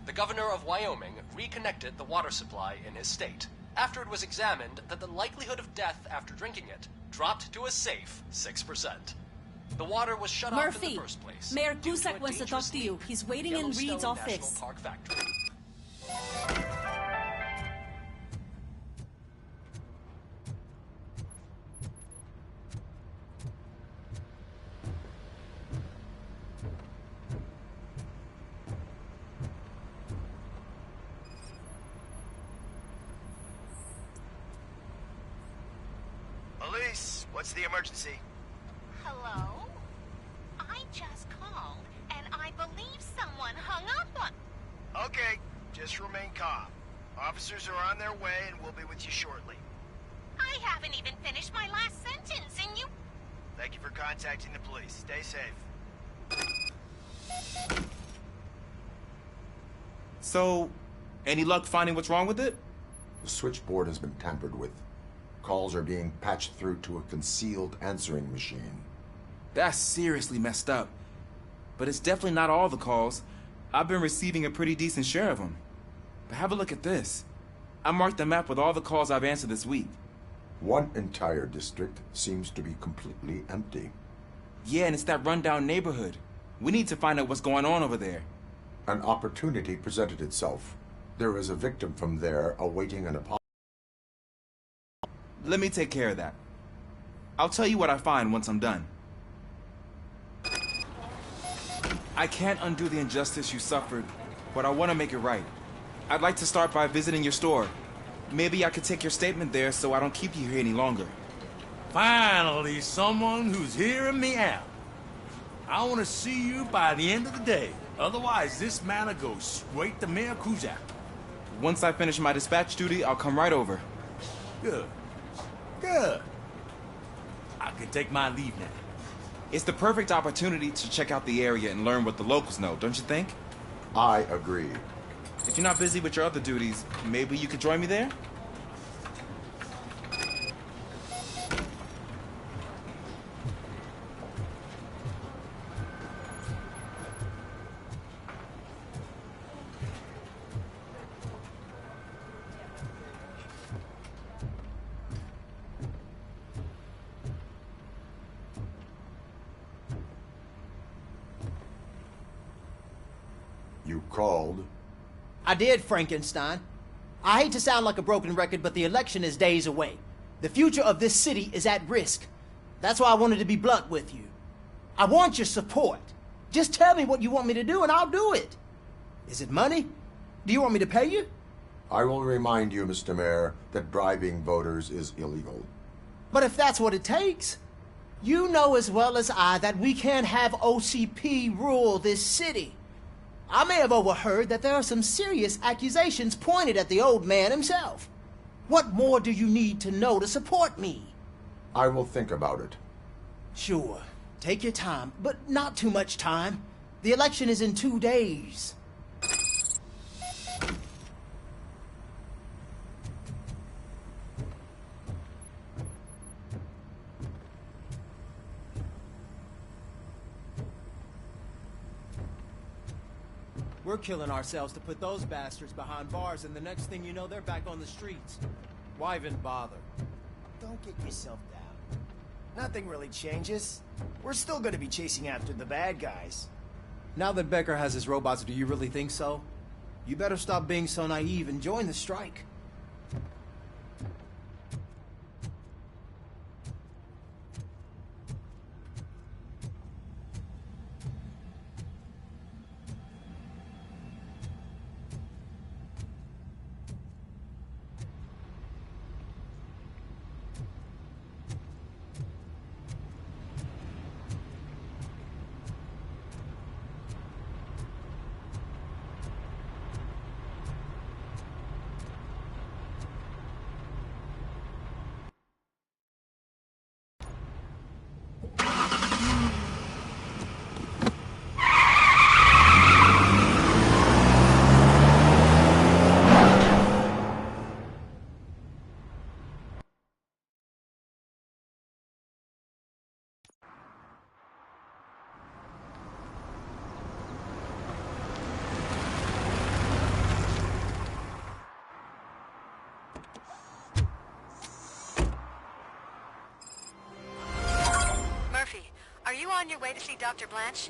The governor of Wyoming reconnected the water supply in his state after it was examined that the likelihood of death after drinking it dropped to a safe 6%. The water was shut off in the first place. Mayor Cusack wants to talk to you. He's waiting in Reed's office. National Park Factory. Police, what's the emergency? Hello? I just called, and I believe someone hung up on... Okay, just remain calm. Officers are on their way and we'll be with you shortly. I haven't even finished my last sentence, and you... Thank you for contacting the police. Stay safe. So, any luck finding what's wrong with it? The switchboard has been tampered with. Calls are being patched through to a concealed answering machine. That's seriously messed up. But it's definitely not all the calls. I've been receiving a pretty decent share of them. But have a look at this. I marked the map with all the calls I've answered this week. One entire district seems to be completely empty. Yeah, and it's that rundown neighborhood. We need to find out what's going on over there. An opportunity presented itself. There is a victim from there awaiting an apology. Let me take care of that. I'll tell you what I find once I'm done. I can't undo the injustice you suffered, but I want to make it right. I'd like to start by visiting your store. Maybe I could take your statement there so I don't keep you here any longer. Finally, someone who's hearing me out. I want to see you by the end of the day. Otherwise, this matter goes straight to Mayor Cusack. Once I finish my dispatch duty, I'll come right over. Good. Good. I can take my leave now. It's the perfect opportunity to check out the area and learn what the locals know, don't you think? I agree. If you're not busy with your other duties, maybe you could join me there? You called? I did, Frankenstein. I hate to sound like a broken record, but the election is days away. The future of this city is at risk. That's why I wanted to be blunt with you. I want your support. Just tell me what you want me to do and I'll do it. Is it money? Do you want me to pay you? I will remind you, Mr. Mayor, that bribing voters is illegal. But if that's what it takes, you know as well as I that we can't have OCP rule this city. I may have overheard that there are some serious accusations pointed at the old man himself. What more do you need to know to support me? I will think about it. Sure. Take your time, but not too much time. The election is in 2 days. We're killing ourselves to put those bastards behind bars, and the next thing you know, they're back on the streets. Why even bother? Don't get yourself down. Nothing really changes. We're still gonna be chasing after the bad guys. Now that Becker has his robots, do you really think so? You better stop being so naive and join the strike. Are you on your way to see Dr. Blanche?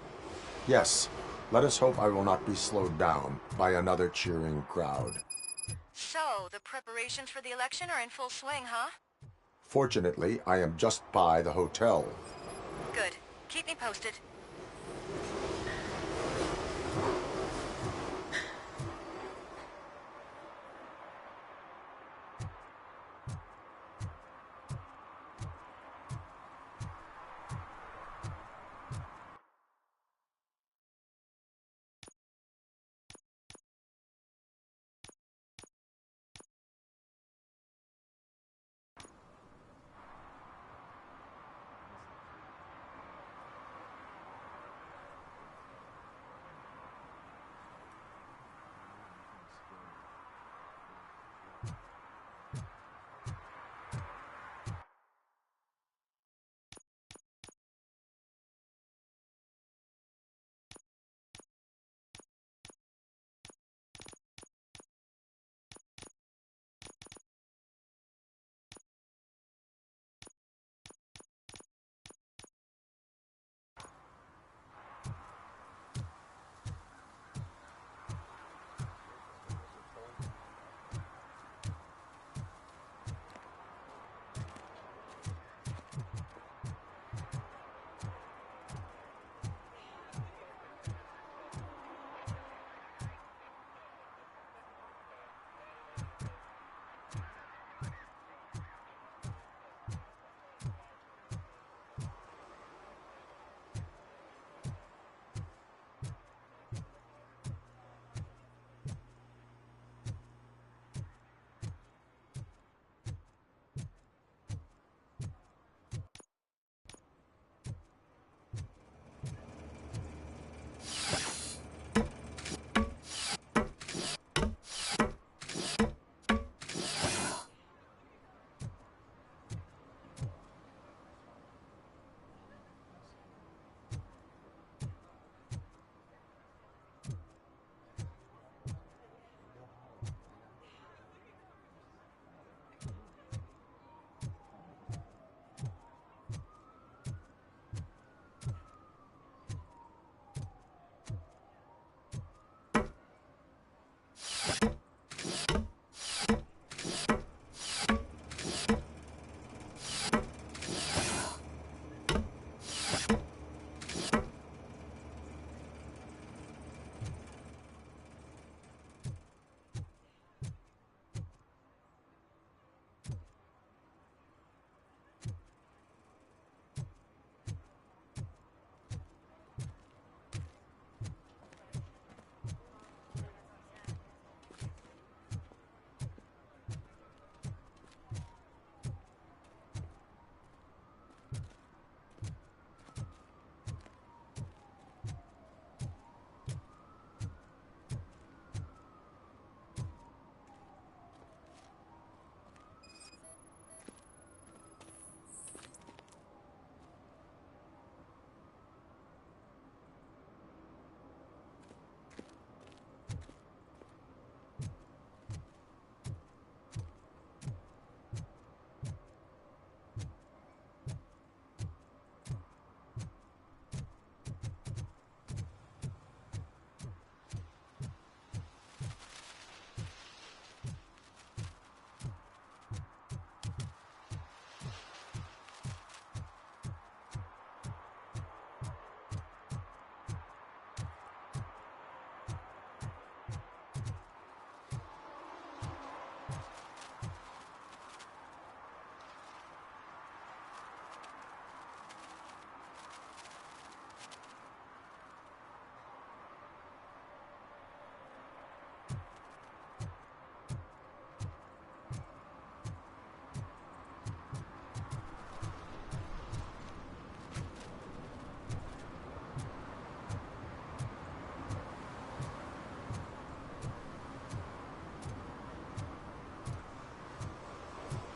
Yes. Let us hope I will not be slowed down by another cheering crowd. So, the preparations for the election are in full swing, huh? Fortunately, I am just by the hotel. Good. Keep me posted.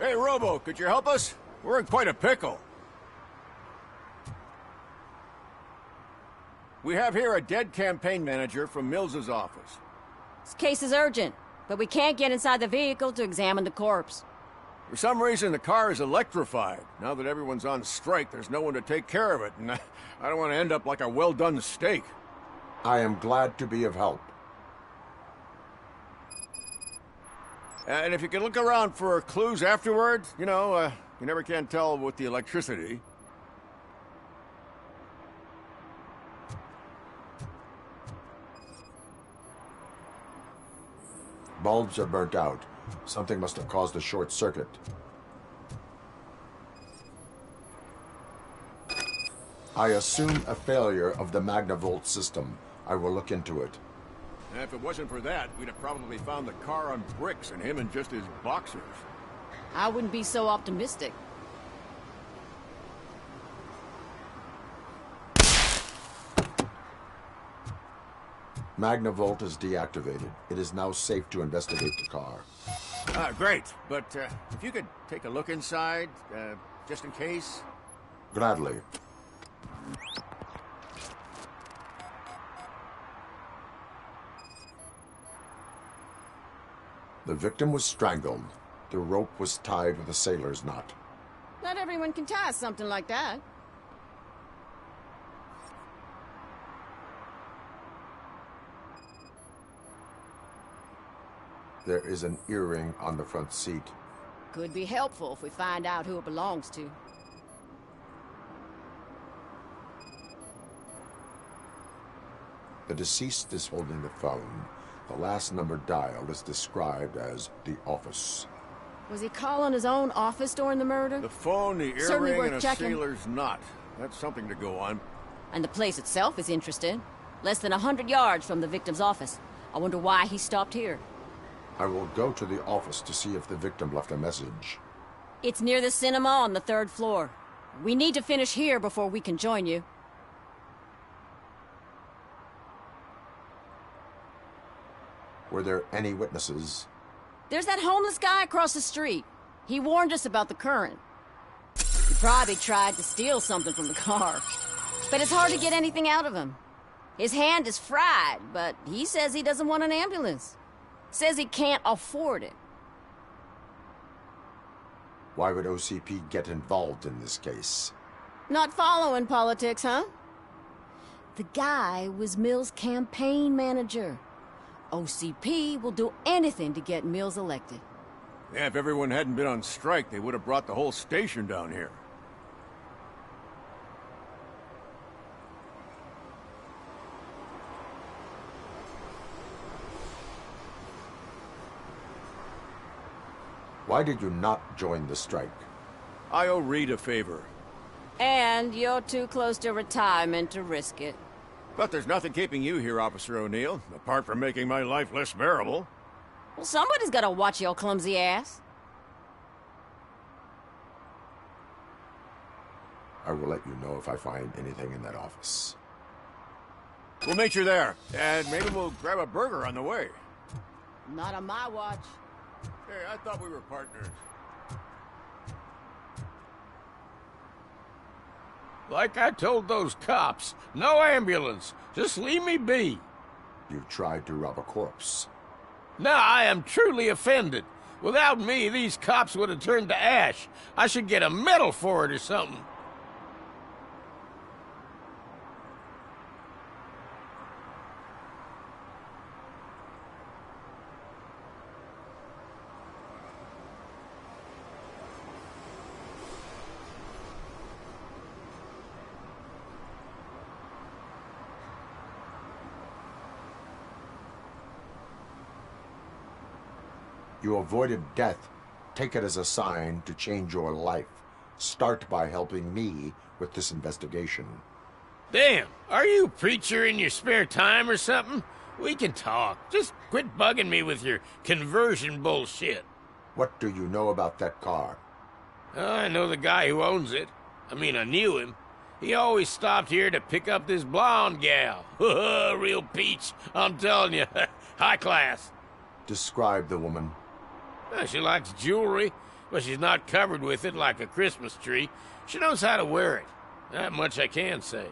Hey, Robo, could you help us? We're in quite a pickle. We have here a dead campaign manager from Mills's office. This case is urgent, but we can't get inside the vehicle to examine the corpse. For some reason, the car is electrified. Now that everyone's on strike, there's no one to take care of it, and I don't want to end up like a well-done steak. I am glad to be of help. And if you can look around for clues afterward, you know, you never can tell with the electricity. Bulbs are burnt out. Something must have caused a short circuit. I assume a failure of the Magnavolt system. I will look into it. And if it wasn't for that, we'd have probably found the car on bricks and him in just his boxers. I wouldn't be so optimistic. Magnavolt is deactivated. It is now safe to investigate the car. Great. But if you could take a look inside, just in case. Gladly. The victim was strangled. The rope was tied with a sailor's knot. Not everyone can tie something like that. There is an earring on the front seat. Could be helpful if we find out who it belongs to. The deceased is holding the phone. The last number dialed is described as the office. Was he calling his own office during the murder? The phone, the Certainly earring, worth and a checking. sailor's knot. That's something to go on. And the place itself is interesting. Less than 100 yards from the victim's office. I wonder why he stopped here. I will go to the office to see if the victim left a message. It's near the cinema on the 3rd floor. We need to finish here before we can join you. Were there any witnesses? There's that homeless guy across the street. He warned us about the current. He probably tried to steal something from the car. But it's hard to get anything out of him. His hand is fried, but he says he doesn't want an ambulance. Says he can't afford it. Why would OCP get involved in this case? Not following politics, huh? The guy was Mills' campaign manager. OCP will do anything to get Mills elected. Yeah, if everyone hadn't been on strike, they would have brought the whole station down here. Why did you not join the strike? I owe Reed a favor. And you're too close to retirement to risk it. But there's nothing keeping you here, Officer O'Neill, apart from making my life less bearable. Well, somebody's gotta watch your clumsy ass. I will let you know if I find anything in that office. We'll meet you there, and maybe we'll grab a burger on the way. Not on my watch. Hey, I thought we were partners. Like I told those cops, no ambulance. Just leave me be. You tried to rob a corpse. Now I am truly offended. Without me, these cops would have turned to ash. I should get a medal for it or something. You avoided death. Take it as a sign to change your life. Start by helping me with this investigation. Damn, are you a preacher in your spare time or something? We can talk. Just quit bugging me with your conversion bullshit. What do you know about that car? I know the guy who owns it. I mean, I knew him. He always stopped here to pick up this blonde gal. Real peach, I'm telling you. High class. Describe the woman. Well, she likes jewelry, but she's not covered with it like a Christmas tree. She knows how to wear it. That much I can say.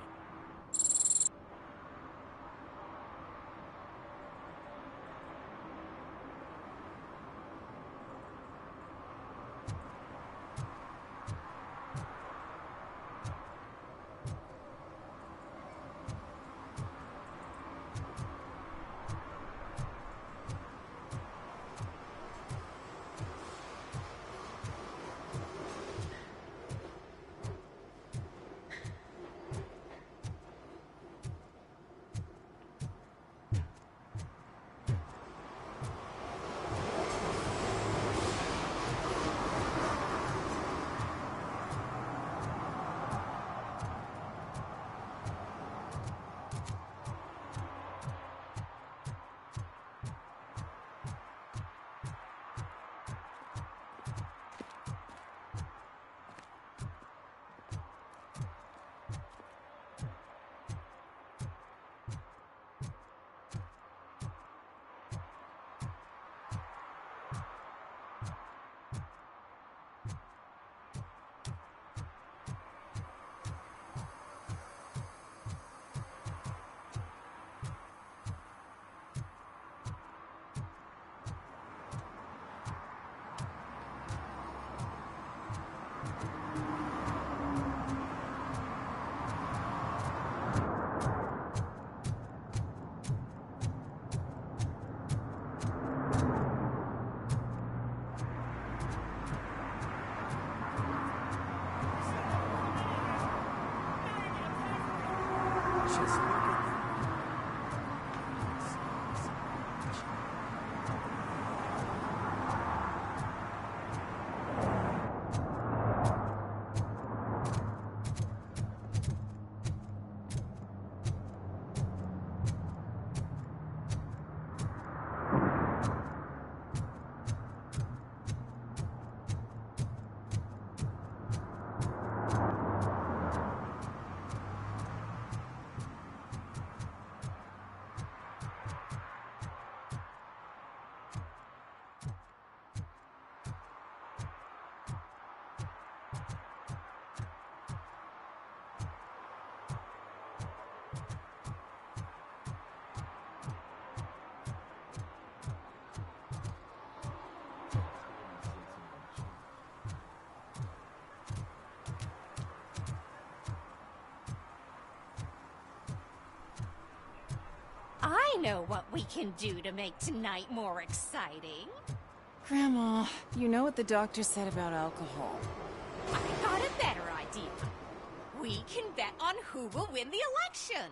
I know what we can do to make tonight more exciting. Grandma, you know what the doctor said about alcohol. I got a better idea. We can bet on who will win the election.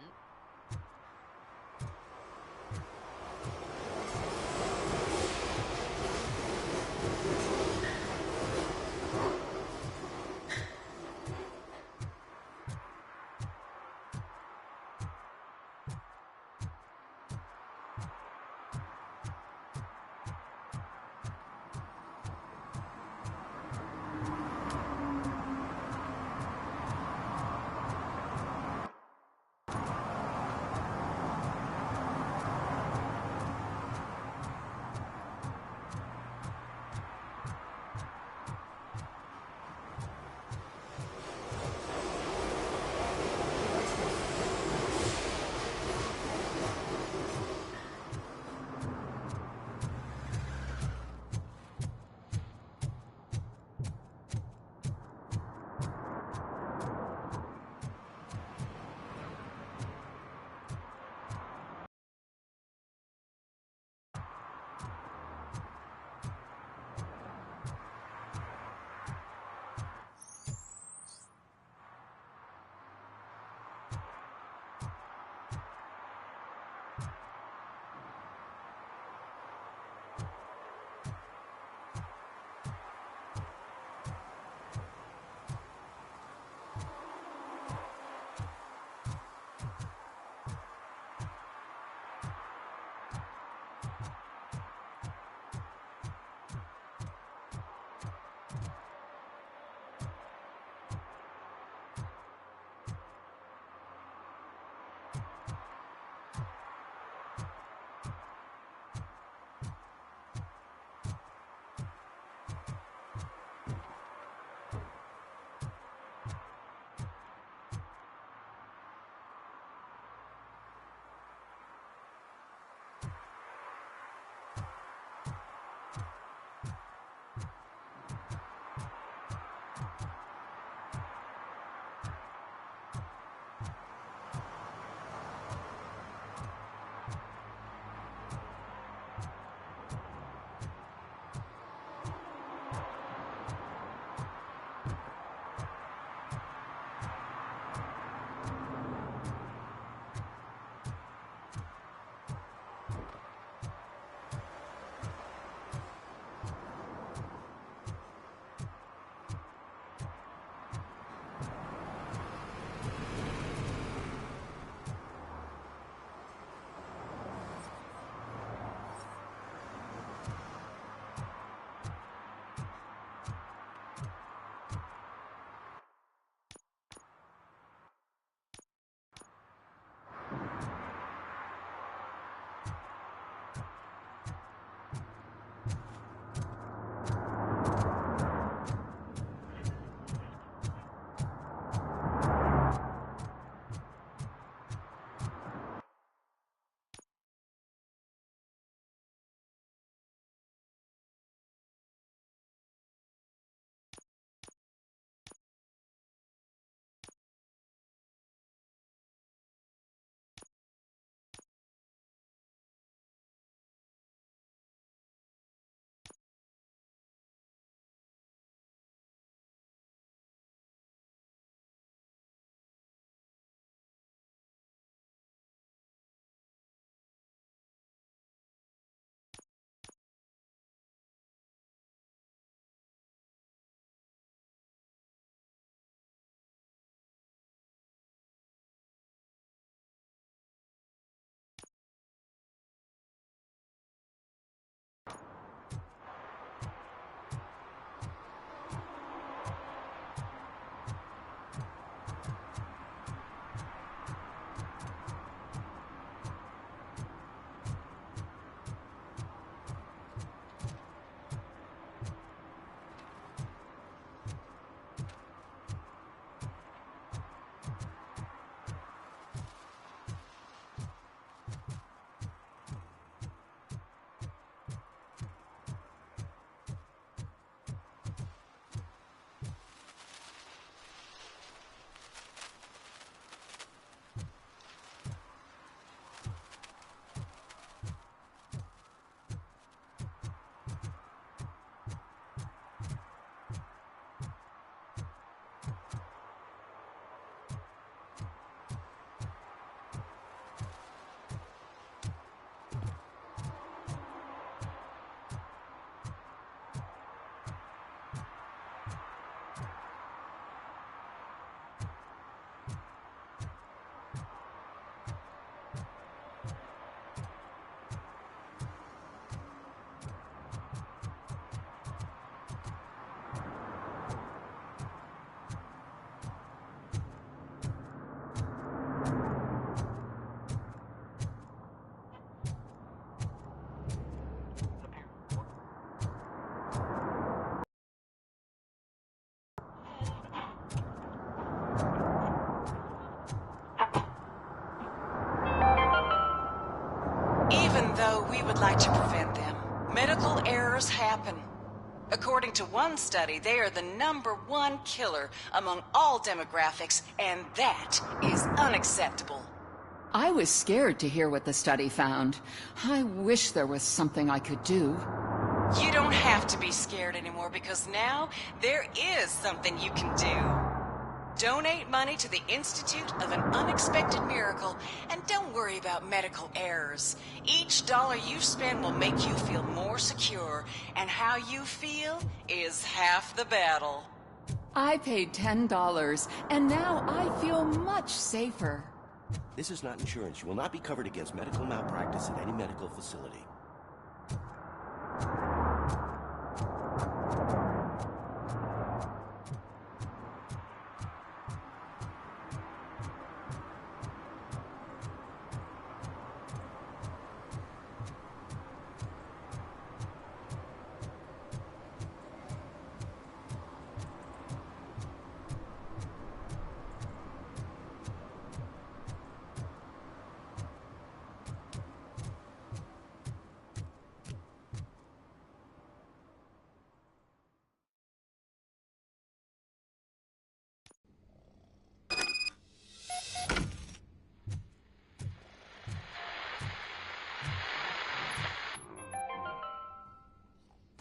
would like to prevent them. Medical errors happen. According to one study, they are the #1 killer among all demographics, and that is unacceptable. I was scared to hear what the study found. I wish there was something I could do. You don't have to be scared anymore because now there is something you can do. Donate money to the Institute of an Unexpected Miracle, and don't worry about medical errors. Each dollar you spend will make you feel more secure, and how you feel is half the battle. I paid $10, and now I feel much safer. This is not insurance. You will not be covered against medical malpractice in any medical facility.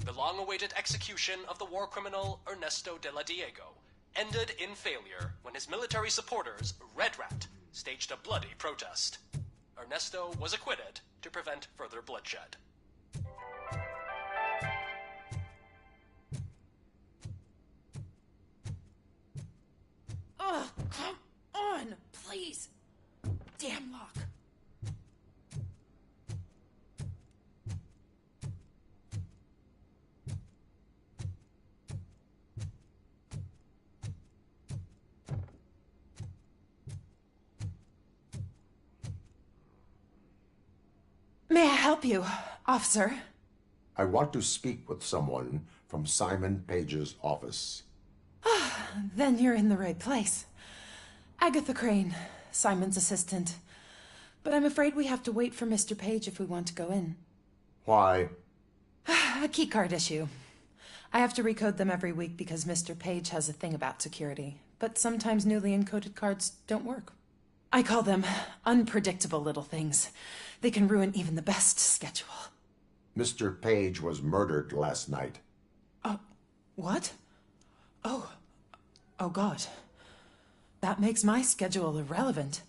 The long-awaited execution of the war criminal Ernesto de la Diego ended in failure when his military supporters, Red Rat, staged a bloody protest. Ernesto was acquitted to prevent further bloodshed. Oh, come on, please. Damn lock. May I help you, officer? I want to speak with someone from Simon Page's office. Then you're in the right place. Agatha Crane, Simon's assistant. But I'm afraid we have to wait for Mr. Page if we want to go in. Why? A keycard issue. I have to recode them every week because Mr. Page has a thing about security. But sometimes newly encoded cards don't work. I call them unpredictable little things. They can ruin even the best schedule. Mr. Page was murdered last night. What? Oh God. That makes my schedule irrelevant.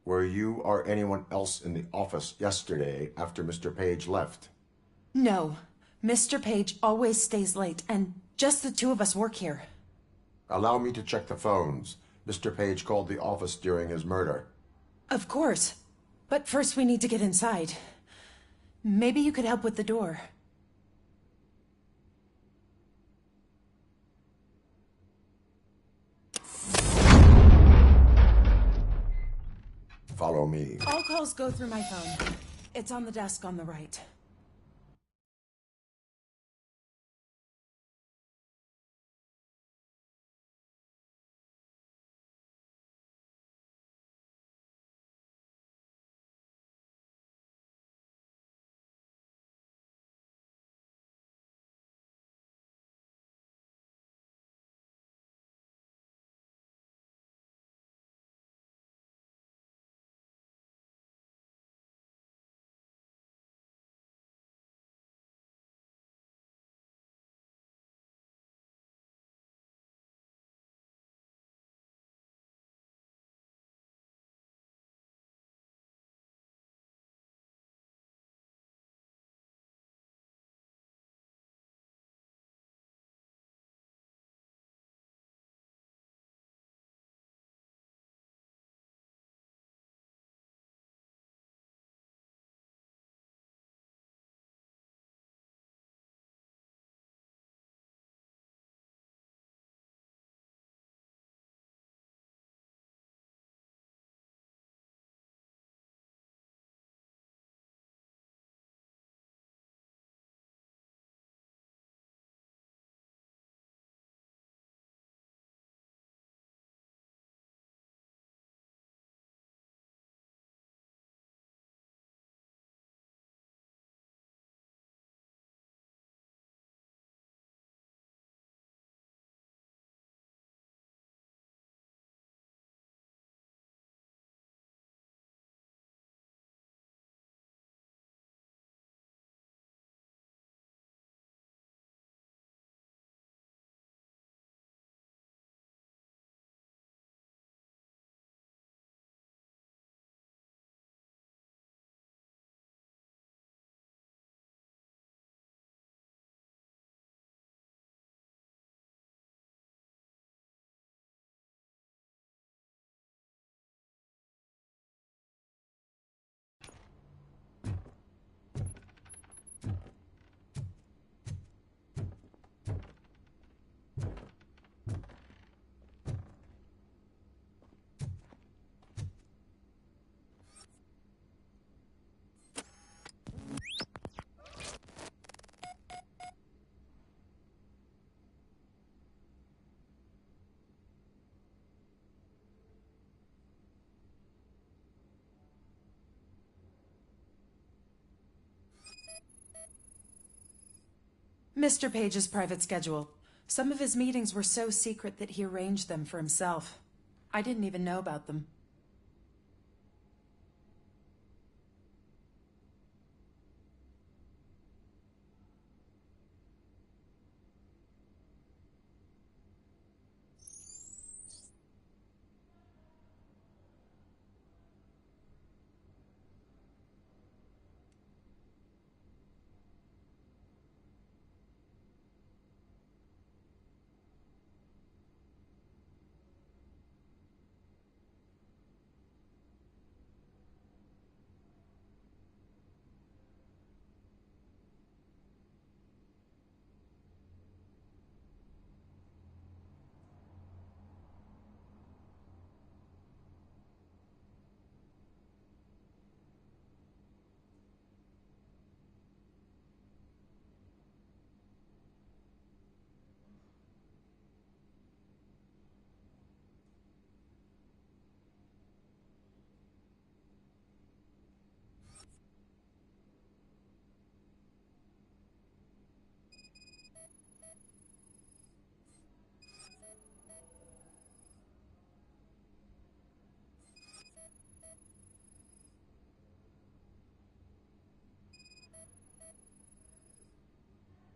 Were you or anyone else in the office yesterday after Mr. Page left? No. Mr. Page always stays late, and just the two of us work here. Allow me to check the phones. Mr. Page called the office during his murder. Of course. But first we need to get inside. Maybe you could help with the door. Follow me. All calls go through my phone. It's on the desk on the right. Mr. Page's private schedule. Some of his meetings were so secret that he arranged them for himself. I didn't even know about them.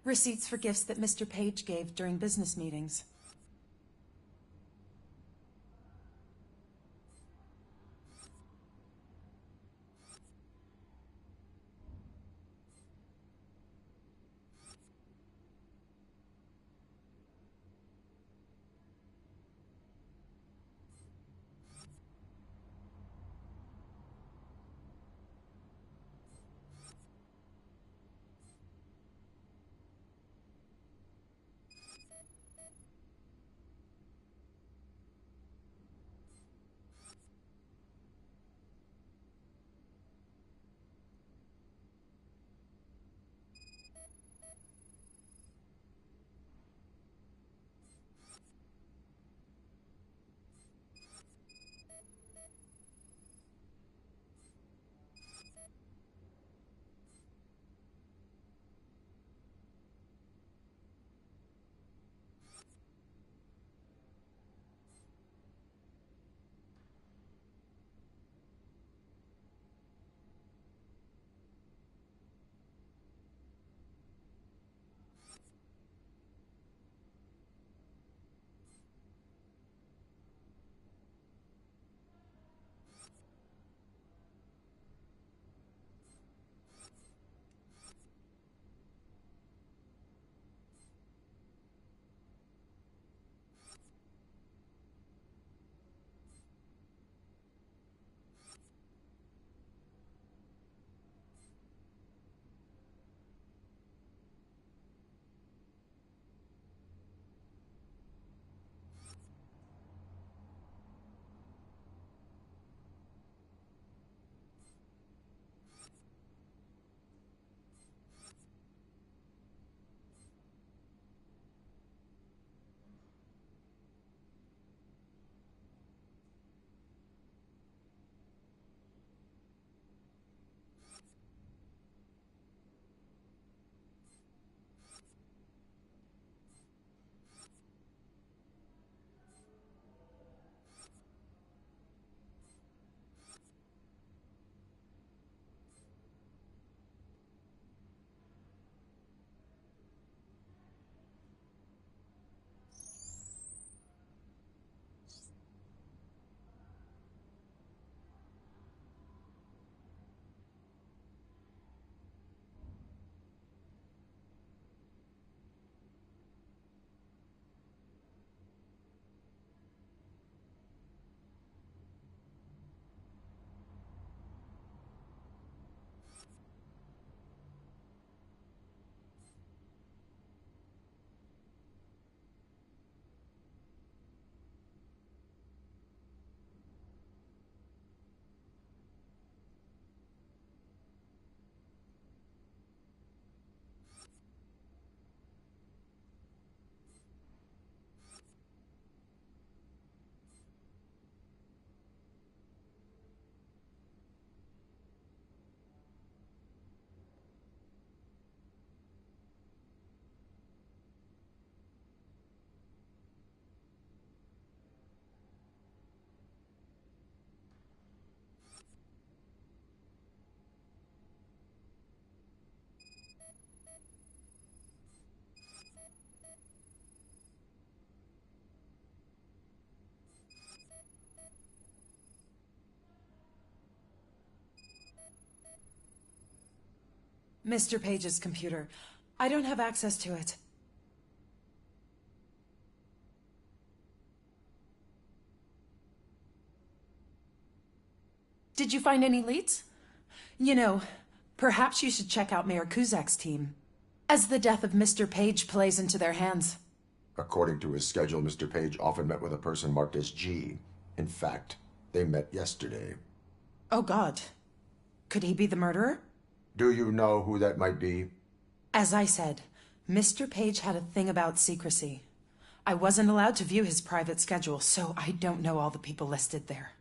Receipts for gifts that Mr. Page gave during business meetings. Mr. Page's computer. I don't have access to it. Did you find any leads? You know, perhaps you should check out Mayor Kuzak's team, as the death of Mr. Page plays into their hands. According to his schedule, Mr. Page often met with a person marked as G. In fact, they met yesterday. Oh, God. Could he be the murderer? Do you know who that might be? As I said, Mr. Page had a thing about secrecy. I wasn't allowed to view his private schedule, so I don't know all the people listed there.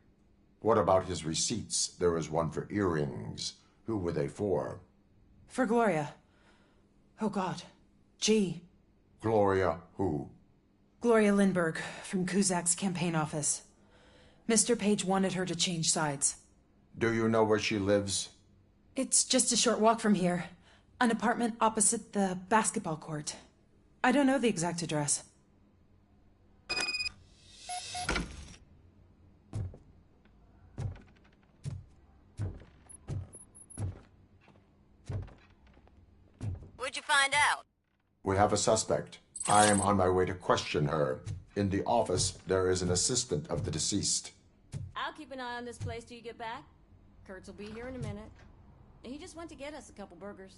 What about his receipts? There was one for earrings. Who were they for? For Gloria. Oh, God. G. Gloria who? Gloria Lindbergh, from Kuzak's campaign office. Mr. Page wanted her to change sides. Do you know where she lives? It's just a short walk from here. An apartment opposite the basketball court. I don't know the exact address. What'd you find out? We have a suspect. I am on my way to question her. In the office, there is an assistant of the deceased. I'll keep an eye on this place till you get back. Kurtz will be here in a minute. He just went to get us a couple burgers.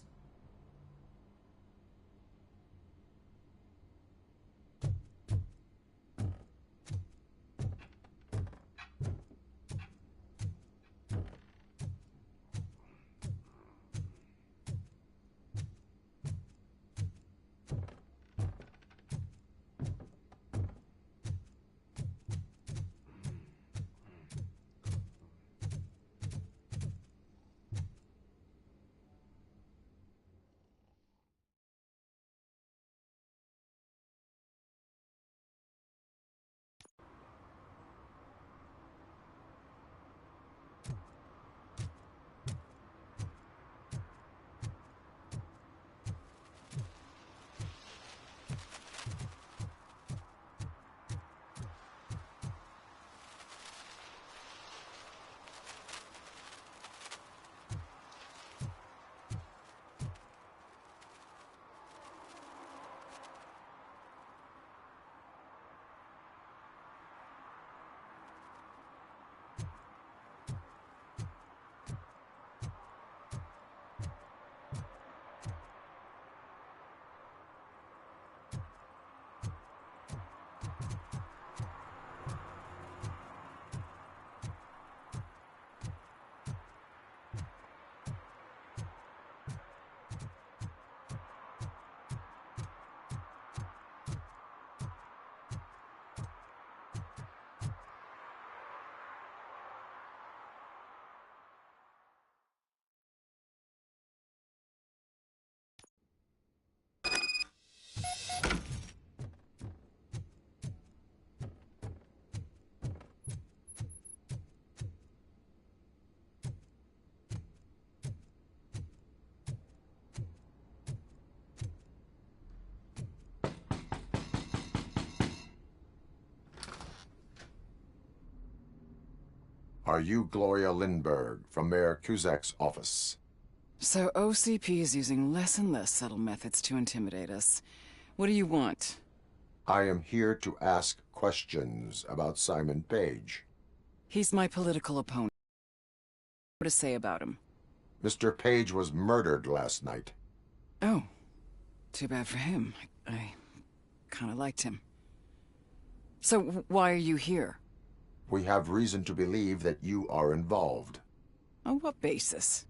Are you Gloria Lindbergh from Mayor Kuzak's office? So OCP is using less and less subtle methods to intimidate us. What do you want? I am here to ask questions about Simon Page. He's my political opponent. What to say about him? Mr. Page was murdered last night. Oh, too bad for him. I kind of liked him. So why are you here? We have reason to believe that you are involved. On what basis?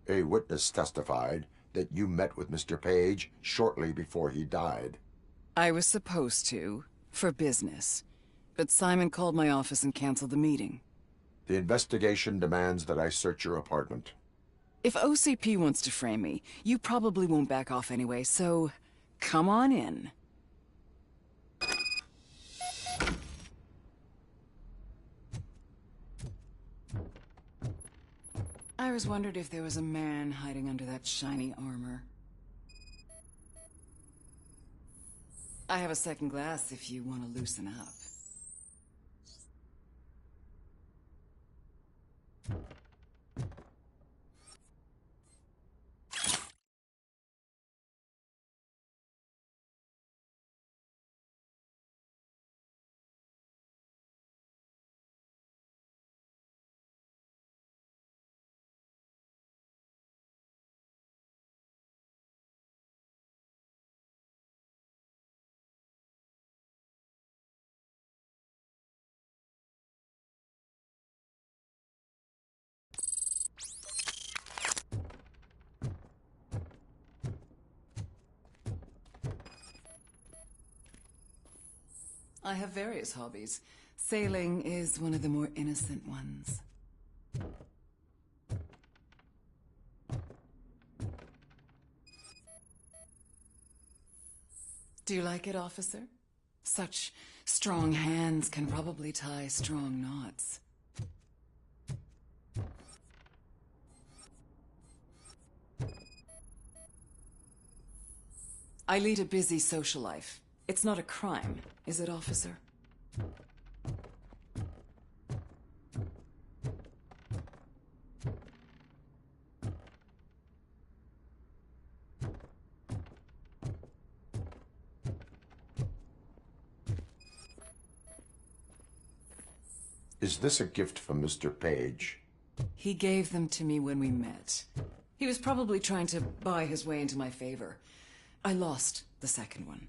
A witness testified that you met with Mr. Page shortly before he died. I was supposed to, for business. But Simon called my office and canceled the meeting. The investigation demands that I search your apartment. If OCP wants to frame me, you probably won't back off anyway, so come on in. I always wondered if there was a man hiding under that shiny armor. I have a second glass if you want to loosen up. I have various hobbies. Sailing is one of the more innocent ones. Do you like it, officer? Such strong hands can probably tie strong knots. I lead a busy social life. It's not a crime, is it, officer? Is this a gift from Mr. Page? He gave them to me when we met. He was probably trying to buy his way into my favor. I lost the second one.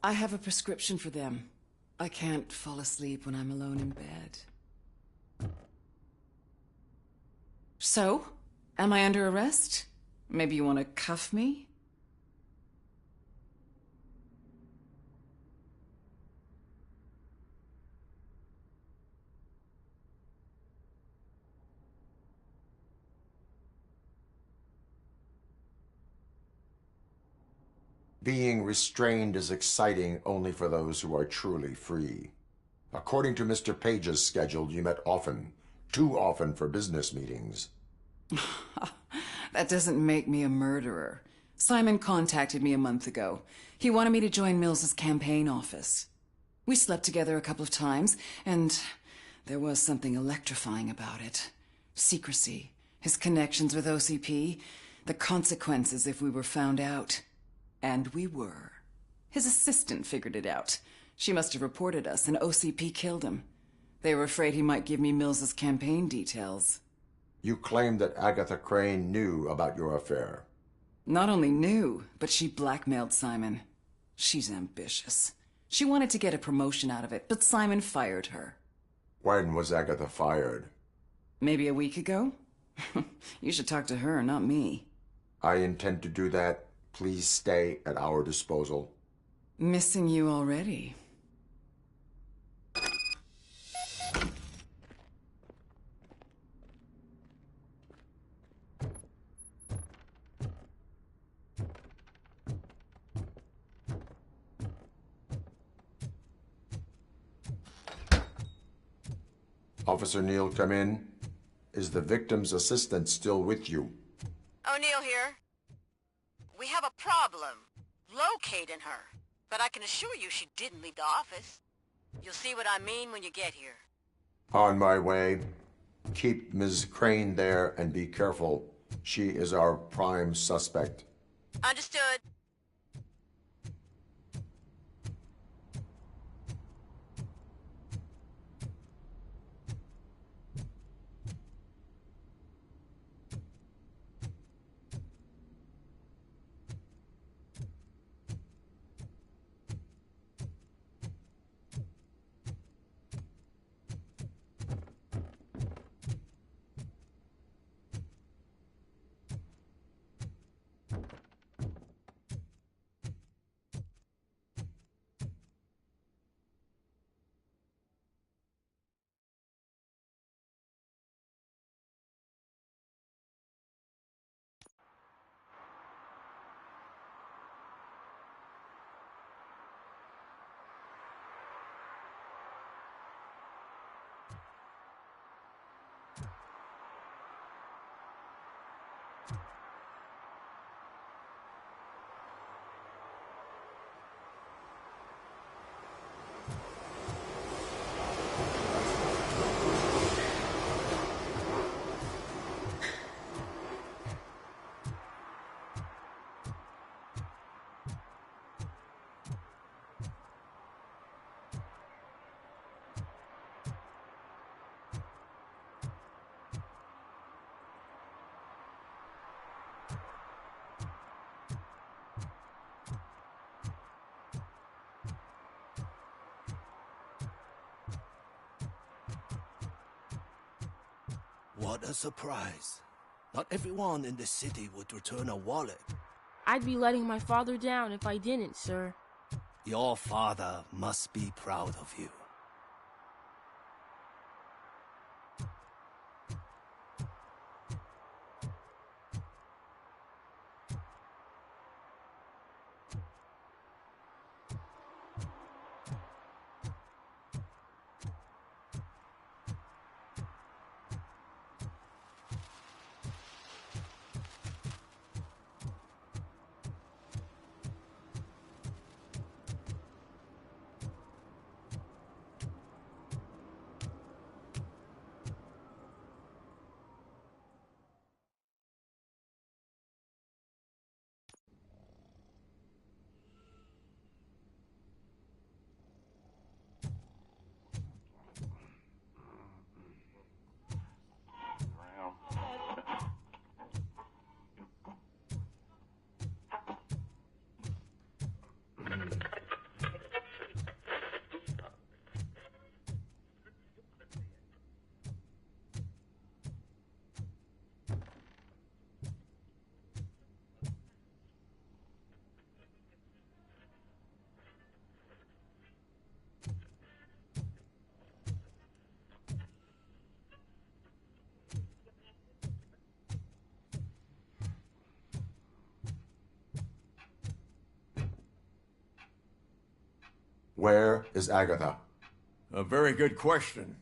I have a prescription for them. I can't fall asleep when I'm alone in bed. So, am I under arrest? Maybe you want to cuff me? Being restrained is exciting only for those who are truly free. According to Mr. Page's schedule, you met often, too often for business meetings. That doesn't make me a murderer. Simon contacted me a month ago. He wanted me to join Mills's campaign office. We slept together a couple of times, and there was something electrifying about it. Secrecy, his connections with OCP, the consequences if we were found out. And we were. His assistant figured it out. She must have reported us, and OCP killed him. They were afraid he might give me Mills's campaign details. You claim that Agatha Crane knew about your affair. Not only knew, but she blackmailed Simon. She's ambitious. She wanted to get a promotion out of it, but Simon fired her. When was Agatha fired? Maybe a week ago? You should talk to her, not me. I intend to do that. Please stay at our disposal. Missing you already. Officer Neal, come in. Is the victim's assistant still with you? O'Neill here. We have a problem locating her, but I can assure you she didn't leave the office. You'll see what I mean when you get here. On my way. Keep Ms. Crane there and be careful. She is our prime suspect. Understood. What a surprise. Not everyone in the city would return a wallet. I'd be letting my father down if I didn't, sir. Your father must be proud of you. Where is Agatha? A very good question.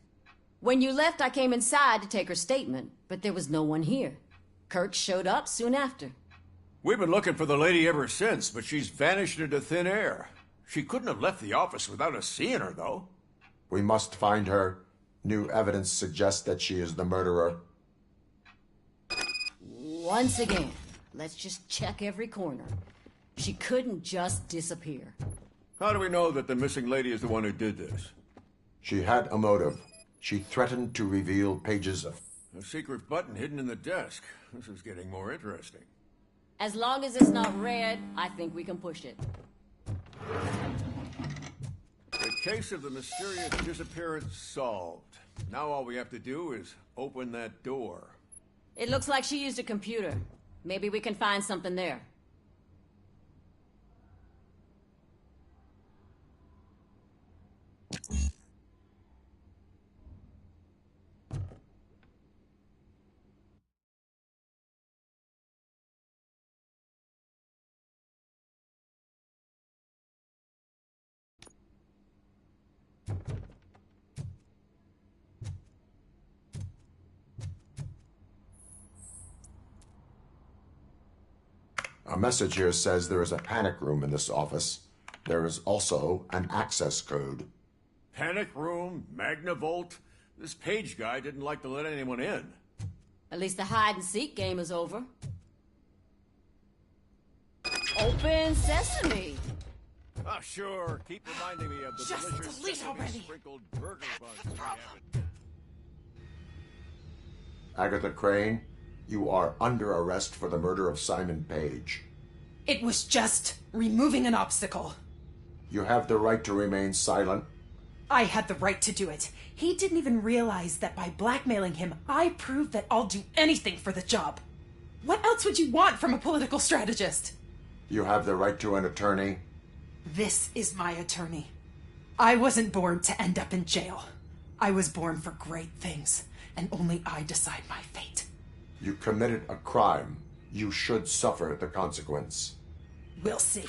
When you left, I came inside to take her statement, but there was no one here. Kirk showed up soon after. We've been looking for the lady ever since, but she's vanished into thin air. She couldn't have left the office without us seeing her, though. We must find her. New evidence suggests that she is the murderer. Once again, let's just check every corner. She couldn't just disappear. How do we know that the missing lady is the one who did this? She had a motive. She threatened to reveal pages of... A secret button hidden in the desk. This is getting more interesting. As long as it's not red, I think we can push it. The case of the mysterious disappearance solved. Now all we have to do is open that door. It looks like she used a computer. Maybe we can find something there. A message here says there is a panic room in this office. There is also an access code. Panic room? Magnavolt? This Page guy didn't like to let anyone in. At least the hide-and-seek game is over. Open sesame. Ah, sure. Keep reminding me of the Just delicious delete sesame already. sprinkled burger buns we have. Agatha Crane, you are under arrest for the murder of Simon Page. It was just removing an obstacle. You have the right to remain silent. I had the right to do it. He didn't even realize that by blackmailing him, I proved that I'll do anything for the job. What else would you want from a political strategist? You have the right to an attorney. This is my attorney. I wasn't born to end up in jail. I was born for great things, and only I decide my fate. You committed a crime. You should suffer the consequence. We'll see.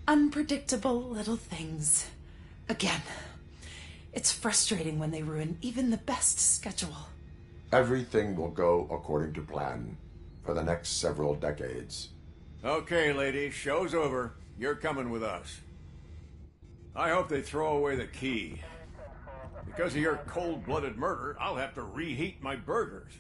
Unpredictable little things. Again, it's frustrating when they ruin even the best schedule. Everything will go according to plan for the next several decades. Okay, lady, show's over. You're coming with us. I hope they throw away the key. Because of your cold-blooded murder, I'll have to reheat my burgers.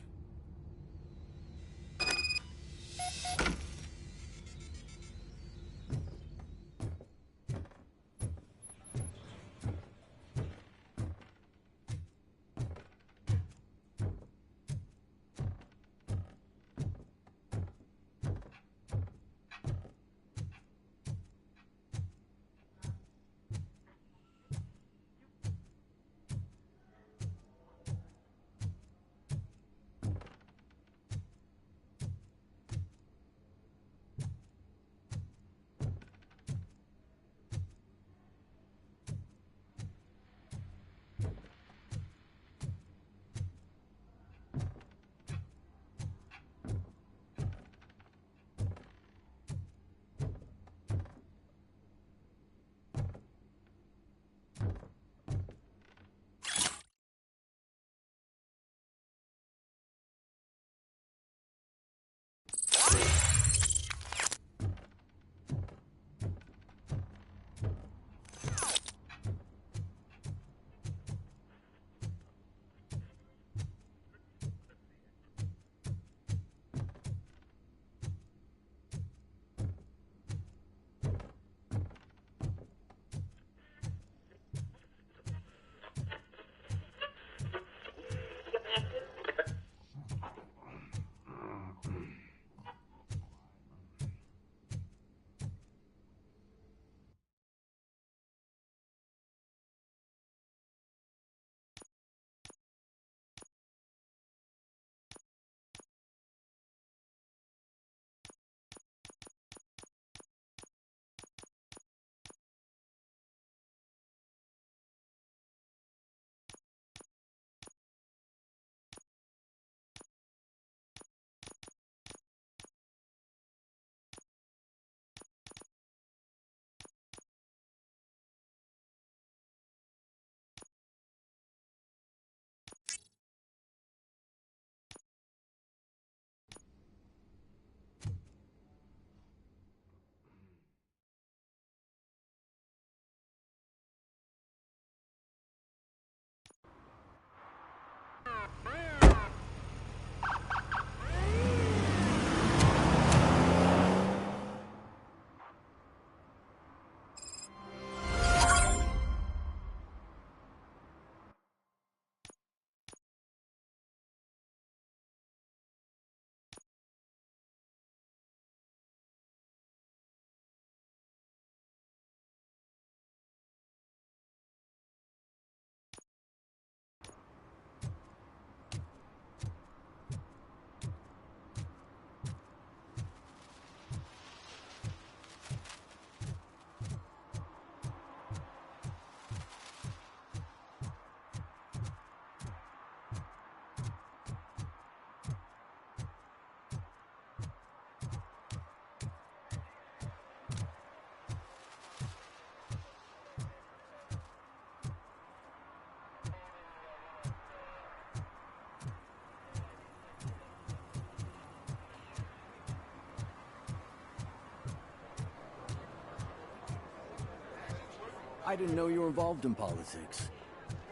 didn't know you were involved in politics.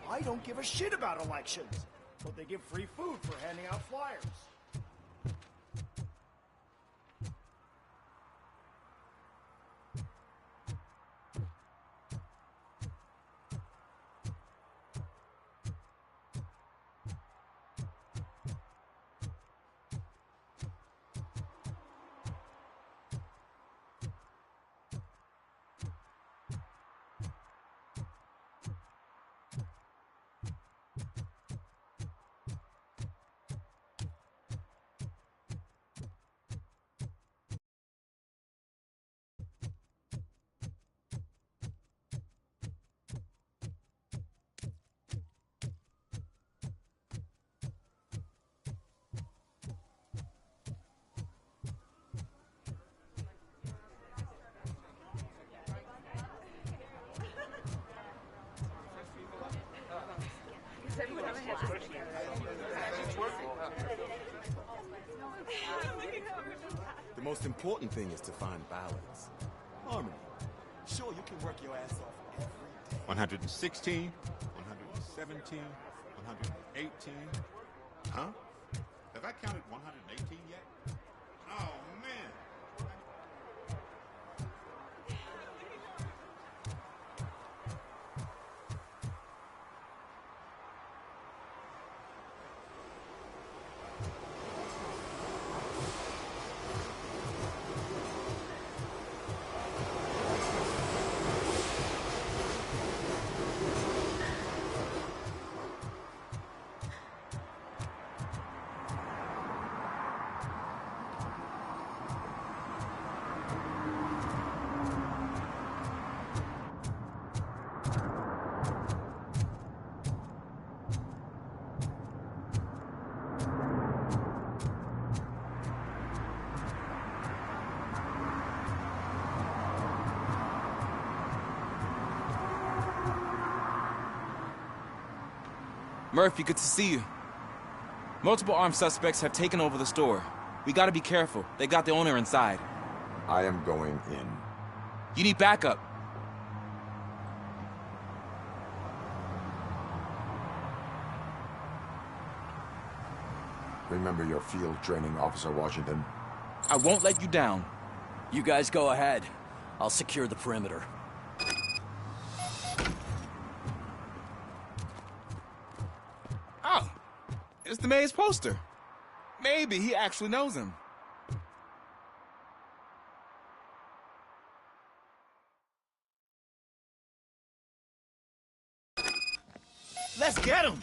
I don't give a shit about elections, but they give free food for handing out flyers. The most important thing is to find balance. Harmony. Sure, you can work your ass off every day. 116, 117, 118. Huh? Have I counted 118 yet? Oh, man. Murphy, good to see you. Multiple armed suspects have taken over the store. We gotta be careful. They got the owner inside. I am going in. You need backup. Remember your field training, Officer Washington. I won't let you down. You guys go ahead. I'll secure the perimeter. Oh, it's the mayor's poster. Maybe he actually knows him. Let's get him!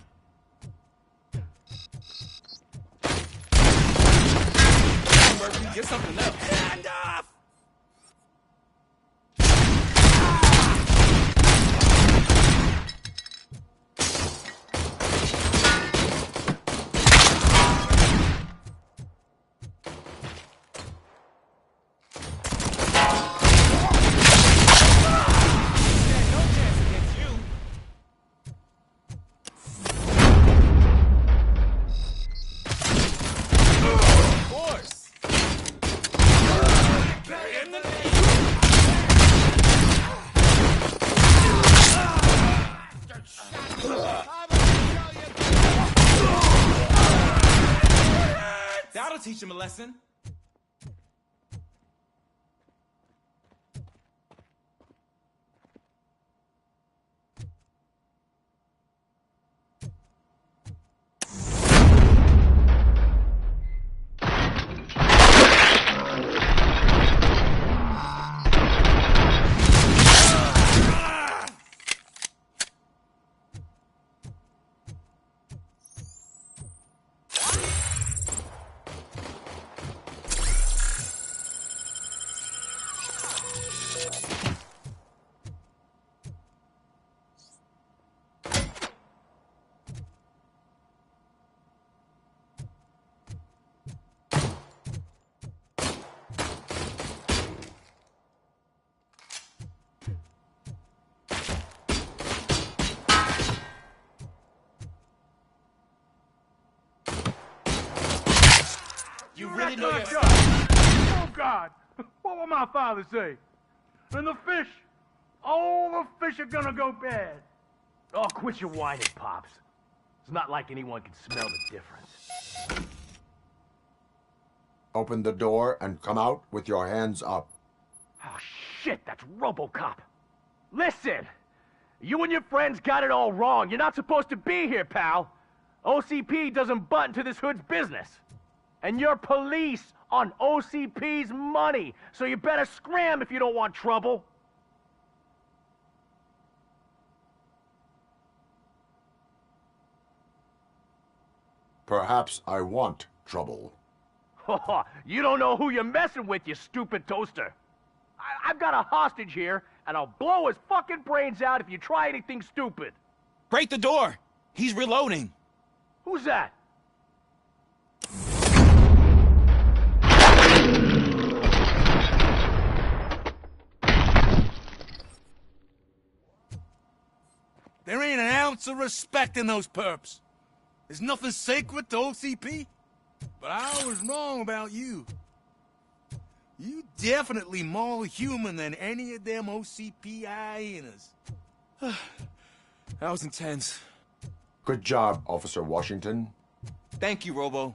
Murphy, get something else. Stand off! That'll teach him a lesson. You really know your stuff. Oh, God. What will my father say? And the fish? All the fish are gonna go bad. Oh, quit your whining, Pops. It's not like anyone can smell the difference. Open the door and come out with your hands up. Oh, shit, that's Robocop. Listen, you and your friends got it all wrong. You're not supposed to be here, pal. OCP doesn't butt into this hood's business. And you're police on OCP's money, so you better scram if you don't want trouble. Perhaps I want trouble. You don't know who you're messing with, you stupid toaster. I've got a hostage here, and I'll blow his fucking brains out if you try anything stupid. Break the door! He's reloading. Who's that? There ain't an ounce of respect in those perps. There's nothing sacred to OCP. But I was wrong about you. You definitely more human than any of them OCP hyenas. That was intense. Good job, Officer Washington. Thank you, Robo.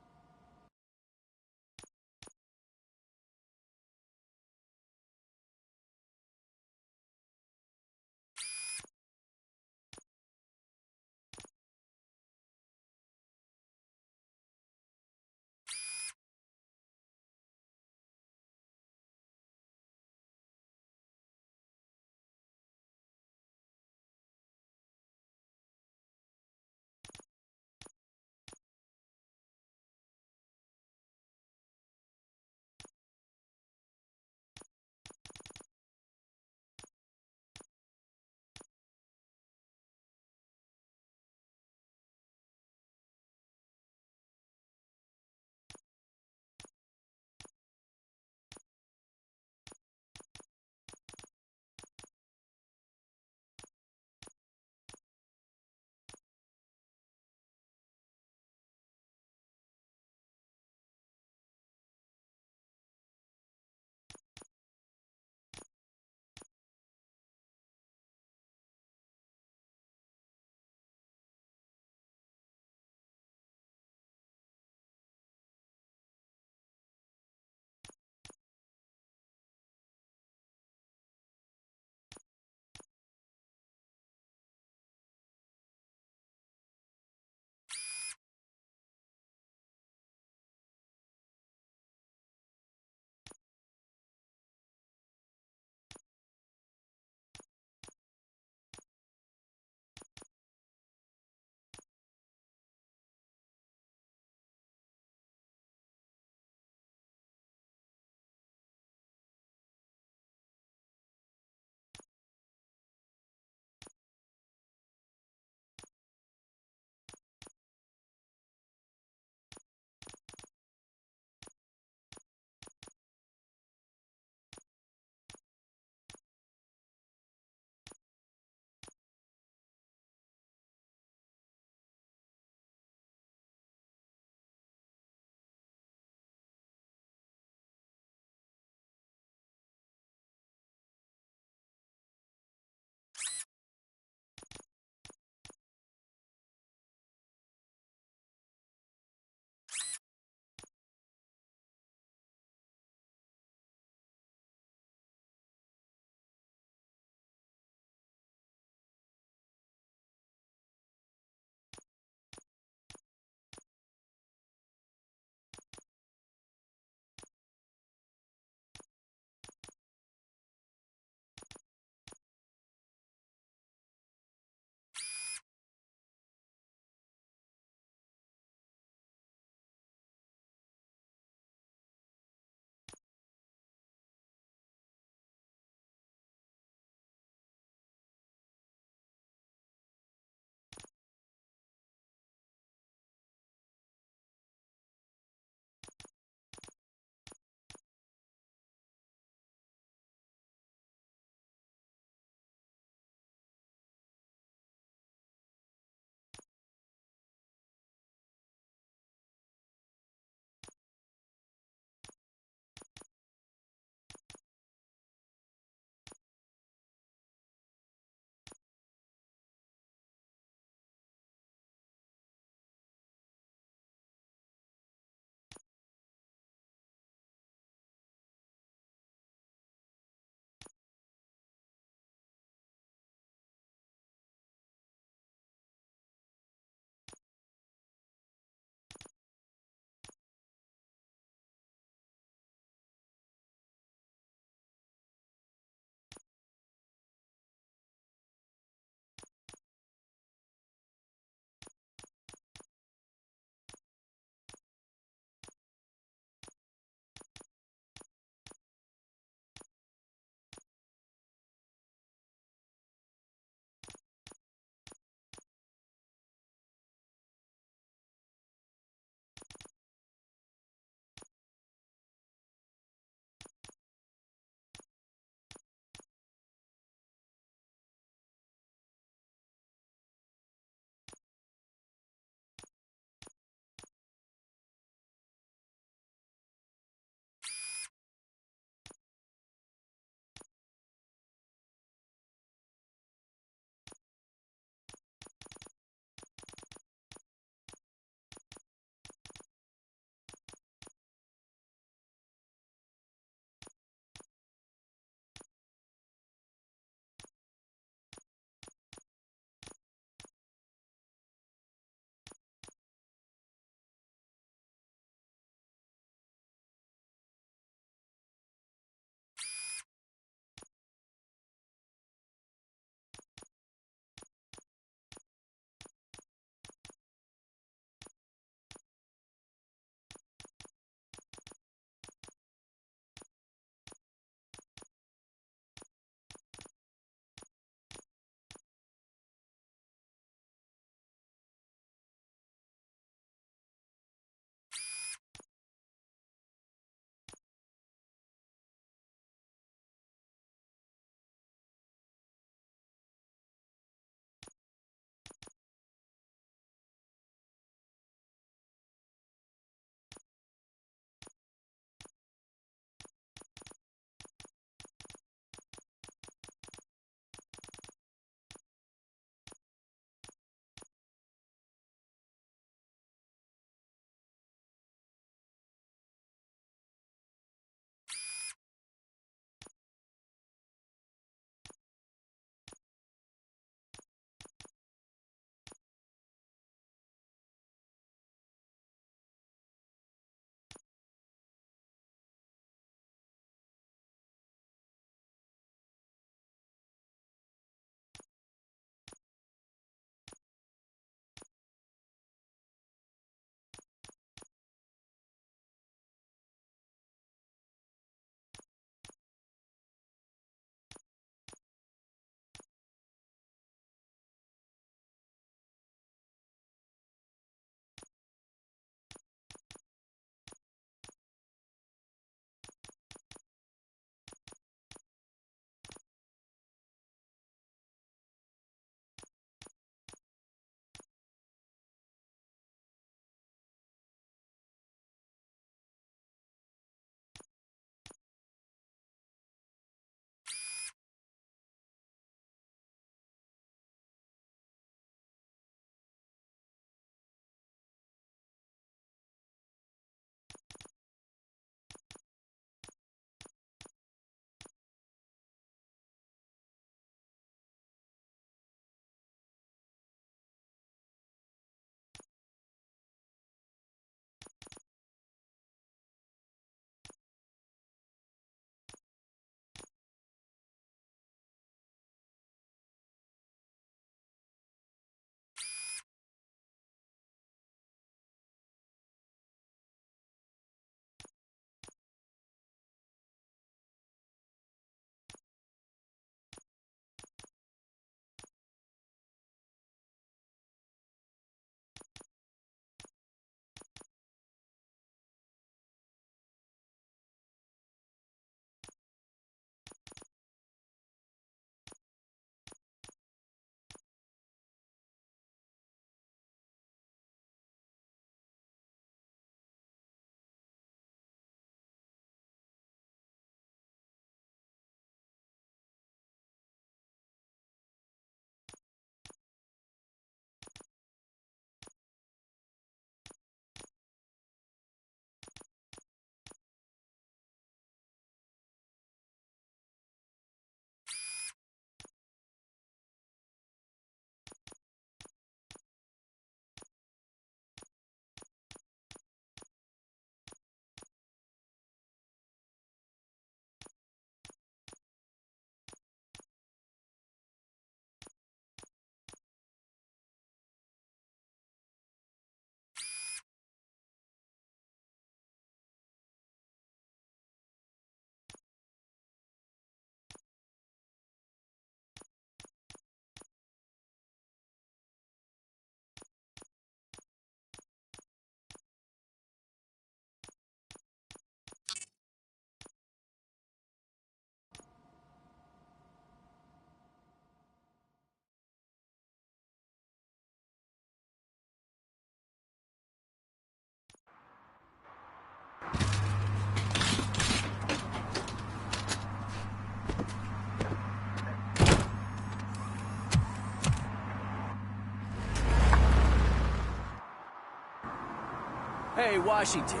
Hey, Washington.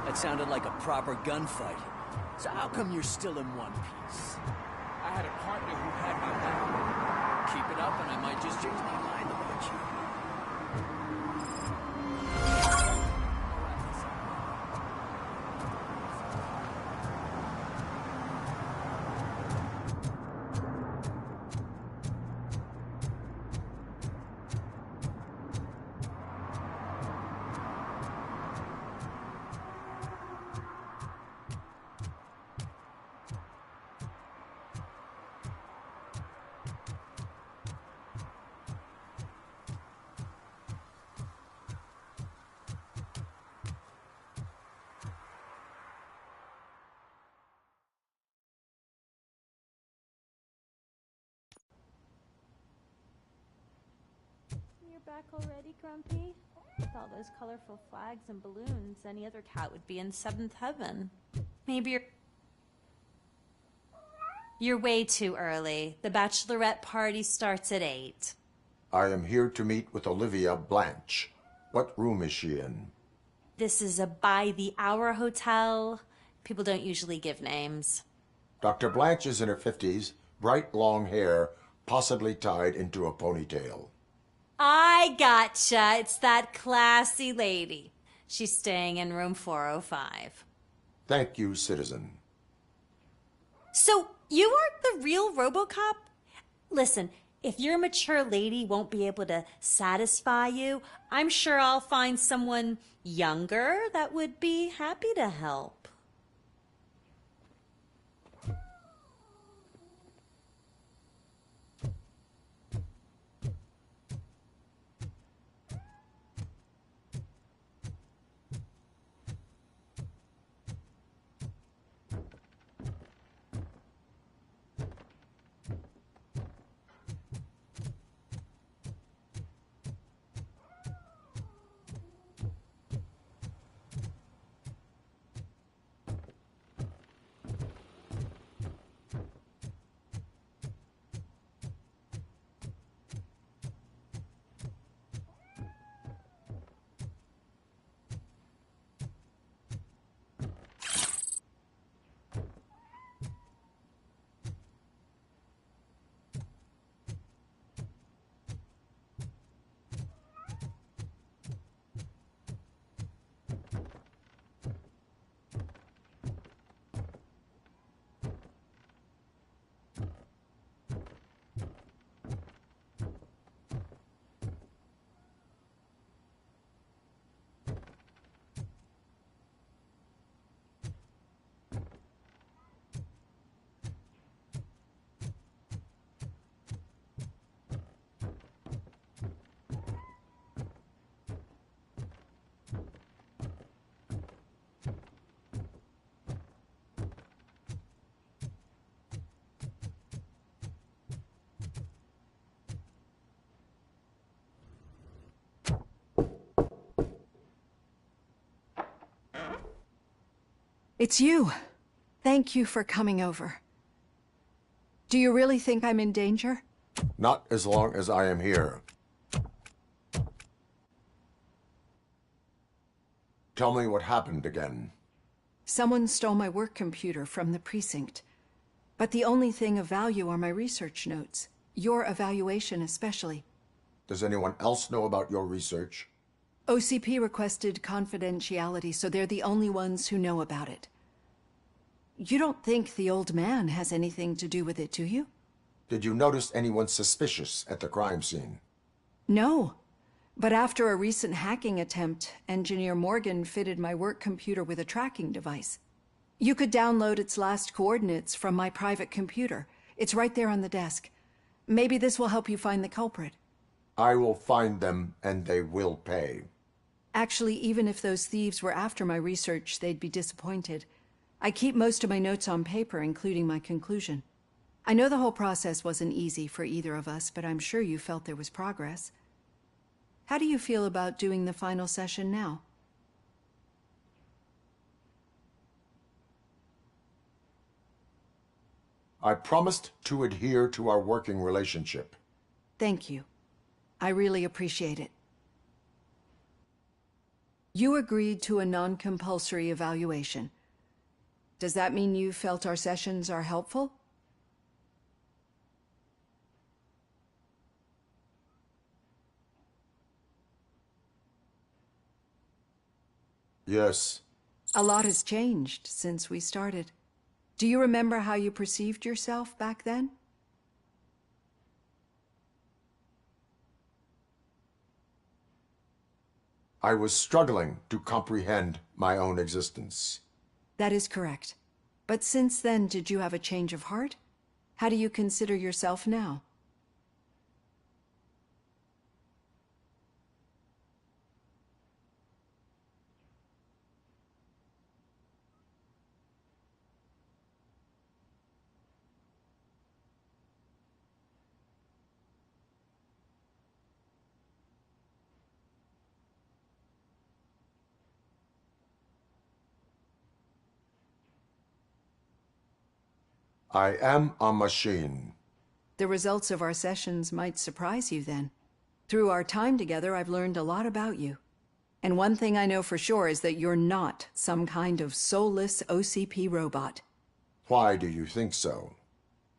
That sounded like a proper gunfight. So how come you're still in one piece? I had a partner who had my back. Keep it up and I might just change my mind about you. You're back already, Grumpy? With all those colorful flags and balloons, any other cat would be in seventh heaven. Maybe you're way too early. The bachelorette party starts at 8. I am here to meet with Olivia Blanche. What room is she in? This is a by-the-hour hotel. People don't usually give names. Dr. Blanche is in her 50s, bright long hair, possibly tied into a ponytail. I gotcha. It's that classy lady. She's staying in room 405. Thank you, citizen. So, you aren't the real Robocop? Listen, if your mature lady won't be able to satisfy you, I'm sure I'll find someone younger that would be happy to help. It's you. Thank you for coming over. Do you really think I'm in danger? Not as long as I am here. Tell me what happened again. Someone stole my work computer from the precinct. But the only thing of value are my research notes. Your evaluation especially. Does anyone else know about your research? OCP requested confidentiality, so they're the only ones who know about it. You don't think the old man has anything to do with it, do you? Did you notice anyone suspicious at the crime scene? No. But after a recent hacking attempt, Engineer Morgan fitted my work computer with a tracking device. You could download its last coordinates from my private computer. It's right there on the desk. Maybe this will help you find the culprit. I will find them, and they will pay. Actually, even if those thieves were after my research, they'd be disappointed. I keep most of my notes on paper, including my conclusion. I know the whole process wasn't easy for either of us, but I'm sure you felt there was progress. How do you feel about doing the final session now? I promised to adhere to our working relationship. Thank you. I really appreciate it. You agreed to a non-compulsory evaluation. Does that mean you felt our sessions are helpful? Yes. A lot has changed since we started. Do you remember how you perceived yourself back then? I was struggling to comprehend my own existence. That is correct. But since then, did you have a change of heart? How do you consider yourself now? I am a machine. The results of our sessions might surprise you then. Through our time together, I've learned a lot about you. And one thing I know for sure is that you're not some kind of soulless OCP robot. Why do you think so?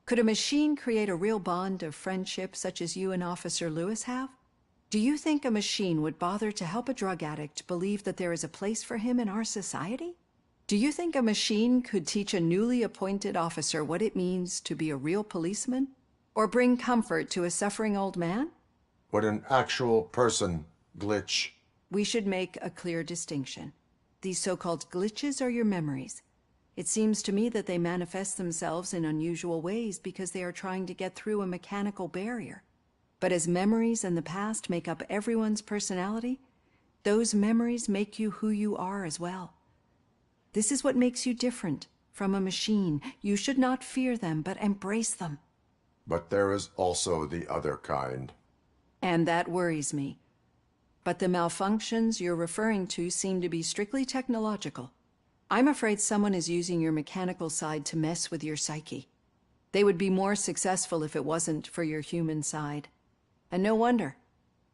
Could a machine create a real bond of friendship such as you and Officer Lewis have? Do you think a machine would bother to help a drug addict believe that there is a place for him in our society? Do you think a machine could teach a newly appointed officer what it means to be a real policeman? Or bring comfort to a suffering old man? Would an actual person glitch? We should make a clear distinction. These so-called glitches are your memories. It seems to me that they manifest themselves in unusual ways because they are trying to get through a mechanical barrier. But as memories and the past make up everyone's personality, those memories make you who you are as well. This is what makes you different from a machine. You should not fear them, but embrace them. But there is also the other kind. And that worries me. But the malfunctions you're referring to seem to be strictly technological. I'm afraid someone is using your mechanical side to mess with your psyche. They would be more successful if it wasn't for your human side. And no wonder.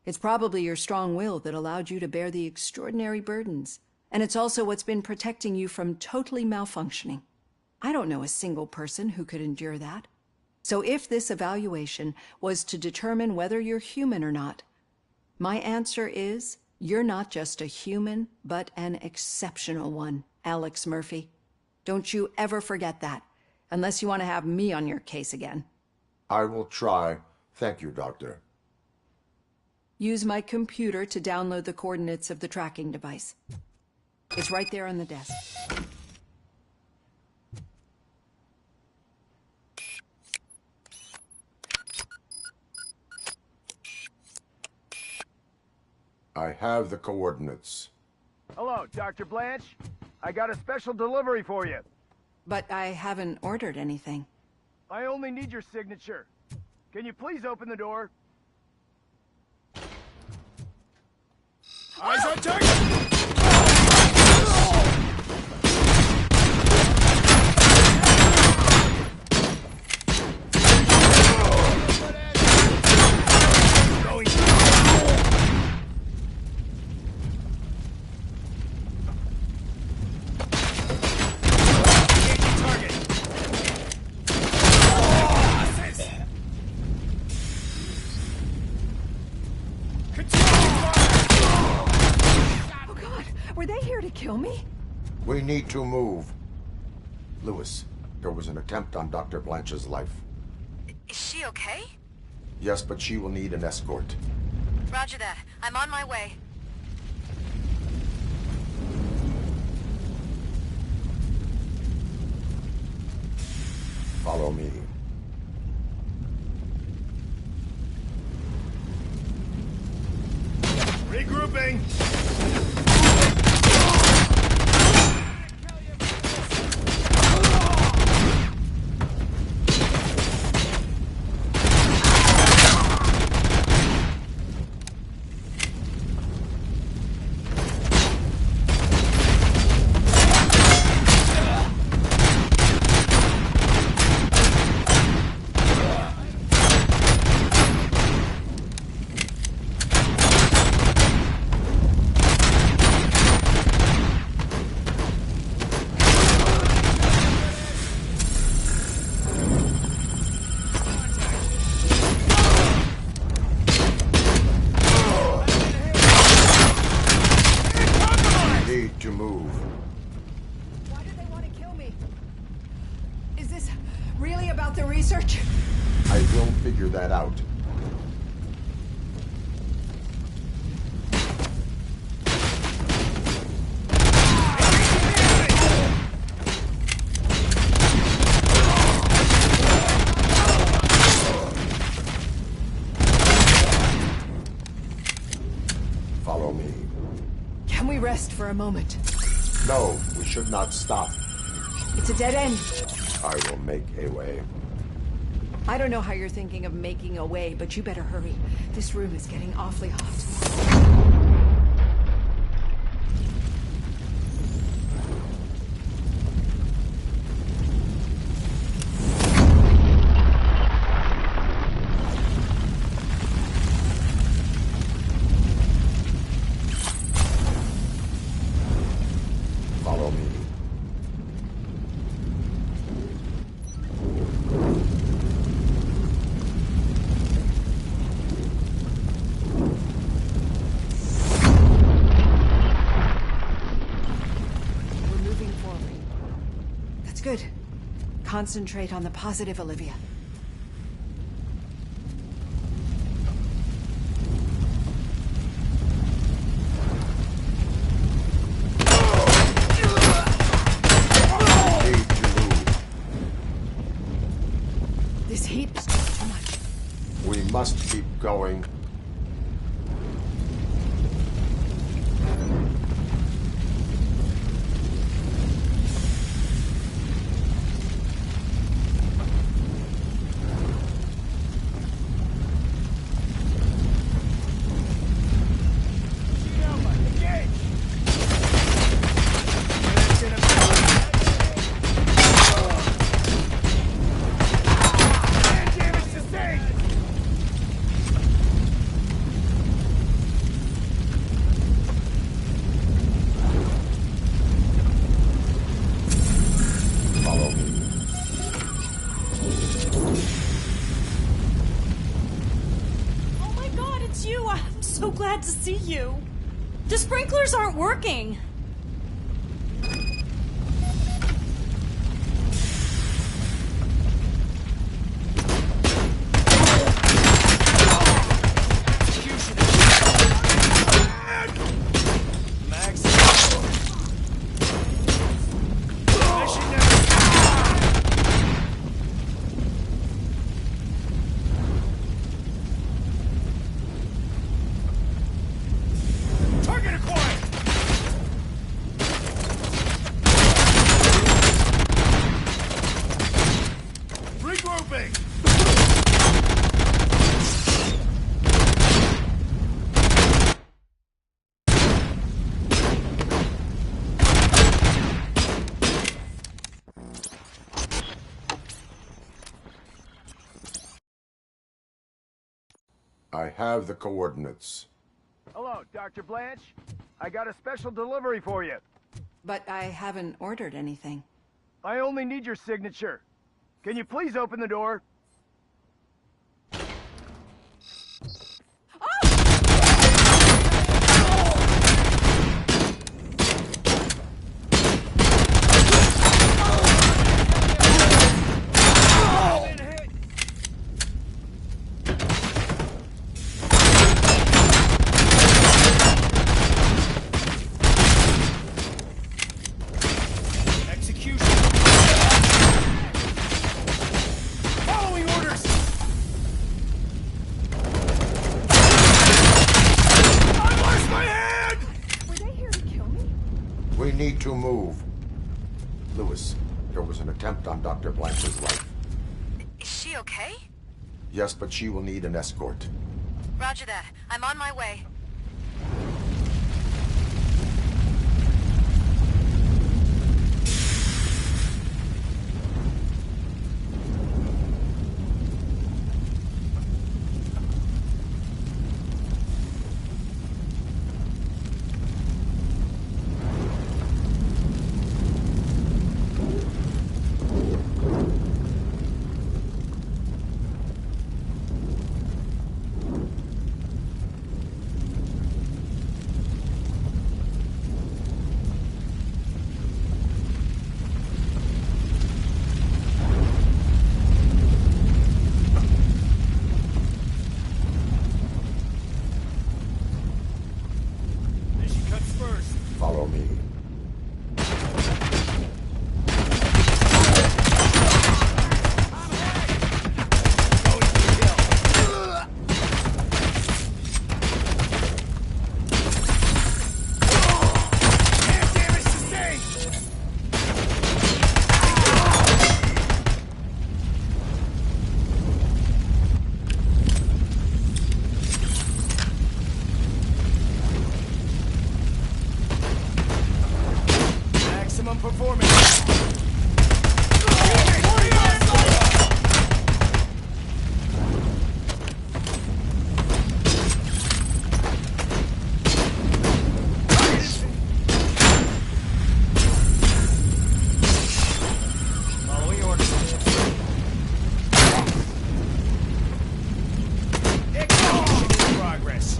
It's probably your strong will that allowed you to bear the extraordinary burdens. And it's also what's been protecting you from totally malfunctioning. I don't know a single person who could endure that. So if this evaluation was to determine whether you're human or not, my answer is you're not just a human, but an exceptional one, Alex Murphy. Don't you ever forget that, unless you want to have me on your case again. I will try. Thank you, Doctor. Use my computer to download the coordinates of the tracking device. It's right there on the desk. I have the coordinates. Hello, Dr. Blanche. I got a special delivery for you. But I haven't ordered anything. I only need your signature. Can you please open the door? Eyes on target! Kill me? We need to move. Lewis, there was an attempt on Dr. Blanche's life. Is she okay? Yes, but she will need an escort. Roger that. I'm on my way. Follow me. Regrouping! stop the research? I will figure that out. Follow me. Can we rest for a moment? No, we should not stop. It's a dead end. I will make a way. I don't know how you're thinking of making a way, but you better hurry. This room is getting awfully hot. Follow me. We're moving forward. That's good. Concentrate on the positive, Olivia. This heat is just too much. We must keep going. Follow me. Oh my god, it's you! I'm so glad to see you. The sprinklers aren't working. Target acquired! Regrouping! I have the coordinates. Hello, Dr. Blanche. I got a special delivery for you. But I haven't ordered anything. I only need your signature. Can you please open the door? Execution! Following orders! I lost my hand! Were they here to kill me? We need to move. Lewis, there was an attempt on Dr. Blanche's life. Is she okay? Yes, but she will need an escort. Roger that. I'm on my way. first. Follow me. Maximum performance. Following orders. Execution in progress.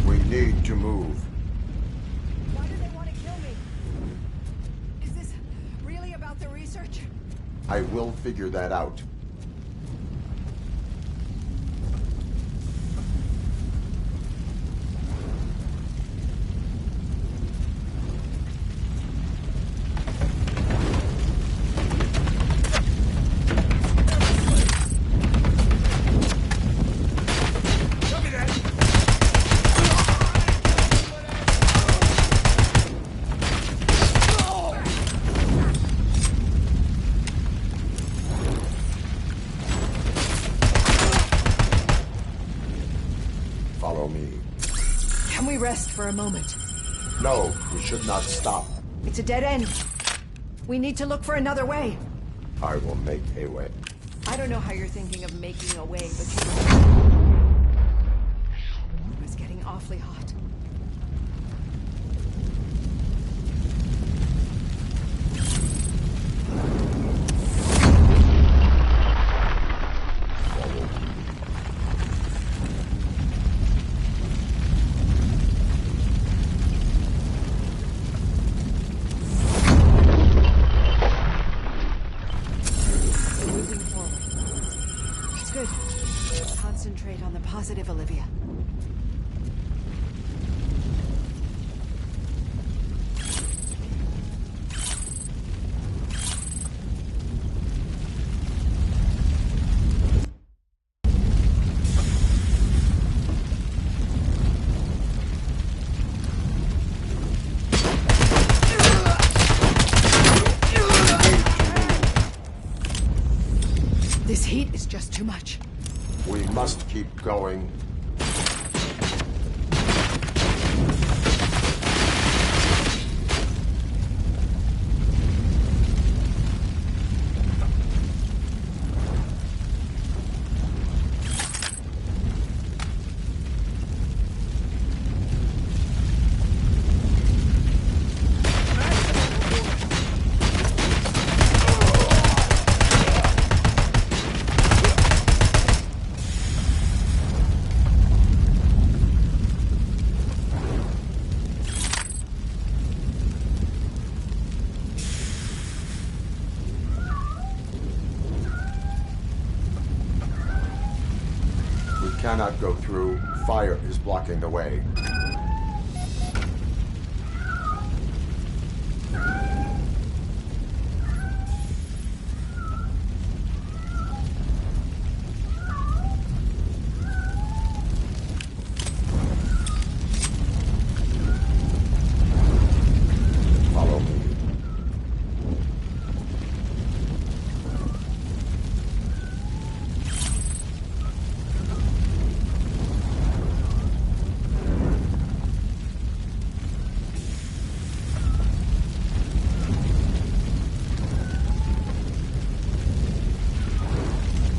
We need to move. Why do they want to kill me? Is this really about the research? I will figure that out. Follow me. Can we rest for a moment? No, we should not stop. It's a dead end. We need to look for another way. I will make a way. I don't know how you're thinking of making a way, but you... It's getting awfully hot. Moving forward. It's good. Concentrate on the positive, Olivia. This heat is just too much. We must keep going. We cannot go through. Fire is blocking the way. Follow me.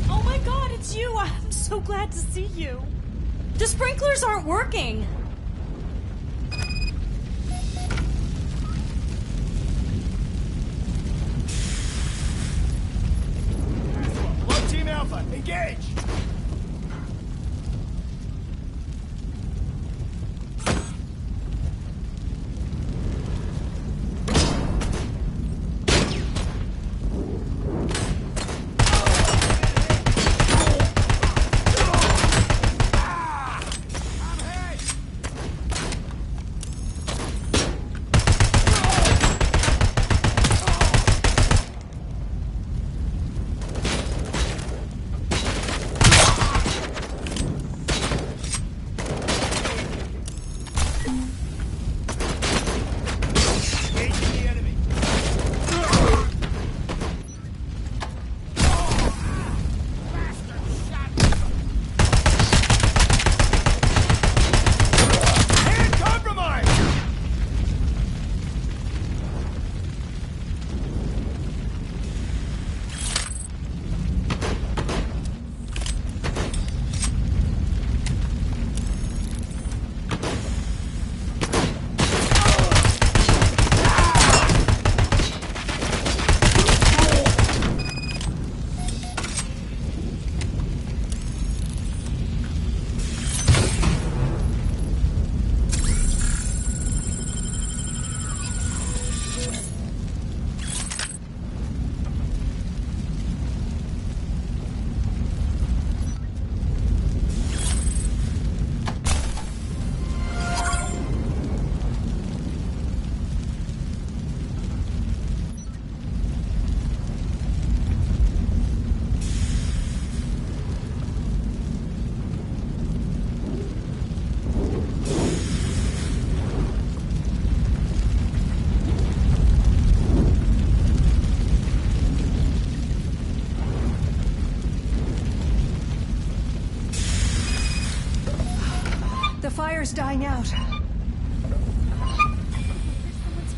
Oh my god, it's you! I'm so glad to see you. The sprinklers aren't working. Blood Team Alpha, engage! The fire's dying out. Someone's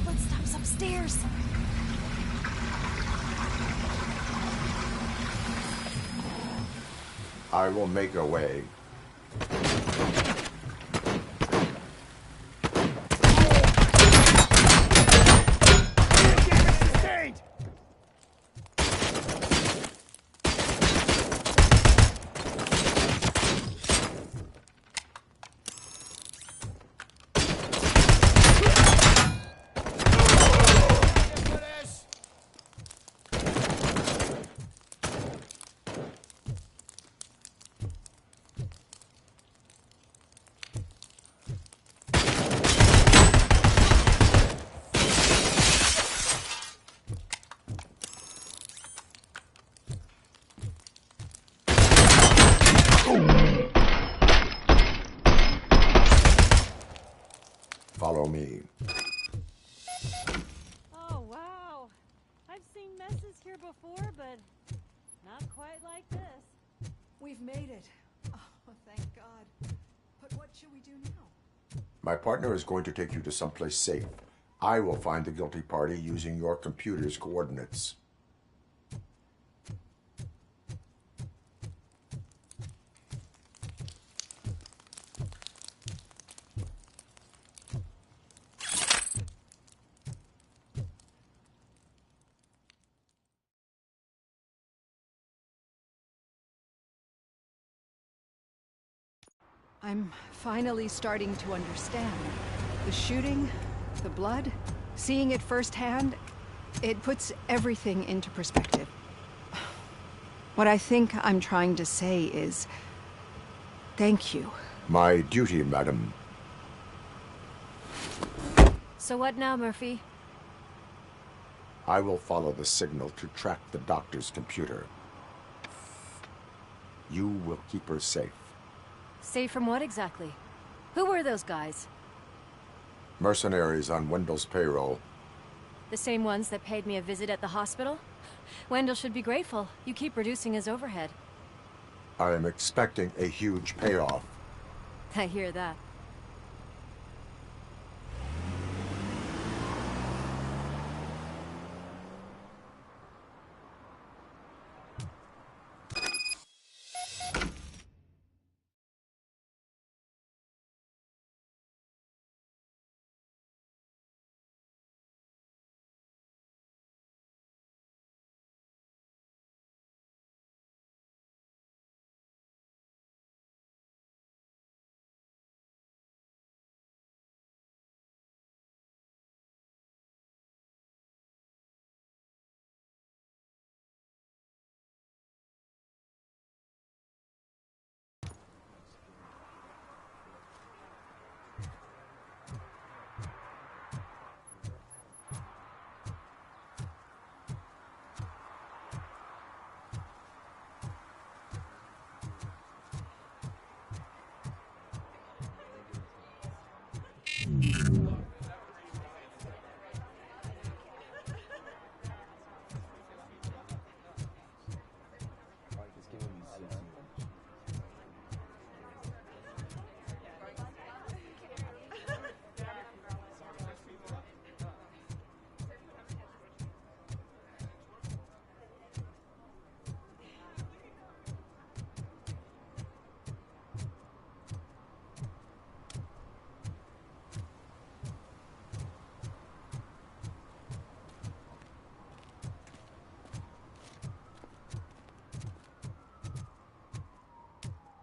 footsteps upstairs. I will make a way. Follow me. Oh, wow. I've seen messes here before, but not quite like this. We've made it. Oh, thank God. But what should we do now? My partner is going to take you to someplace safe. I will find the guilty party using your computer's coordinates. I'm finally starting to understand. The shooting, the blood, seeing it firsthand, it puts everything into perspective. What I think I'm trying to say is, thank you. My duty, madam. So what now, Murphy? I will follow the signal to track the doctor's computer. You will keep her safe. Safe from what exactly? Who were those guys? Mercenaries on Wendell's payroll. The same ones that paid me a visit at the hospital? Wendell should be grateful. You keep reducing his overhead. I am expecting a huge payoff. I hear that.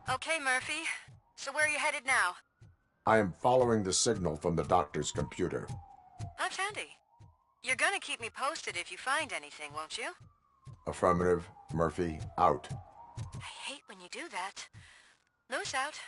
Okay, Murphy. So where are you headed now? I am following the signal from the doctor's computer. That's handy. You're gonna keep me posted if you find anything, won't you? Affirmative. Murphy, out. I hate when you do that. Loose out.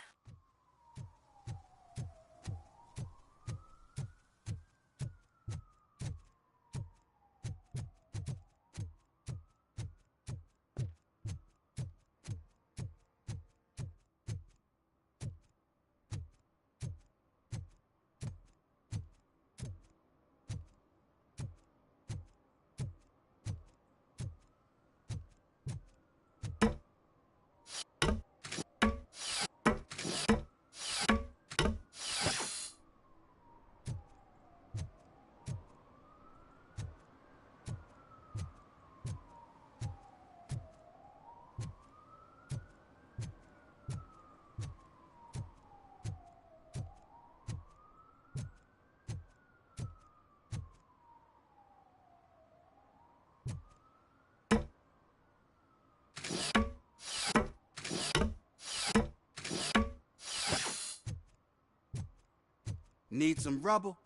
Need some rubble?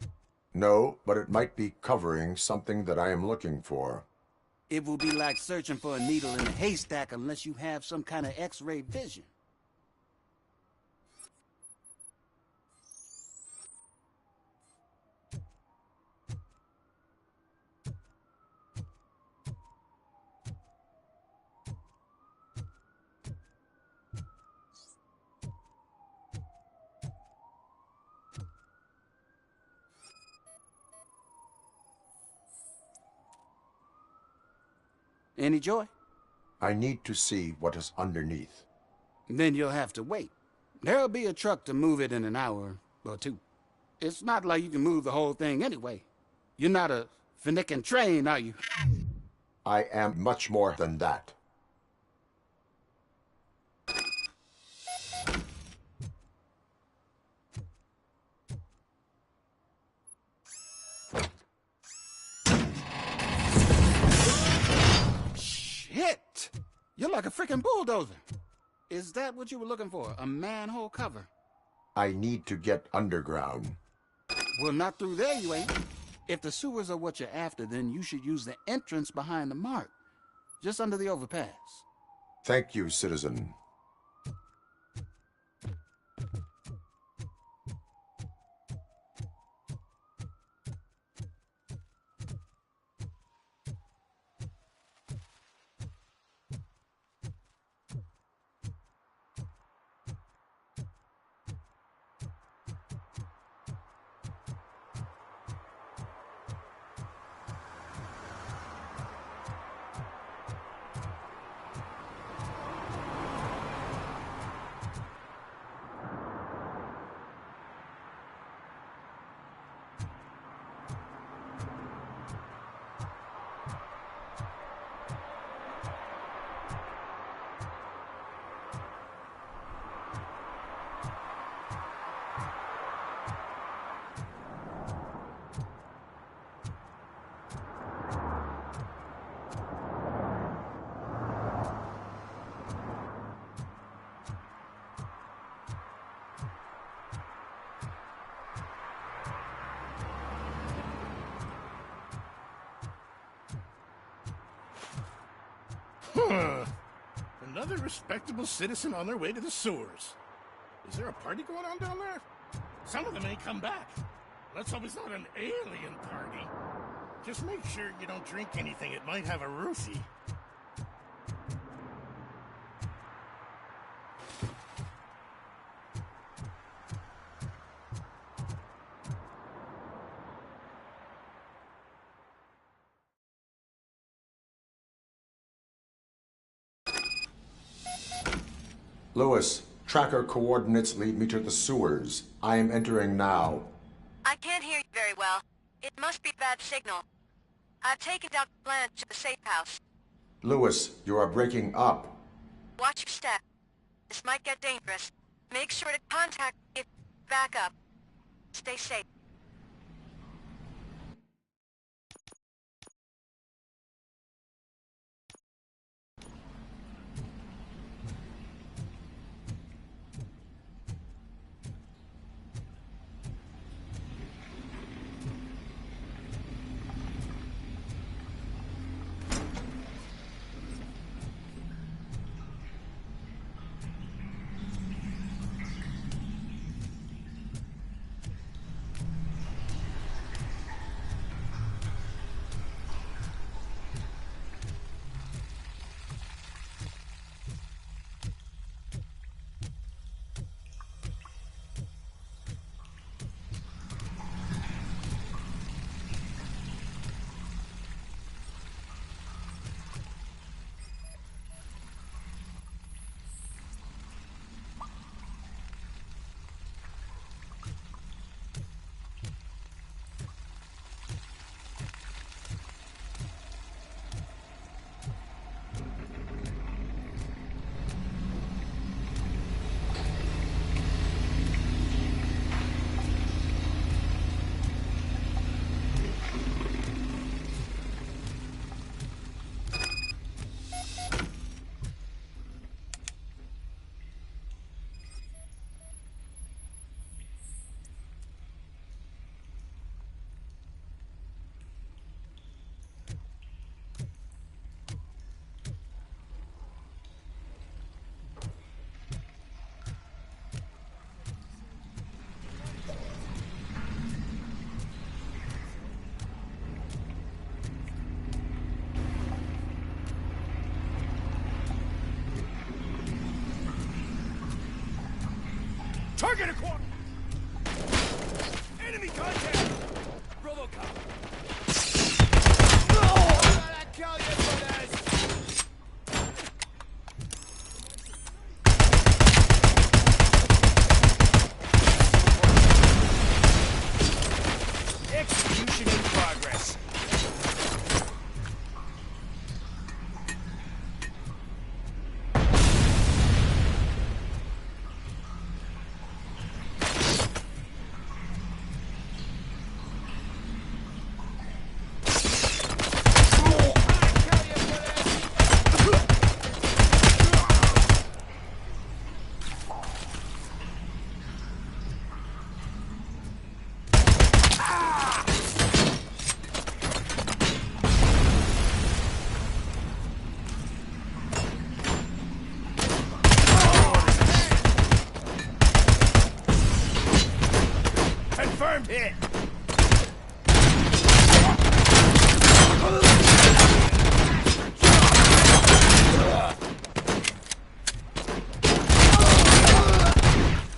No, but it might be covering something that I am looking for. It will be like searching for a needle in a haystack unless you have some kind of X-ray vision. Any joy? I need to see what is underneath. Then you'll have to wait. There'll be a truck to move it in an hour or two. It's not like you can move the whole thing anyway. You're not a finicking train, are you? I am much more than that. Shit! You're like a freaking bulldozer. Is that what you were looking for? A manhole cover? I need to get underground. Well, not through there, you ain't. If the sewers are what you're after, then you should use the entrance behind the mark. Just under the overpass. Thank you, citizen. Another respectable citizen on their way to the sewers. Is there a party going on down there? Some of them ain't come back. Let's hope it's not an alien party. Just make sure you don't drink anything it might have a roofie. Lewis, tracker coordinates lead me to the sewers. I am entering now. I can't hear you very well. It must be a bad signal. I've taken Dr. Blanche to the safe house. Lewis, you are breaking up. Watch your step. This might get dangerous. Make sure to contact me if you back up. Stay safe. Target acquired! Enemy contact! Robocop! Execution in progress. Confirmed hit.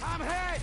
I'm hit!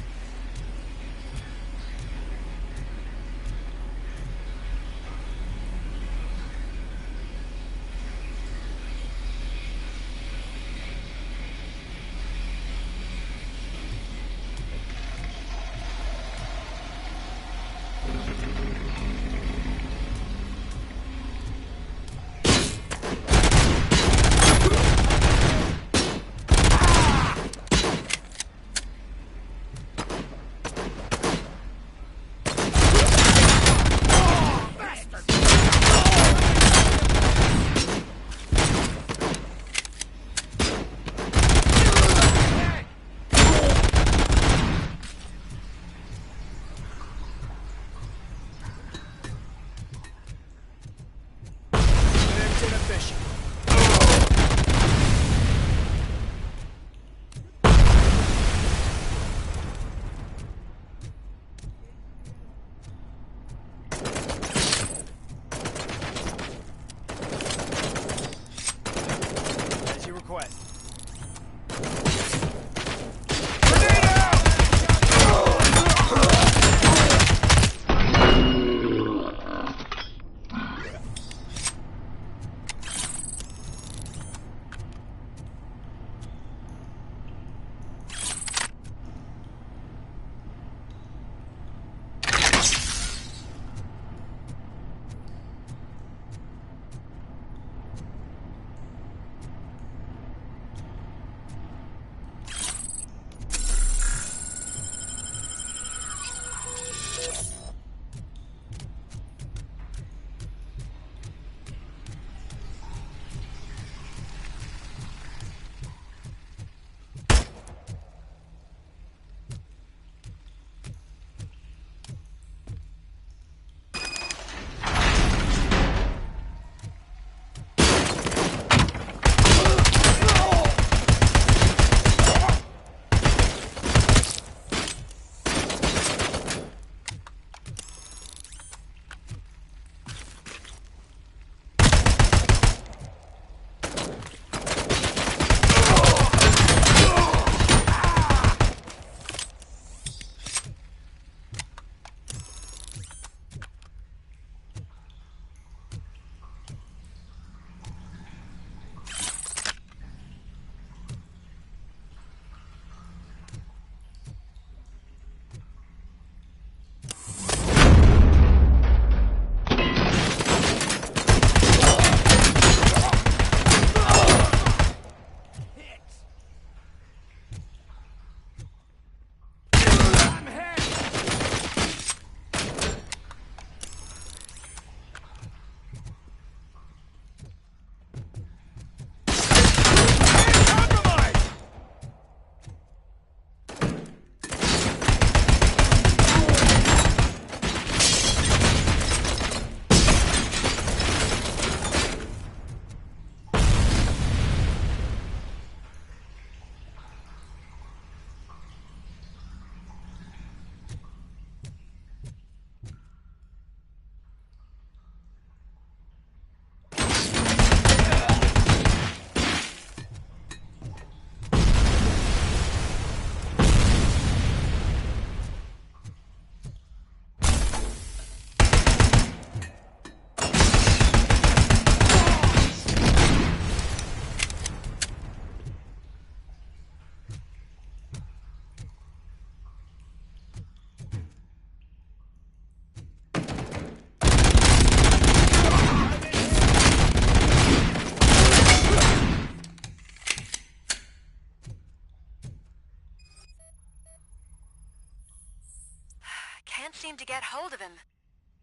can't seem to get hold of him.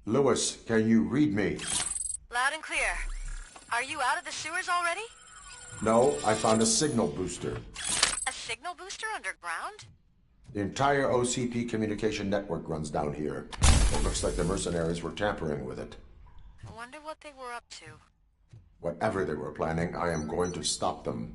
Lewis, can you read me? Loud and clear. Are you out of the sewers already? No, I found a signal booster. A signal booster underground? The entire OCP communication network runs down here. It looks like the mercenaries were tampering with it. I wonder what they were up to. Whatever they were planning, I am going to stop them.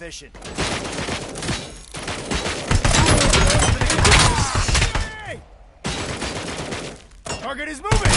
Efficient. Hey! Target is moving!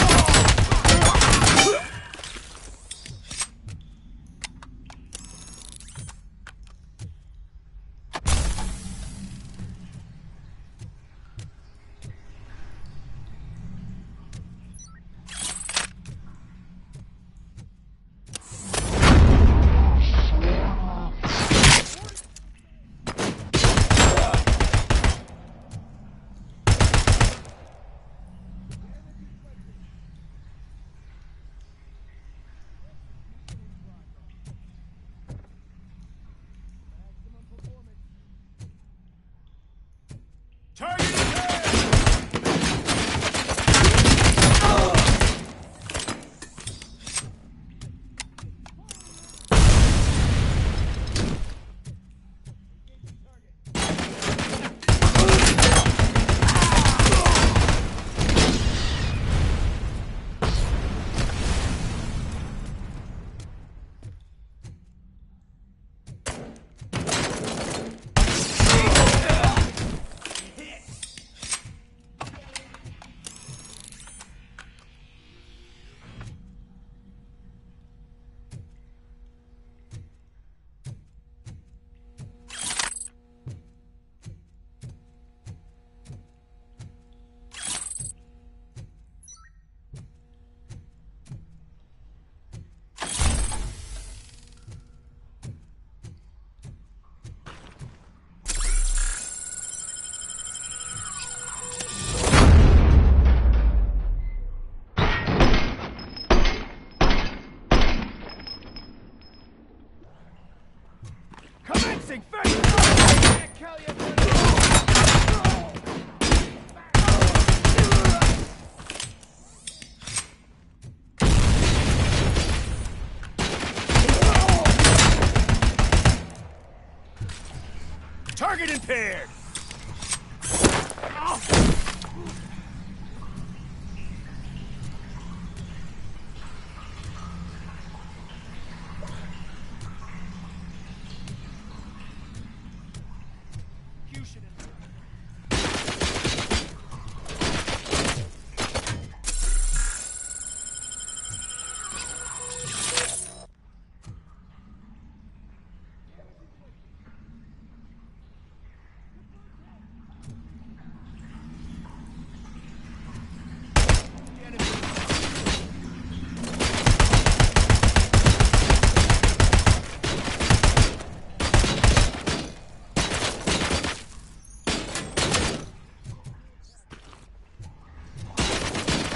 Target impaired!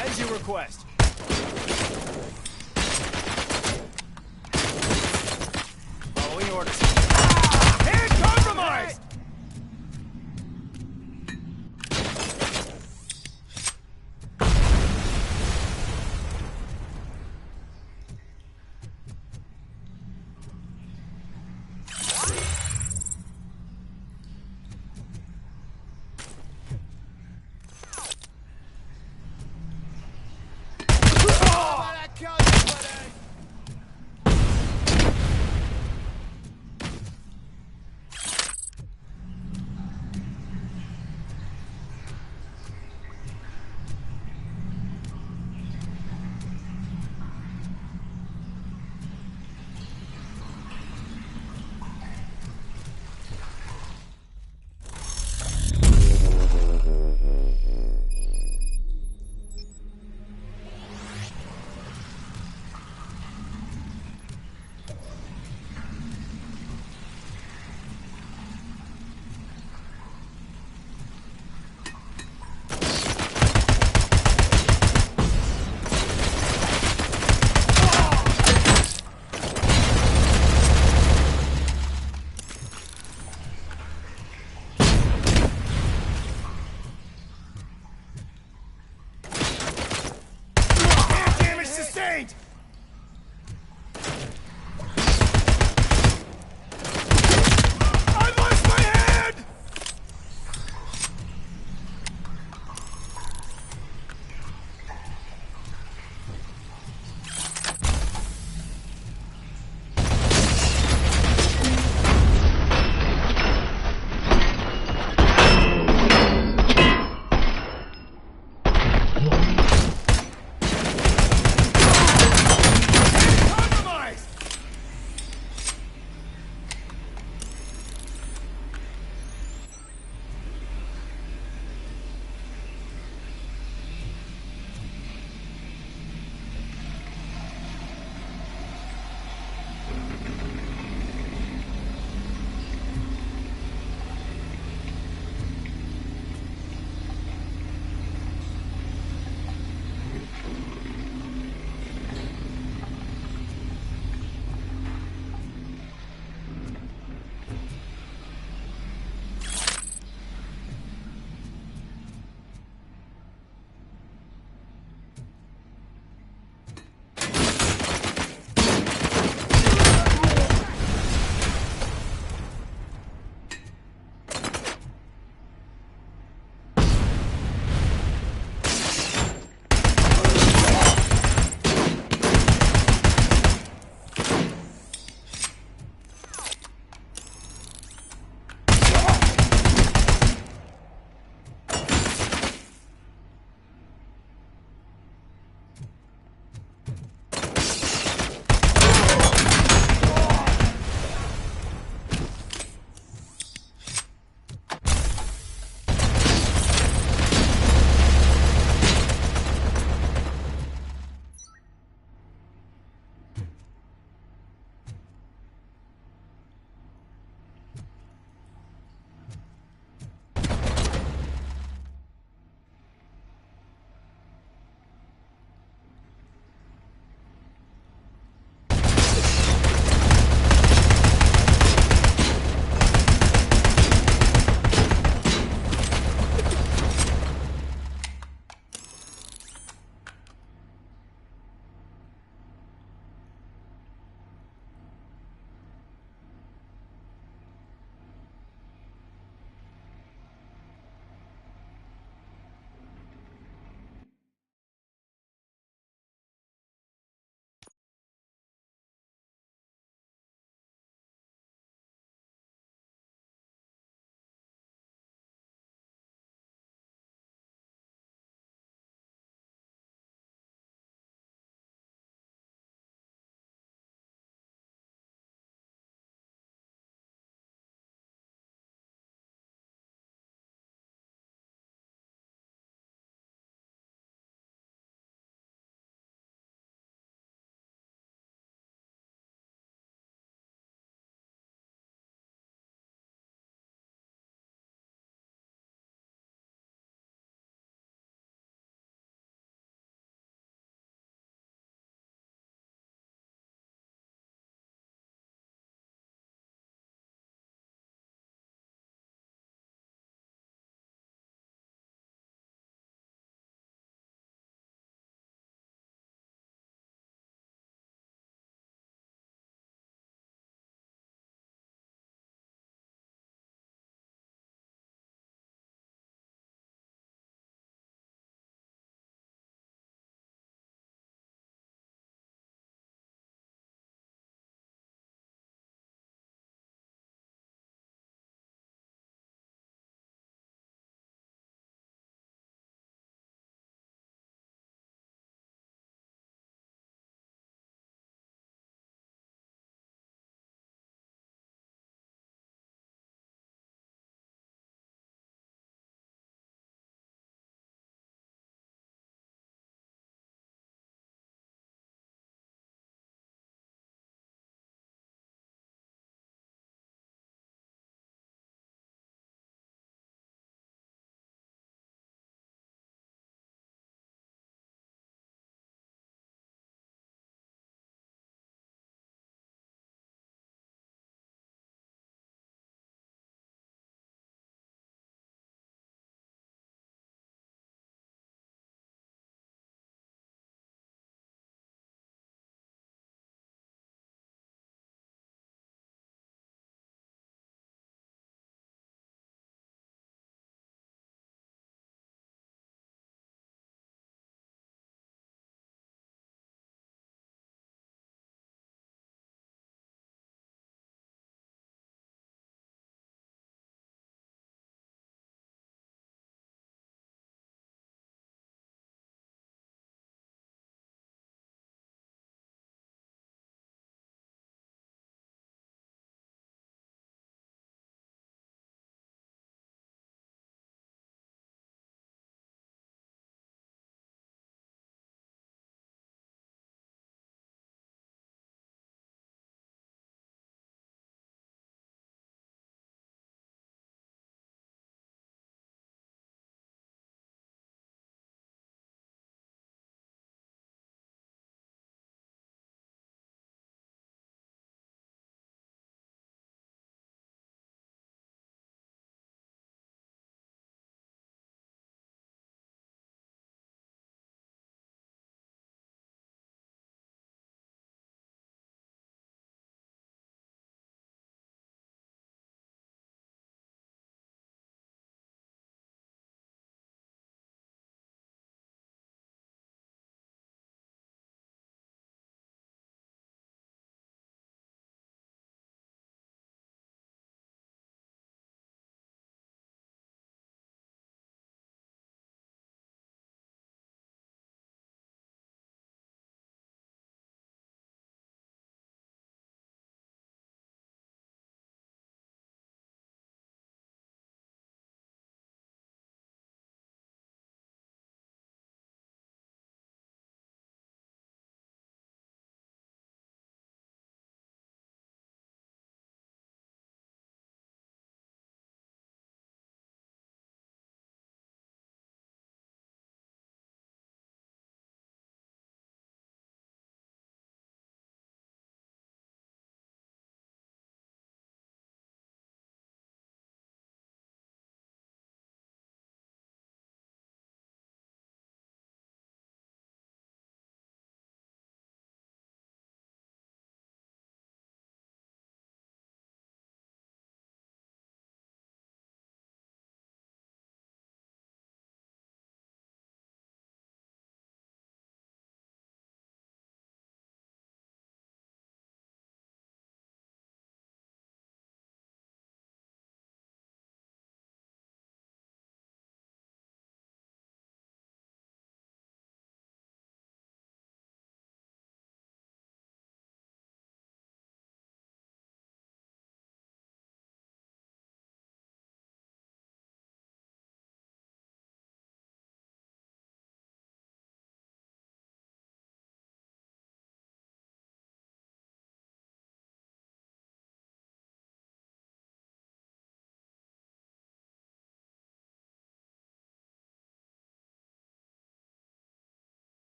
As you request. Following orders. Hand compromised!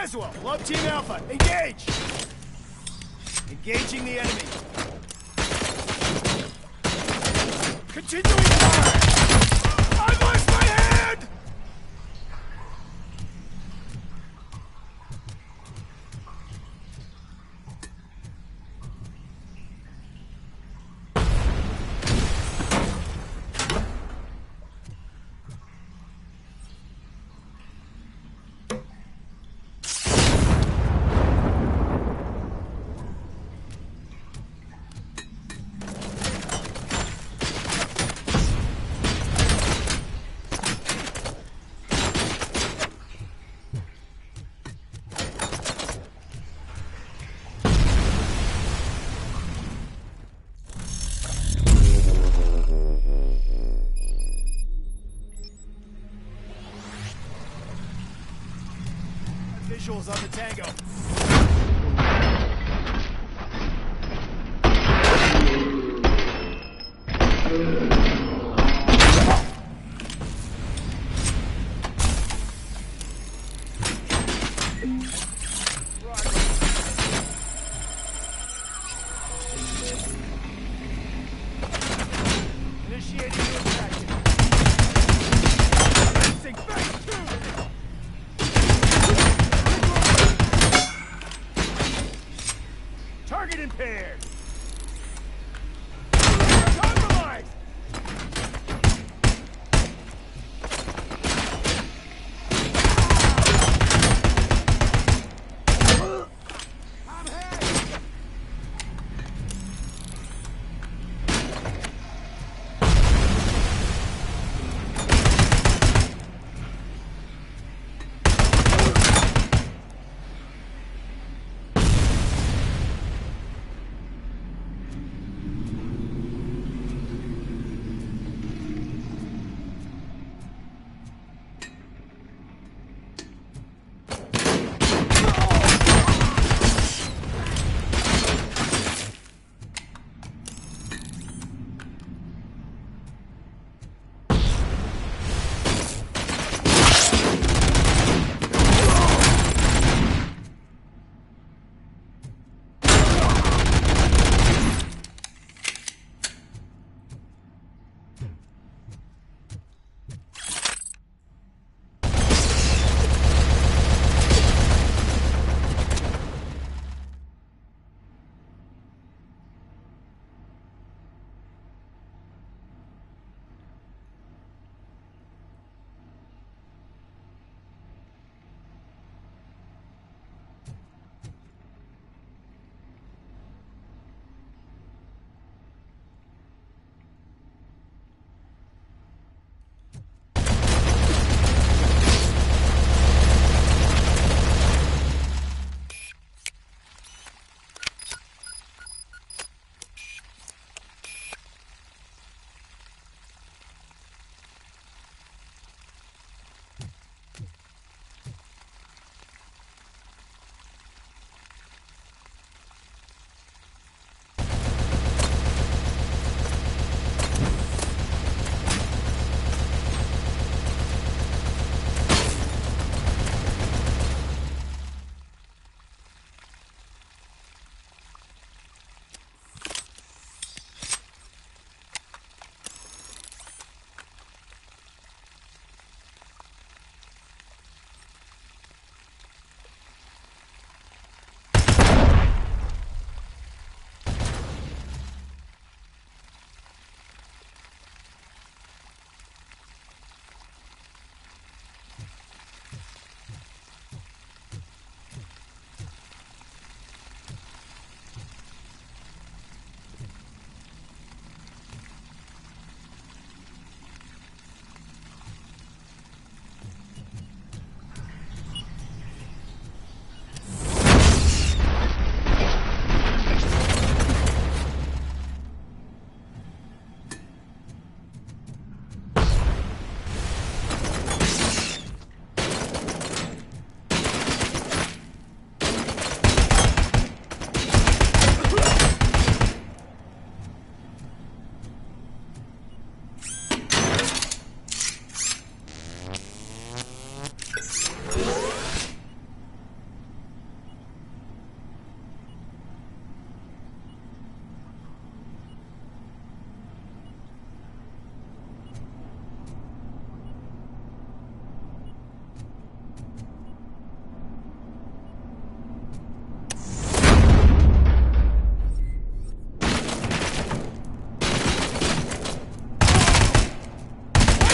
Laswell, Love Team Alpha, engage! Engaging the enemy. Continuing fire! I lost my hand! Visuals on the Tango. Initiating new attraction. Racing phase 2!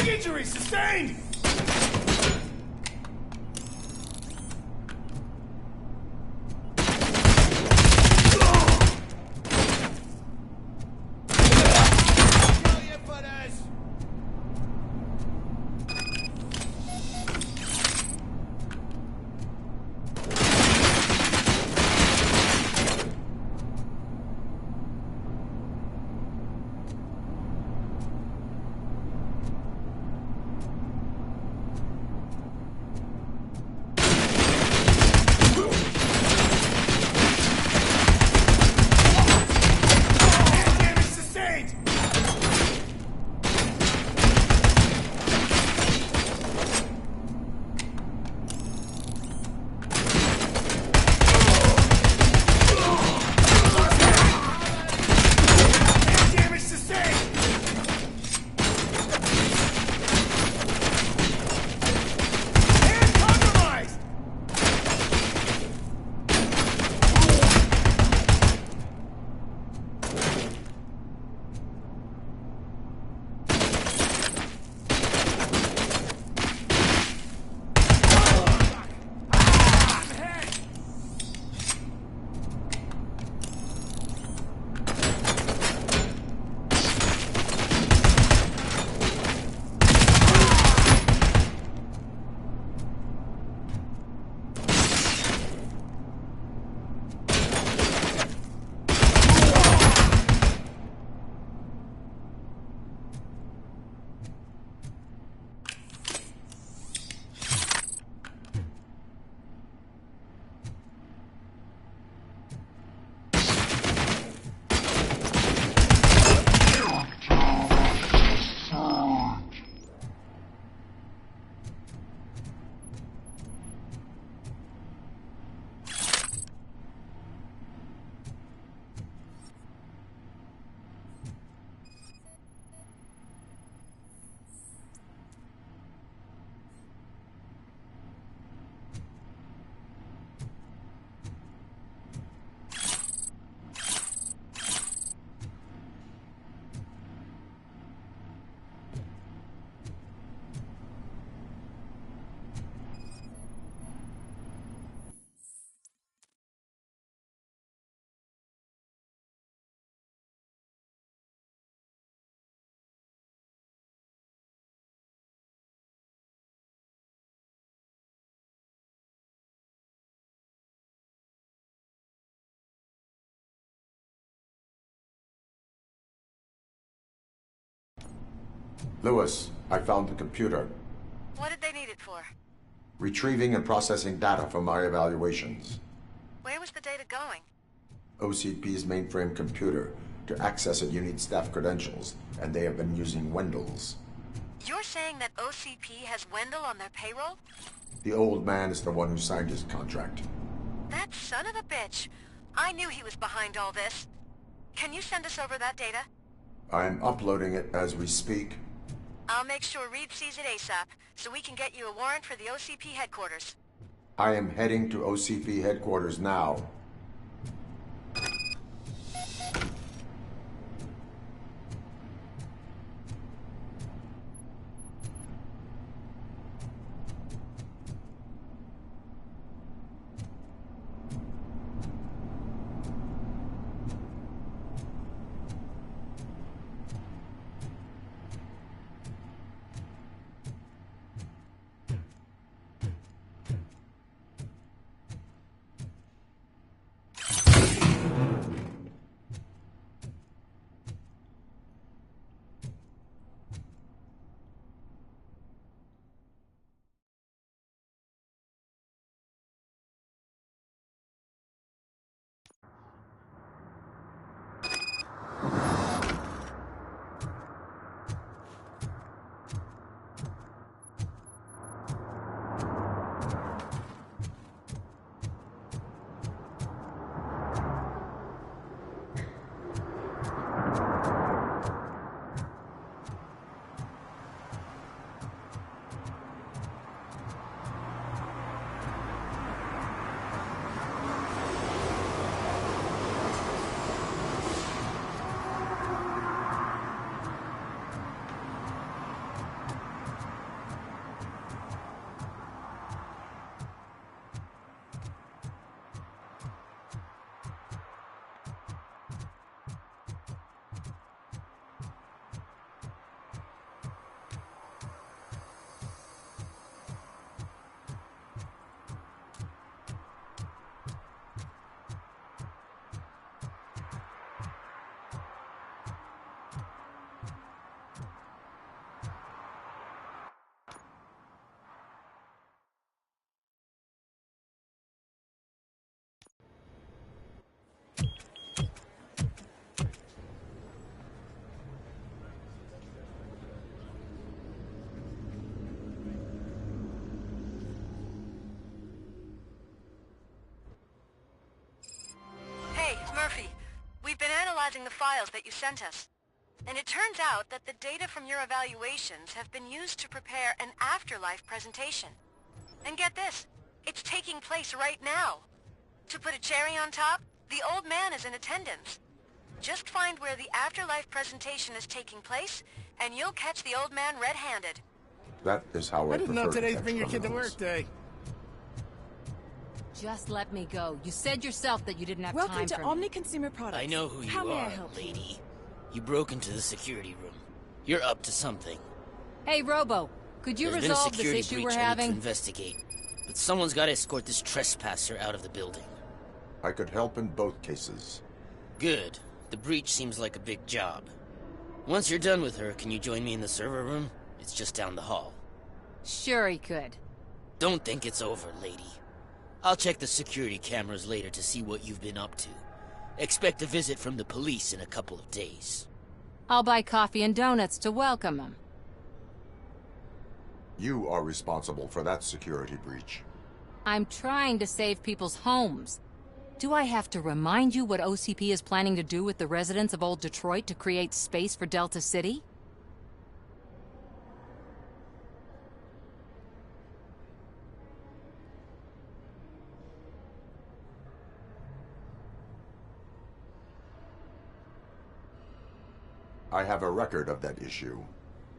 Big injury sustained! Lewis, I found the computer. What did they need it for? Retrieving and processing data from my evaluations. Where was the data going? OCP's mainframe computer. To access it, you need staff credentials, and they have been using Wendell's. You're saying that OCP has Wendell on their payroll? The old man is the one who signed his contract. That son of a bitch. I knew he was behind all this. Can you send us over that data? I'm uploading it as we speak. I'll make sure Reed sees it ASAP, so we can get you a warrant for the OCP headquarters. I am heading to OCP headquarters now. the files that you sent us. And it turns out that the data from your evaluations have been used to prepare an afterlife presentation. And get this, it's taking place right now. To put a cherry on top, the old man is in attendance. Just find where the afterlife presentation is taking place, and you'll catch the old man red-handed. That is how I didn't know prefer to today's catch Bring Your Kid to criminals. Work Day. Just let me go. You said yourself that you didn't have Welcome time to for Omni me. Consumer Products. I know who you How may I are, help you? lady. You broke into the security room. You're up to something. Hey, Robo, could you There's resolve been a this security issue breach we're I need to having? investigate. But someone's got to escort this trespasser out of the building. I could help in both cases. Good. The breach seems like a big job. Once you're done with her, can you join me in the server room? It's just down the hall. Sure he could. Don't think it's over, lady. I'll check the security cameras later to see what you've been up to. Expect a visit from the police in a couple of days. I'll buy coffee and donuts to welcome him. You are responsible for that security breach. I'm trying to save people's homes. Do I have to remind you what OCP is planning to do with the residents of Old Detroit to create space for Delta City? I have a record of that issue.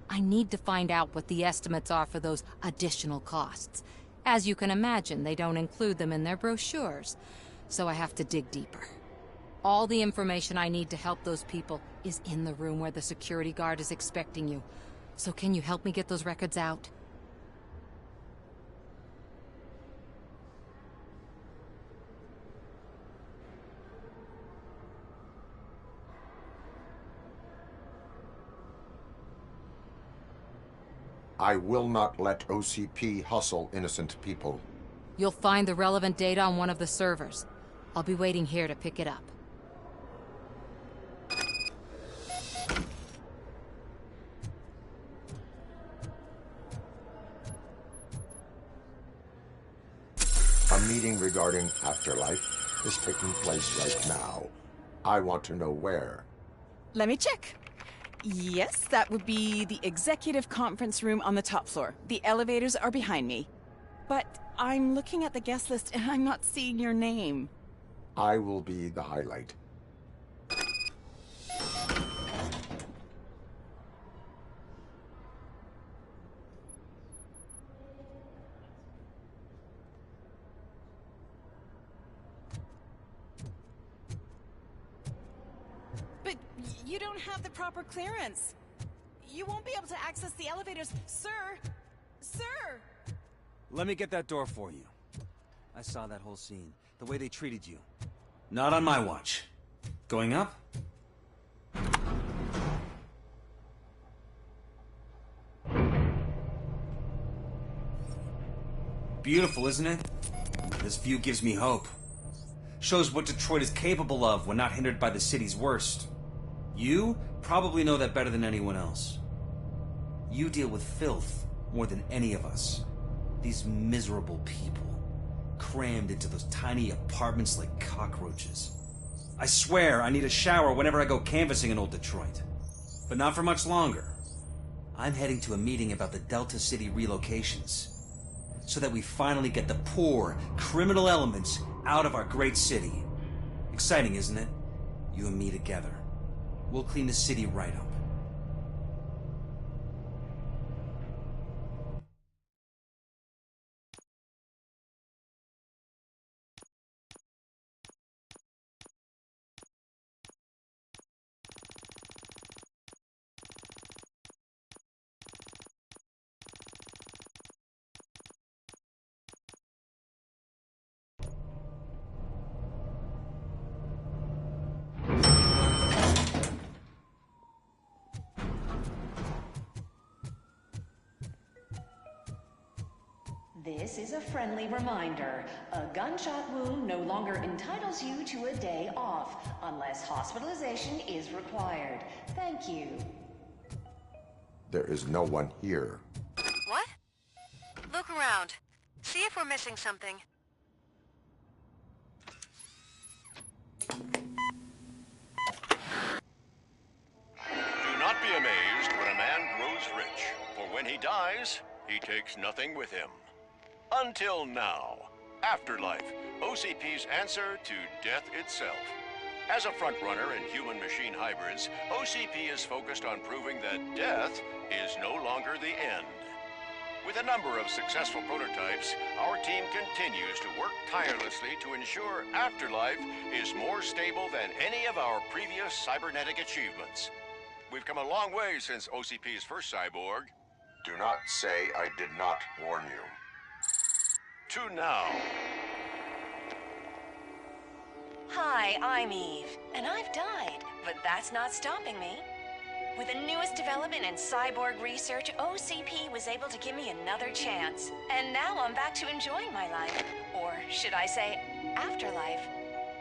I need to find out what the estimates are for those additional costs. As you can imagine, they don't include them in their brochures, so I have to dig deeper. All the information I need to help those people is in the room where the security guard is expecting you. So can you help me get those records out? I will not let OCP hustle innocent people. You'll find the relevant data on one of the servers. I'll be waiting here to pick it up. A meeting regarding afterlife is taking place right now. I want to know where. Let me check. Yes, that would be the executive conference room on the top floor. The elevators are behind me. But I'm looking at the guest list and I'm not seeing your name. I will be the highlight. But you don't have the proper clearance. You won't be able to access the elevators, sir. Sir! Let me get that door for you. I saw that whole scene. The way they treated you. Not on my watch. Going up? Beautiful, isn't it? This view gives me hope. Shows what Detroit is capable of when not hindered by the city's worst. You probably know that better than anyone else. You deal with filth more than any of us. These miserable people, crammed into those tiny apartments like cockroaches. I swear I need a shower whenever I go canvassing in Old Detroit. But not for much longer. I'm heading to a meeting about the Delta City relocations, so that we finally get the poor, criminal elements out of our great city. Exciting, isn't it? You and me together. We'll clean the city right up. This is a friendly reminder. A gunshot wound no longer entitles you to a day off, unless hospitalization is required. Thank you. There is no one here. What? Look around. See if we're missing something. when he dies, he takes nothing with him. Until now. Afterlife, OCP's answer to death itself. As a frontrunner in human-machine hybrids, OCP is focused on proving that death is no longer the end. With a number of successful prototypes, our team continues to work tirelessly to ensure Afterlife is more stable than any of our previous cybernetic achievements. We've come a long way since OCP's first cyborg. Do not say I did not warn you. To now. Hi, I'm Eve, and I've died, but that's not stopping me. With the newest development in cyborg research, OCP was able to give me another chance. And now I'm back to enjoying my life. Or should I say, afterlife.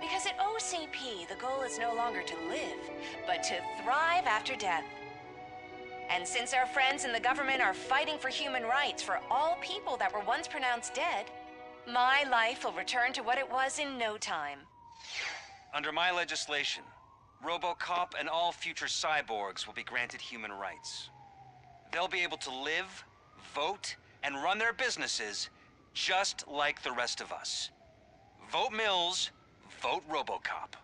Because at OCP, the goal is no longer to live, but to thrive after death. And since our friends in the government are fighting for human rights for all people that were once pronounced dead, my life will return to what it was in no time. Under my legislation, Robocop and all future cyborgs will be granted human rights. They'll be able to live, vote, and run their businesses just like the rest of us. Vote Mills, vote Robocop.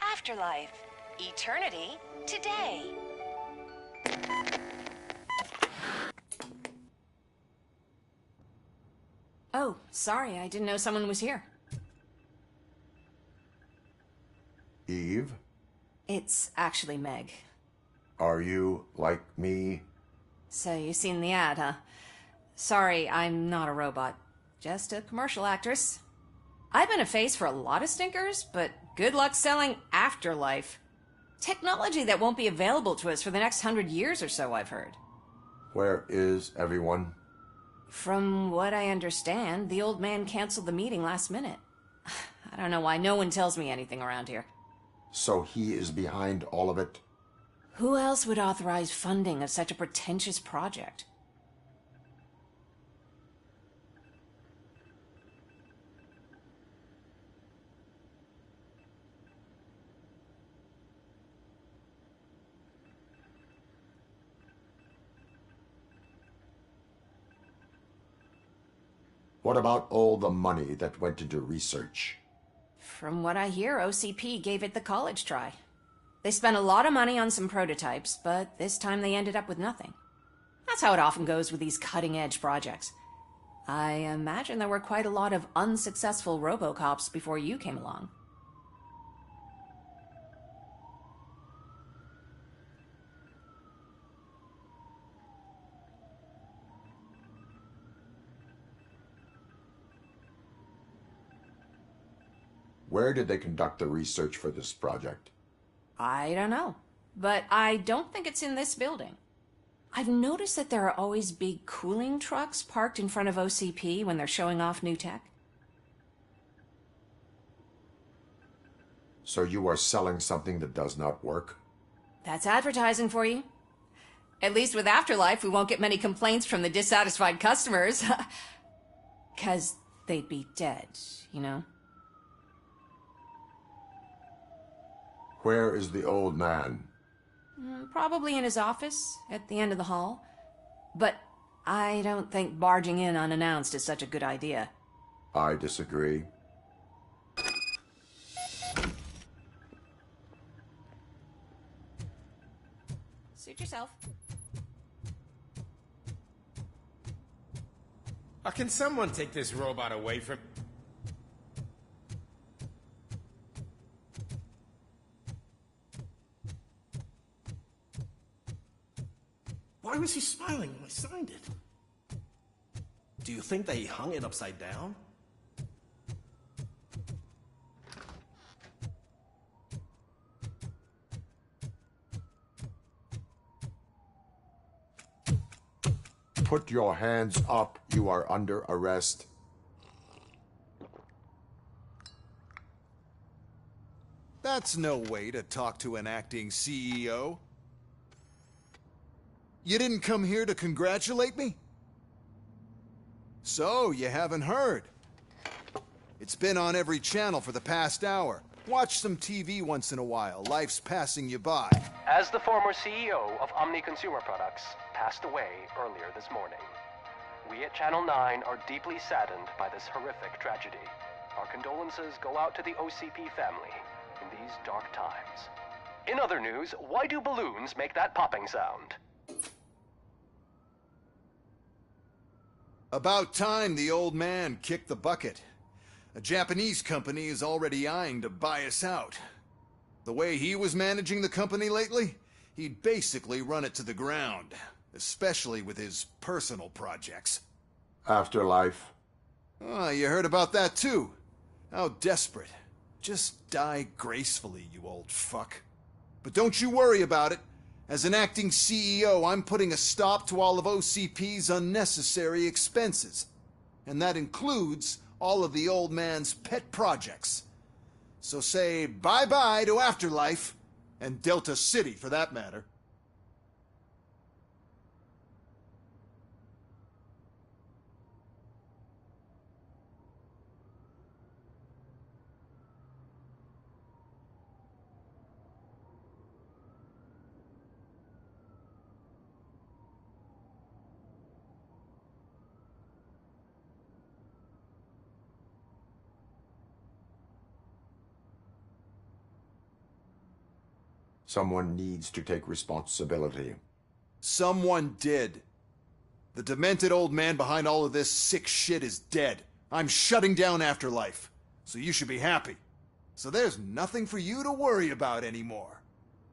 Afterlife. Eternity. Today. Oh, sorry, I didn't know someone was here. Eve? It's actually Meg. Are you like me? So you seen the ad, huh? Sorry, I'm not a robot. Just a commercial actress. I've been a face for a lot of stinkers, but good luck selling Afterlife. Technology that won't be available to us for the next 100 years or so, I've heard. Where is everyone? From what I understand, the old man canceled the meeting last minute. I don't know why no one tells me anything around here. So he is behind all of it? Who else would authorize funding of such a pretentious project? What about all the money that went into research? From what I hear, OCP gave it the college try. They spent a lot of money on some prototypes, but this time they ended up with nothing. That's how it often goes with these cutting-edge projects. I imagine there were quite a lot of unsuccessful Robocops before you came along. Where did they conduct the research for this project? I don't know, but I don't think it's in this building. I've noticed that there are always big cooling trucks parked in front of OCP when they're showing off new tech. So you are selling something that does not work? That's advertising for you. At least with Afterlife, we won't get many complaints from the dissatisfied customers. 'Cause they'd be dead, you know? Where is the old man? Probably in his office, at the end of the hall. But I don't think barging in unannounced is such a good idea. I disagree. Suit yourself. Can someone take this robot away from... Why was he smiling when I signed it? Do you think they hung it upside down? Put your hands up. You are under arrest. That's no way to talk to an acting CEO. You didn't come here to congratulate me? So, you haven't heard. It's been on every channel for the past hour. Watch some TV once in a while. Life's passing you by. As the former CEO of Omni Consumer Products, passed away earlier this morning. We at Channel 9 are deeply saddened by this horrific tragedy. Our condolences go out to the OCP family in these dark times. In other news, why do balloons make that popping sound? About time the old man kicked the bucket. A Japanese company is already eyeing to buy us out. The way he was managing the company lately, he'd basically run it to the ground, especially with his personal projects. Afterlife. Oh, you heard about that too. How desperate. Just die gracefully, you old fuck. But don't you worry about it. As an acting CEO, I'm putting a stop to all of OCP's unnecessary expenses. And that includes all of the old man's pet projects. So say bye-bye to Afterlife, and Delta City for that matter. Someone needs to take responsibility. Someone did. The demented old man behind all of this sick shit is dead. I'm shutting down Afterlife, so you should be happy. So there's nothing for you to worry about anymore.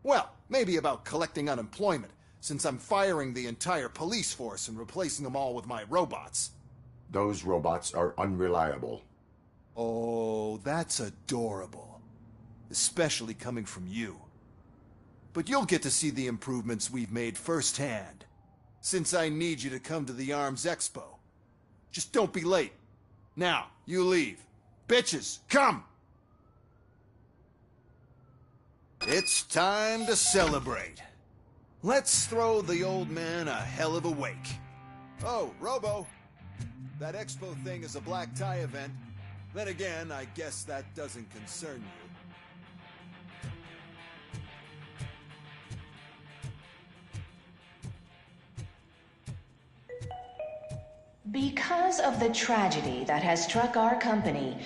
Well, maybe about collecting unemployment, since I'm firing the entire police force and replacing them all with my robots. Those robots are unreliable. Oh, that's adorable. Especially coming from you. But you'll get to see the improvements we've made firsthand, since I need you to come to the ARMS Expo. Just don't be late. Now, you leave. Bitches, come! It's time to celebrate. Let's throw the old man a hell of a wake. Oh, Robo, that Expo thing is a black tie event. Then again, I guess that doesn't concern you. Because of the tragedy that has struck our company,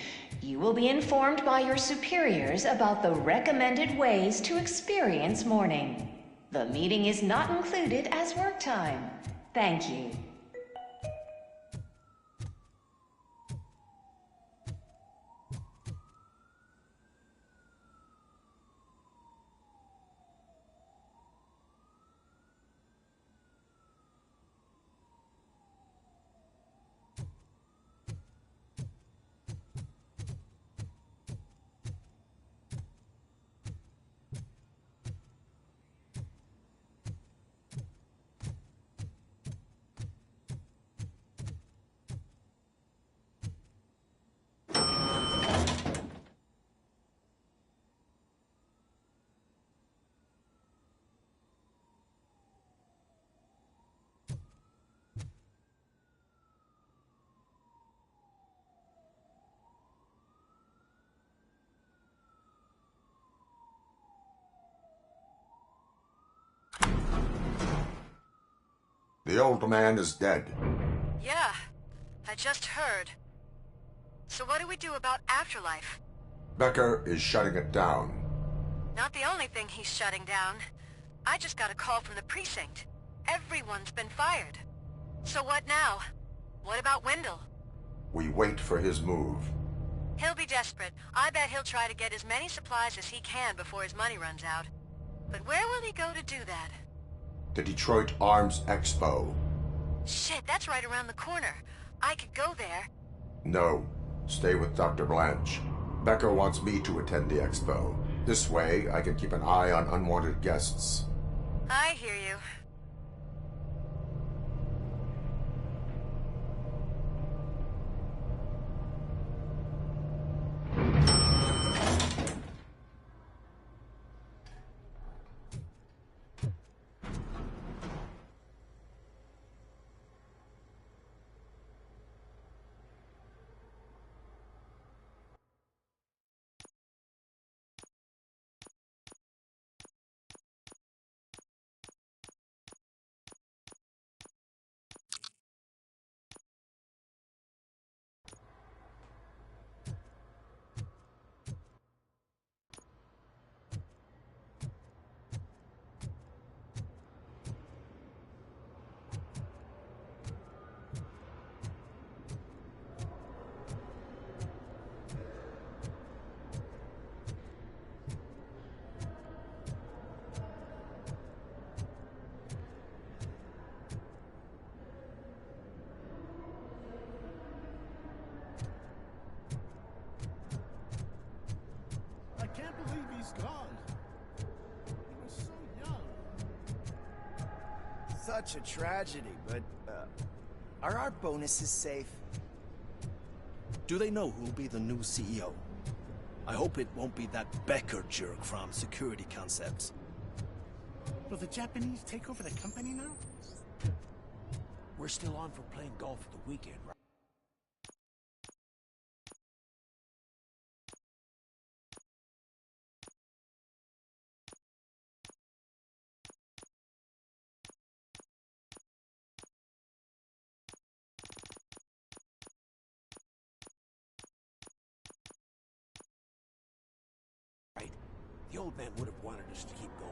you will be informed by your superiors about the recommended ways to experience mourning. The meeting is not included as work time. Thank you. The old man is dead. Yeah, I just heard. So what do we do about Afterlife? Becker is shutting it down. Not the only thing he's shutting down. I just got a call from the precinct. Everyone's been fired. So what now? What about Wendell? We wait for his move. He'll be desperate. I bet he'll try to get as many supplies as he can before his money runs out. But where will he go to do that? The Detroit Arms Expo. Shit, that's right around the corner. I could go there. No. Stay with Dr. Blanche. Becker wants me to attend the expo. This way, I can keep an eye on unwanted guests. I hear you. such a tragedy, but, are our bonuses safe? Do they know who'll be the new CEO? I hope it won't be that Becker jerk from Security Concepts. Will the Japanese take over the company now? We're still on for playing golf at the weekend, right? The old man would have wanted us to keep going.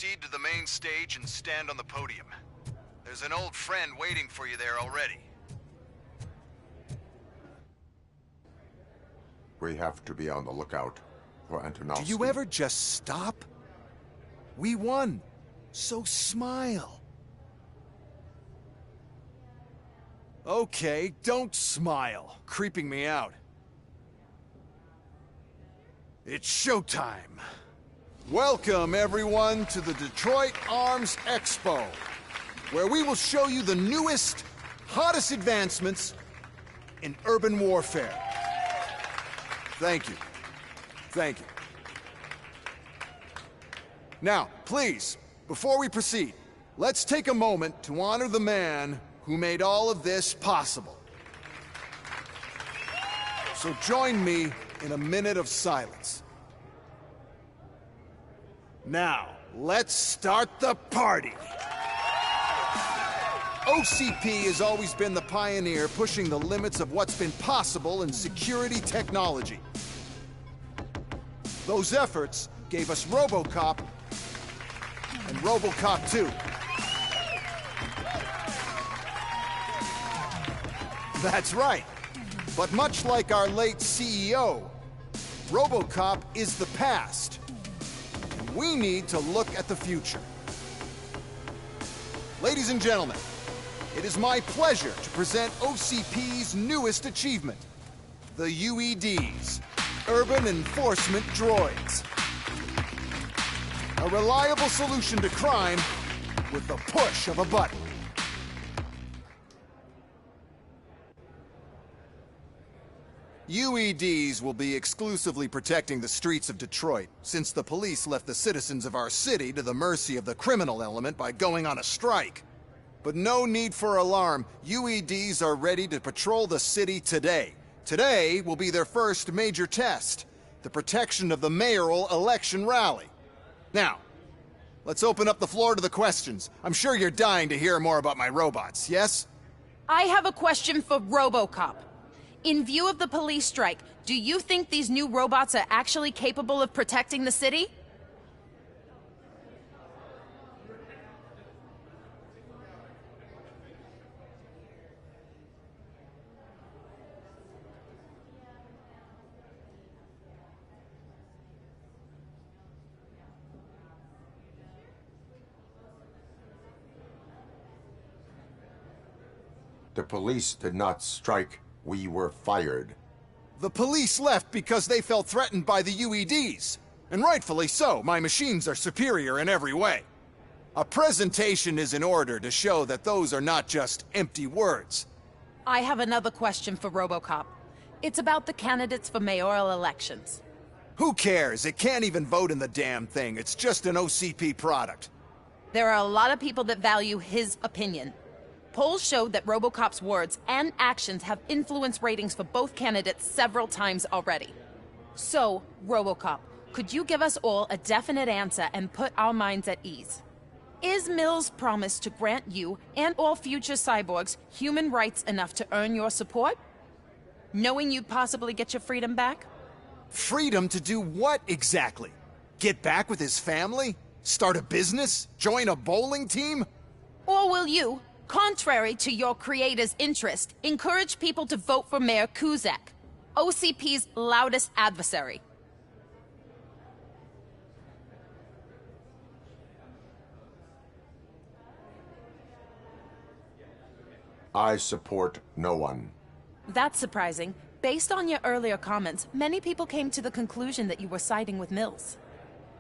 proceed to the main stage and stand on the podium. There's an old friend waiting for you there already. We have to be on the lookout for Antonovsky. Do you ever just stop? We won, so smile. Okay, don't smile. Creeping me out. It's showtime. Welcome, everyone, to the Detroit Arms Expo, where we will show you the newest, hottest advancements in urban warfare. Thank you. Thank you. Now, please, before we proceed, let's take a moment to honor the man who made all of this possible. So join me in a minute of silence. Now, let's start the party. OCP has always been the pioneer pushing the limits of what's been possible in security technology. Those efforts gave us Robocop and Robocop 2. That's right. But much like our late CEO, Robocop is the past. And we need to look at the future. Ladies and gentlemen, it is my pleasure to present OCP's newest achievement, the UEDs, Urban Enforcement Droids. A reliable solution to crime with the push of a button. UEDs will be exclusively protecting the streets of Detroit, since the police left the citizens of our city to the mercy of the criminal element by going on a strike. But no need for alarm. UEDs are ready to patrol the city today. Today will be their first major test, the protection of the mayoral election rally. Now, let's open up the floor to the questions. I'm sure you're dying to hear more about my robots, yes? I have a question for Robocop. In view of the police strike, do you think these new robots are actually capable of protecting the city? The police did not strike. We were fired. The police left because they felt threatened by the UEDs. And rightfully so. My machines are superior in every way. A presentation is in order to show that those are not just empty words. I have another question for Robocop. It's about the candidates for mayoral elections. Who cares? It can't even vote in the damn thing. It's just an OCP product. There are a lot of people that value his opinion. Polls showed that Robocop's words and actions have influenced ratings for both candidates several times already. So, Robocop, could you give us all a definite answer and put our minds at ease? Is Mills' promise to grant you and all future cyborgs human rights enough to earn your support? Knowing you'd possibly get your freedom back? Freedom to do what exactly? Get back with his family? Start a business? Join a bowling team? Or will you, contrary to your creator's interest, encourage people to vote for Mayor Kuzak, OCP's loudest adversary? I support no one. That's surprising. Based on your earlier comments, many people came to the conclusion that you were siding with Mills.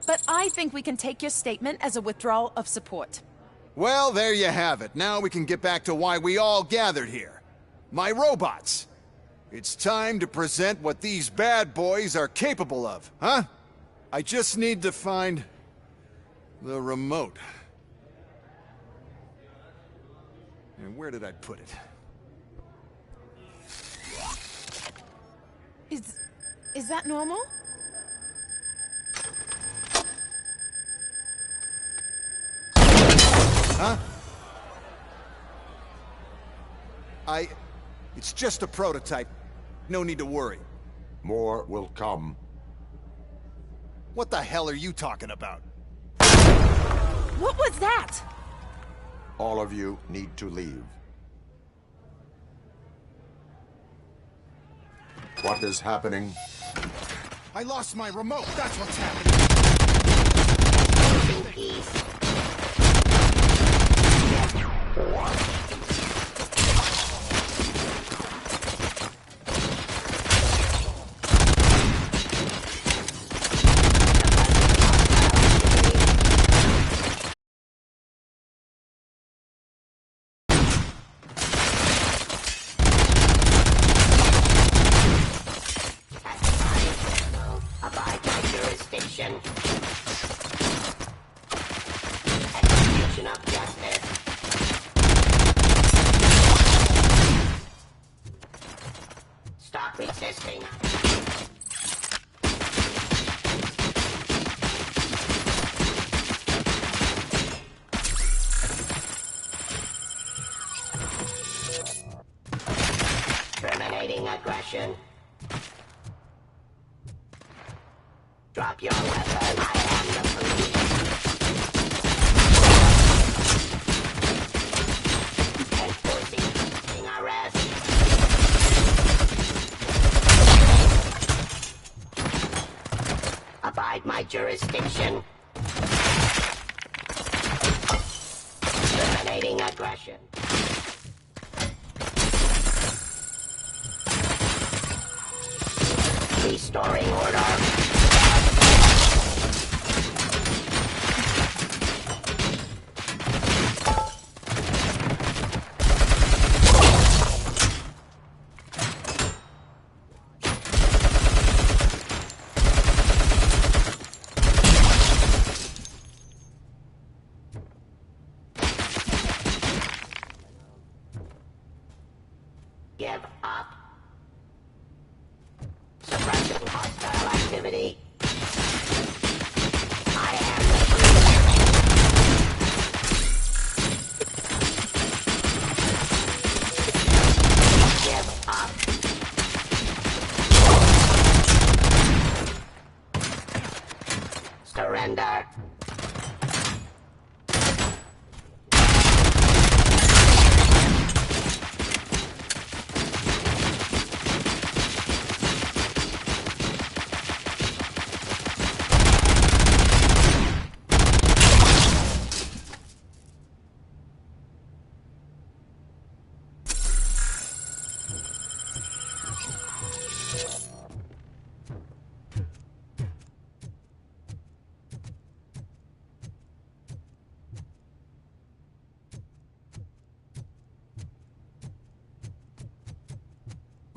But I think we can take your statement as a withdrawal of support. Well, there you have it. Now we can get back to why we all gathered here. My robots. It's time to present what these bad boys are capable of, huh? I just need to find the remote. And where did I put it? Is that normal? Huh? It's just a prototype. No need to worry. More will come. What the hell are you talking about? What was that? All of you need to leave. What is happening? I lost my remote. That's what's happening. Abide by jurisdiction. Execution of justice. Stop resisting. Terminating aggression. Drop your weapon. I am the police. Enforcing arrest. Abide my jurisdiction. Terminating aggression. Restoring order. Give up. Suppressing hostile activity. I am the police. Give up. Surrender.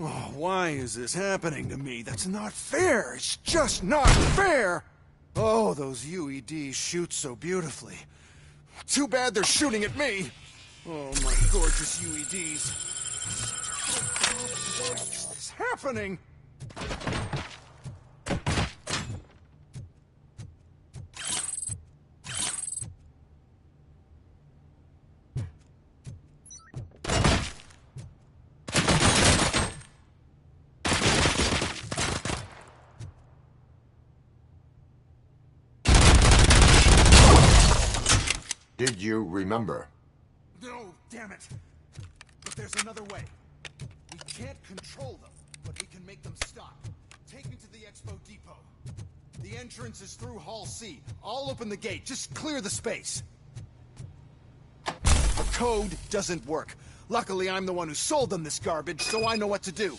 Oh, why is this happening to me? That's not fair. It's just not fair. Oh, those UEDs shoot so beautifully. Too bad they're shooting at me. Oh, my gorgeous UEDs. Why is this happening? Did you remember? No, damn it. But there's another way. We can't control them, but we can make them stop. Take me to the Expo Depot. The entrance is through Hall C. I'll open the gate. Just clear the space. The code doesn't work. Luckily, I'm the one who sold them this garbage, so I know what to do.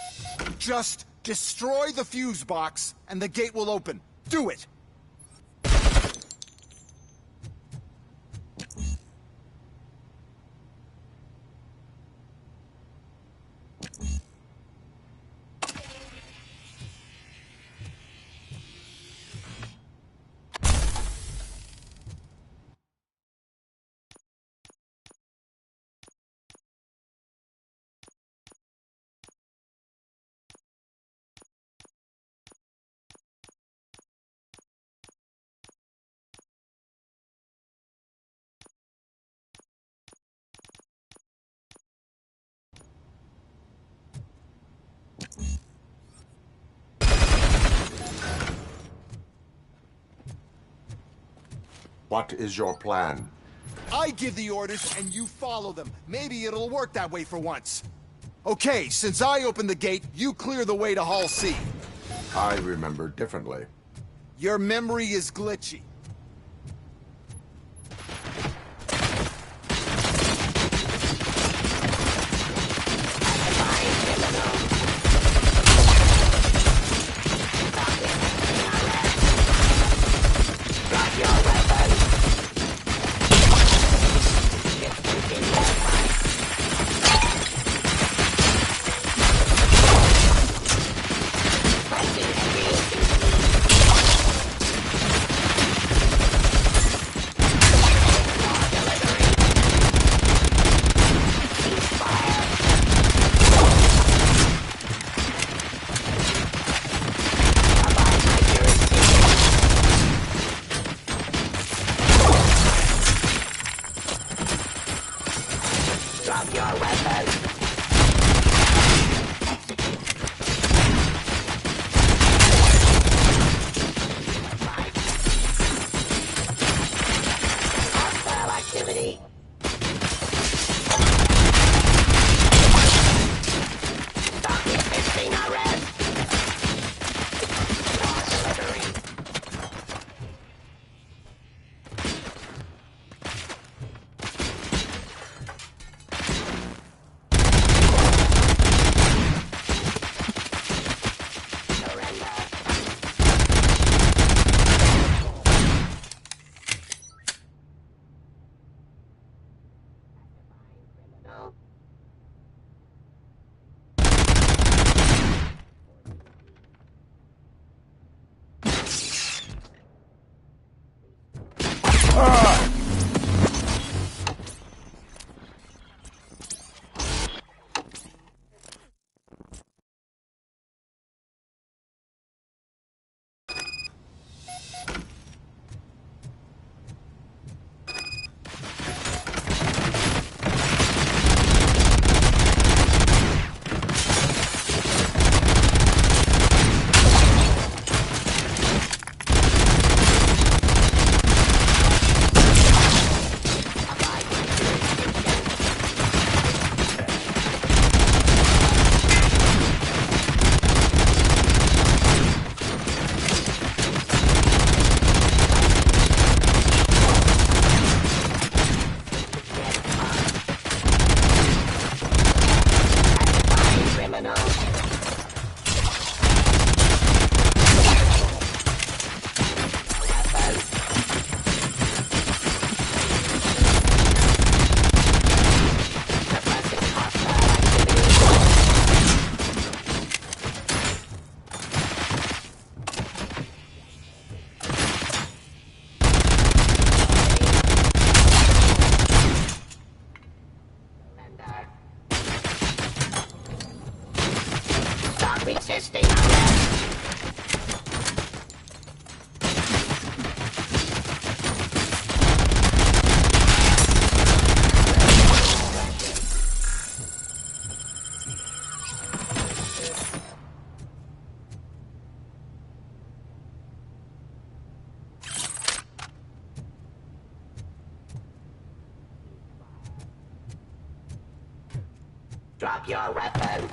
Just destroy the fuse box, and the gate will open. Do it! What is your plan? I give the orders and you follow them. Maybe it'll work that way for once. Okay, since I opened the gate, you clear the way to Hall C. I remember differently. Your memory is glitchy. Resisting arrest. Drop your weapon.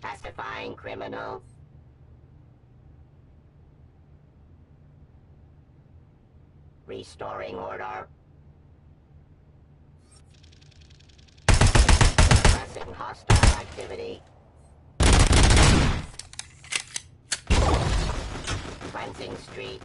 Pacifying criminals. Restoring order. Suppressing hostile activity. Cleansing street.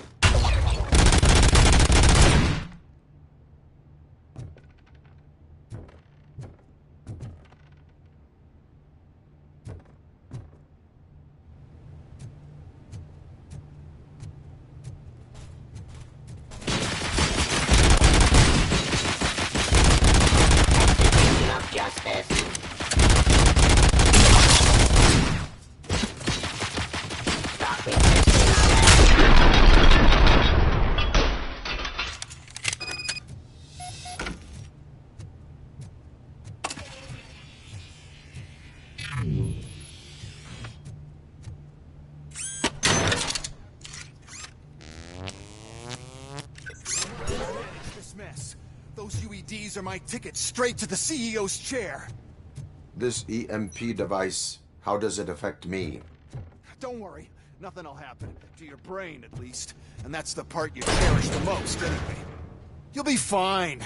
Those UEDs are my ticket straight to the CEO's chair. This EMP device, how does it affect me? Don't worry, nothing'll happen. To your brain, at least. And that's the part you cherish the most, anyway. You'll be fine.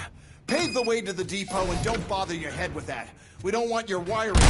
Pave the way to the depot and don't bother your head with that. We don't want your wiring.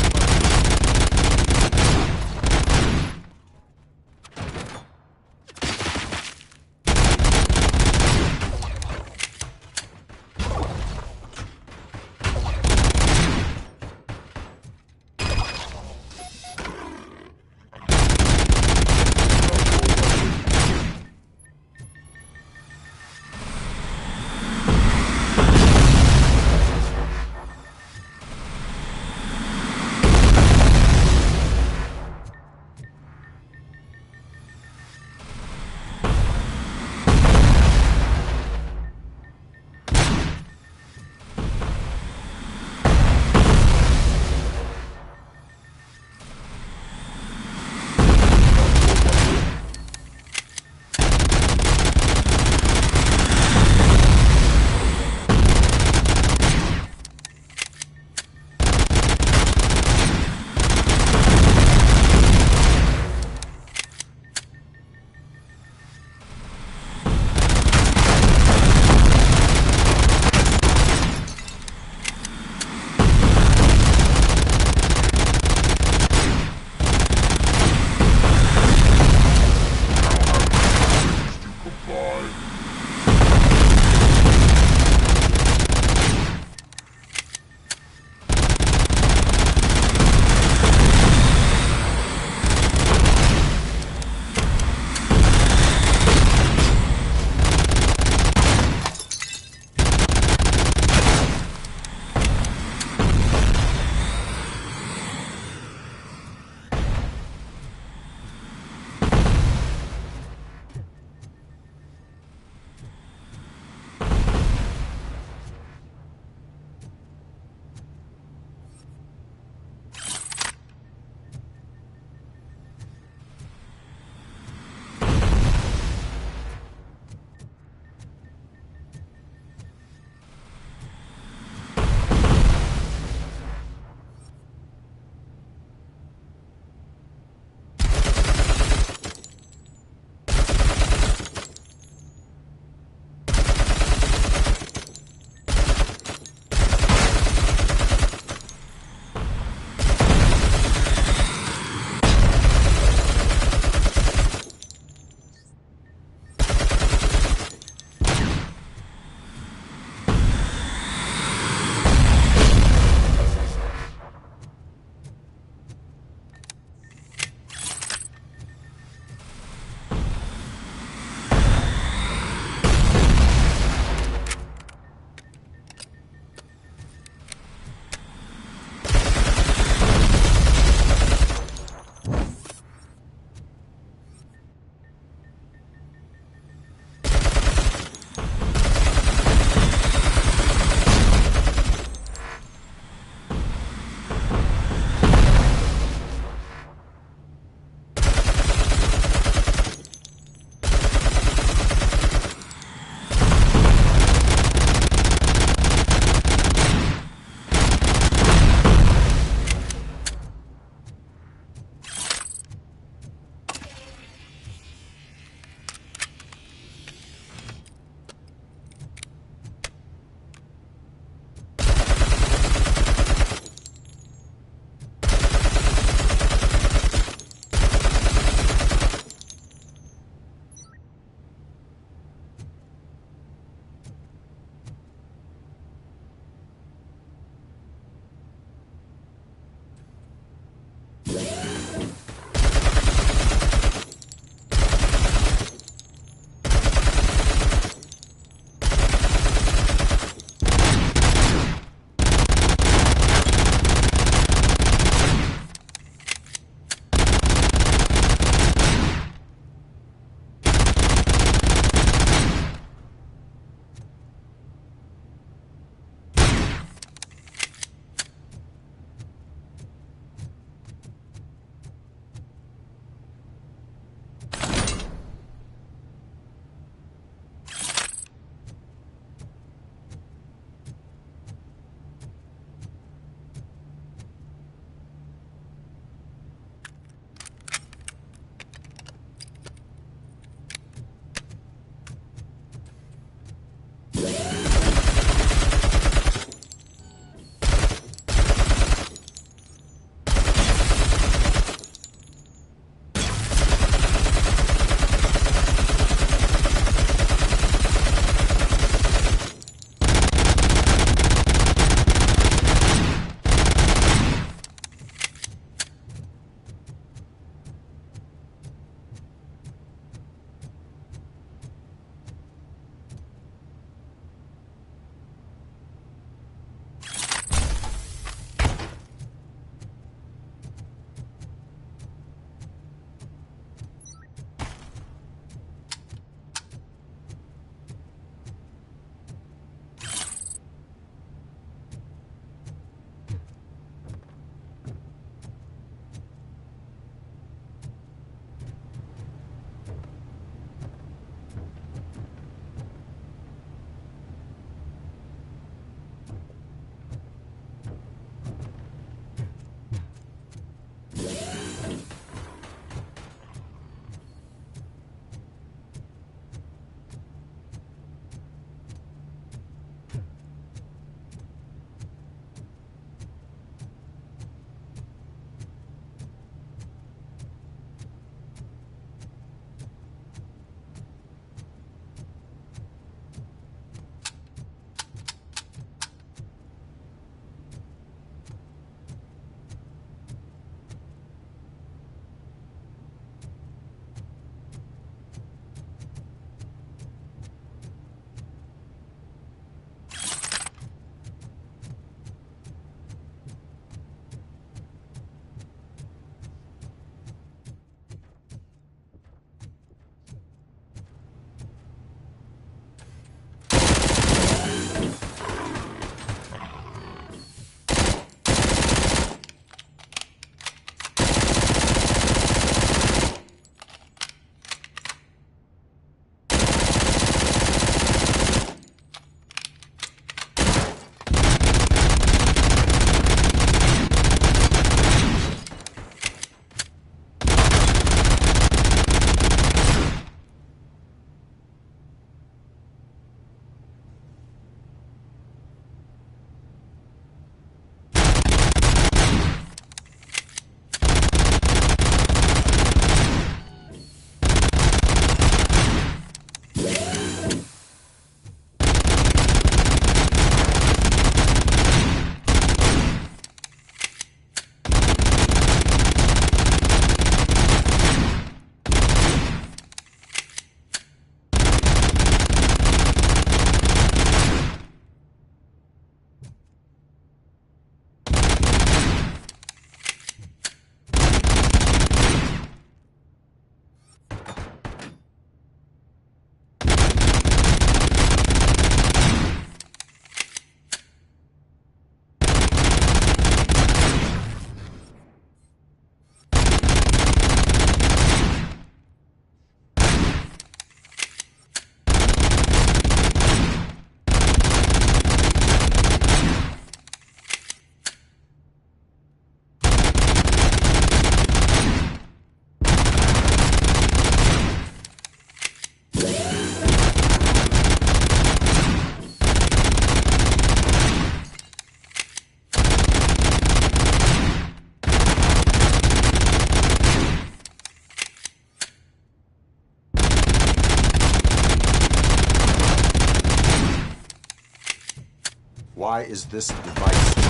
Why is this device here?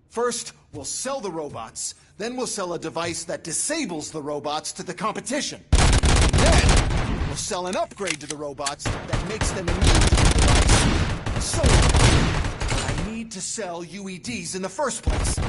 First, we'll sell the robots, then we'll sell a device that disables the robots to the competition. Then, we'll sell an upgrade to the robots that makes them immune to the device. So on. But I need to sell UEDs in the first place.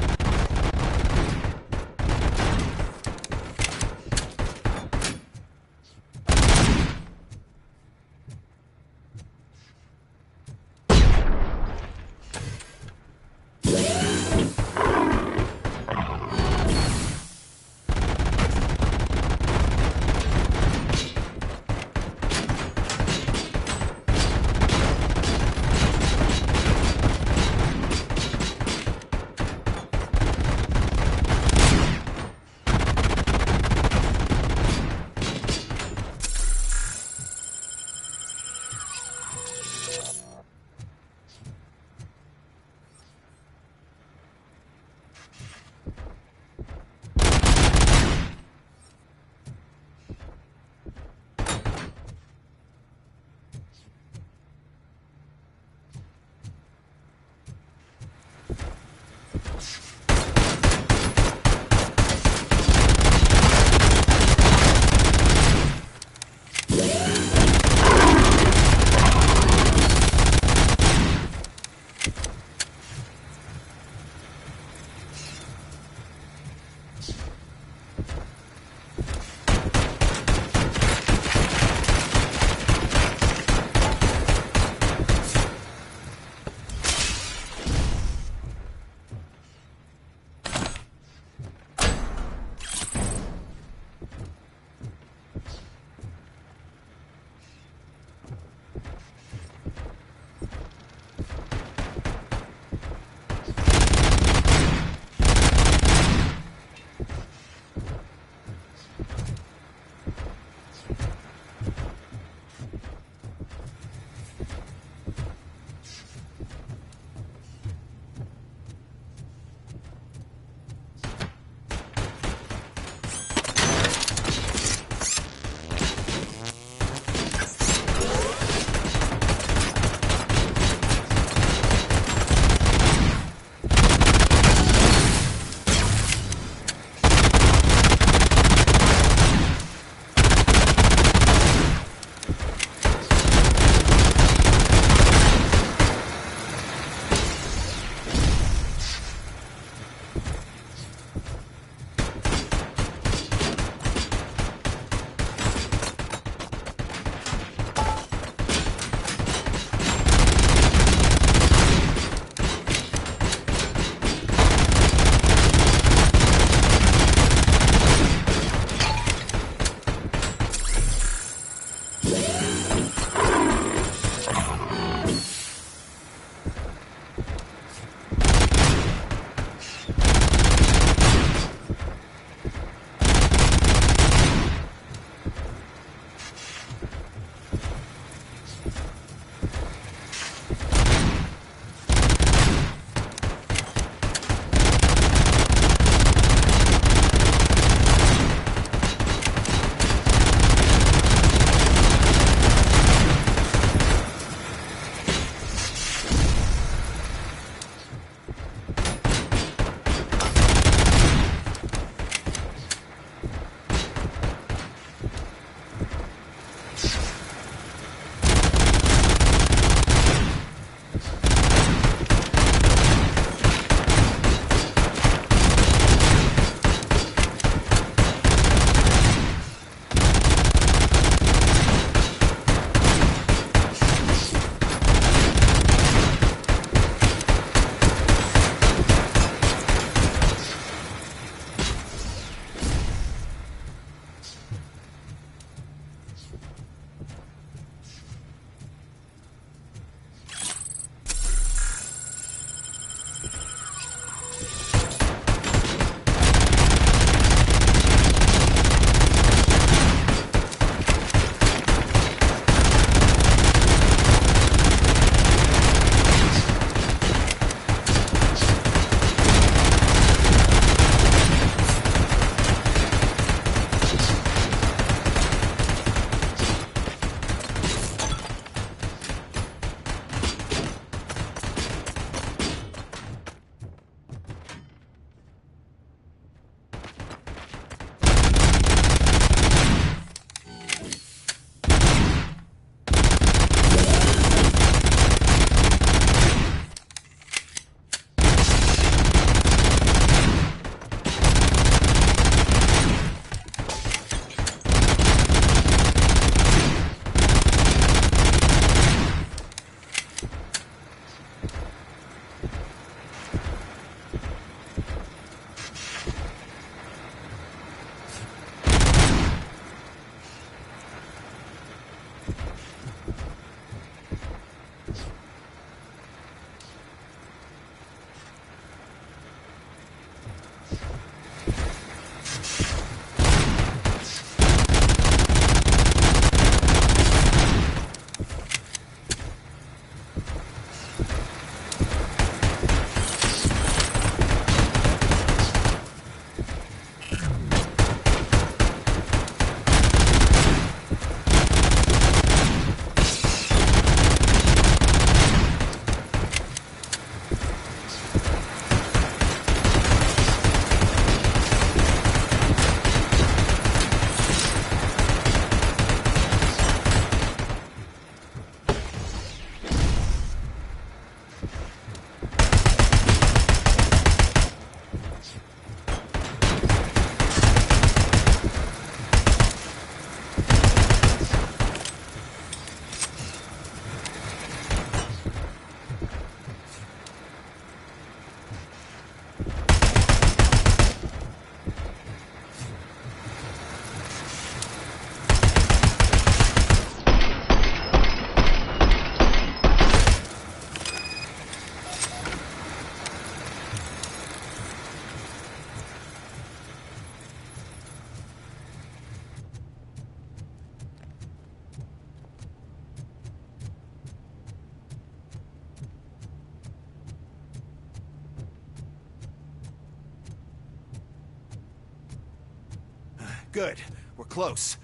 Good. We're close.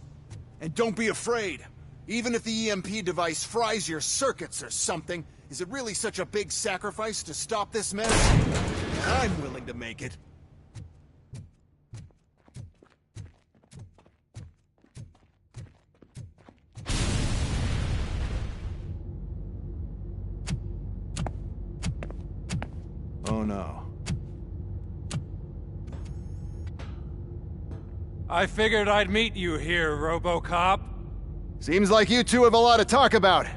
And don't be afraid. Even if the EMP device fries your circuits or something, is it really such a big sacrifice to stop this mess? I'm willing to make it. Oh no. I figured I'd meet you here, Robocop. Seems like you two have a lot to talk about.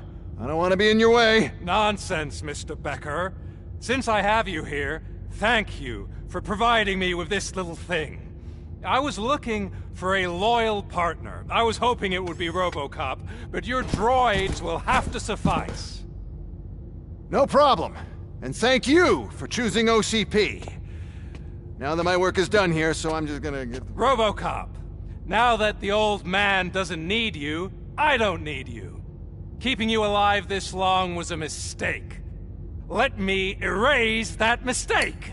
I don't want to be in your way. Nonsense, Mr. Becker. Since I have you here, thank you for providing me with this little thing. I was looking for a loyal partner. I was hoping it would be Robocop, but your droids will have to suffice. No problem. And thank you for choosing OCP. Now that my work is done here, so I'm just gonna get... Robocop, now that the old man doesn't need you, I don't need you. Keeping you alive this long was a mistake. Let me erase that mistake!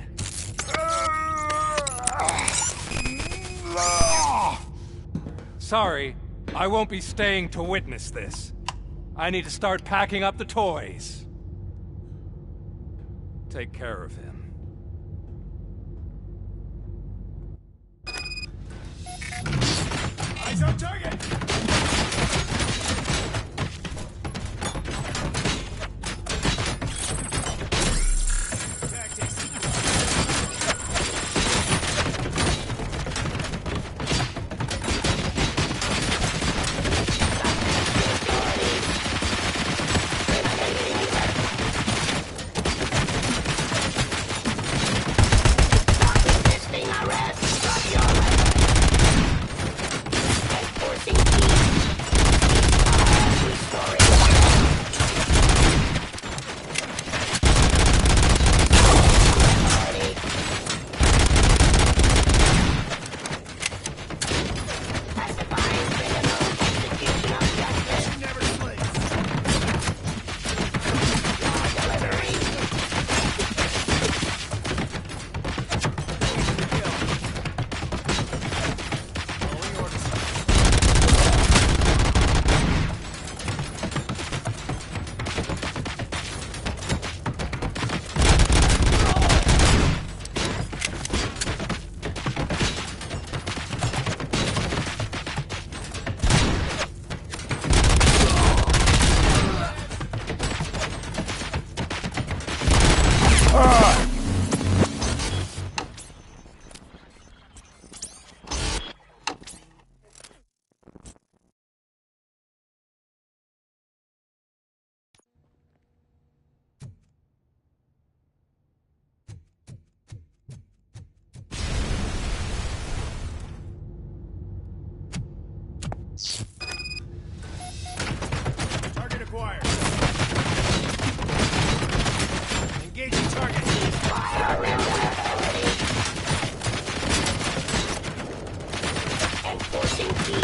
Sorry, I won't be staying to witness this. I need to start packing up the toys. Take care of him. Eyes on target! Target acquired. Engaging target. Enforcing key.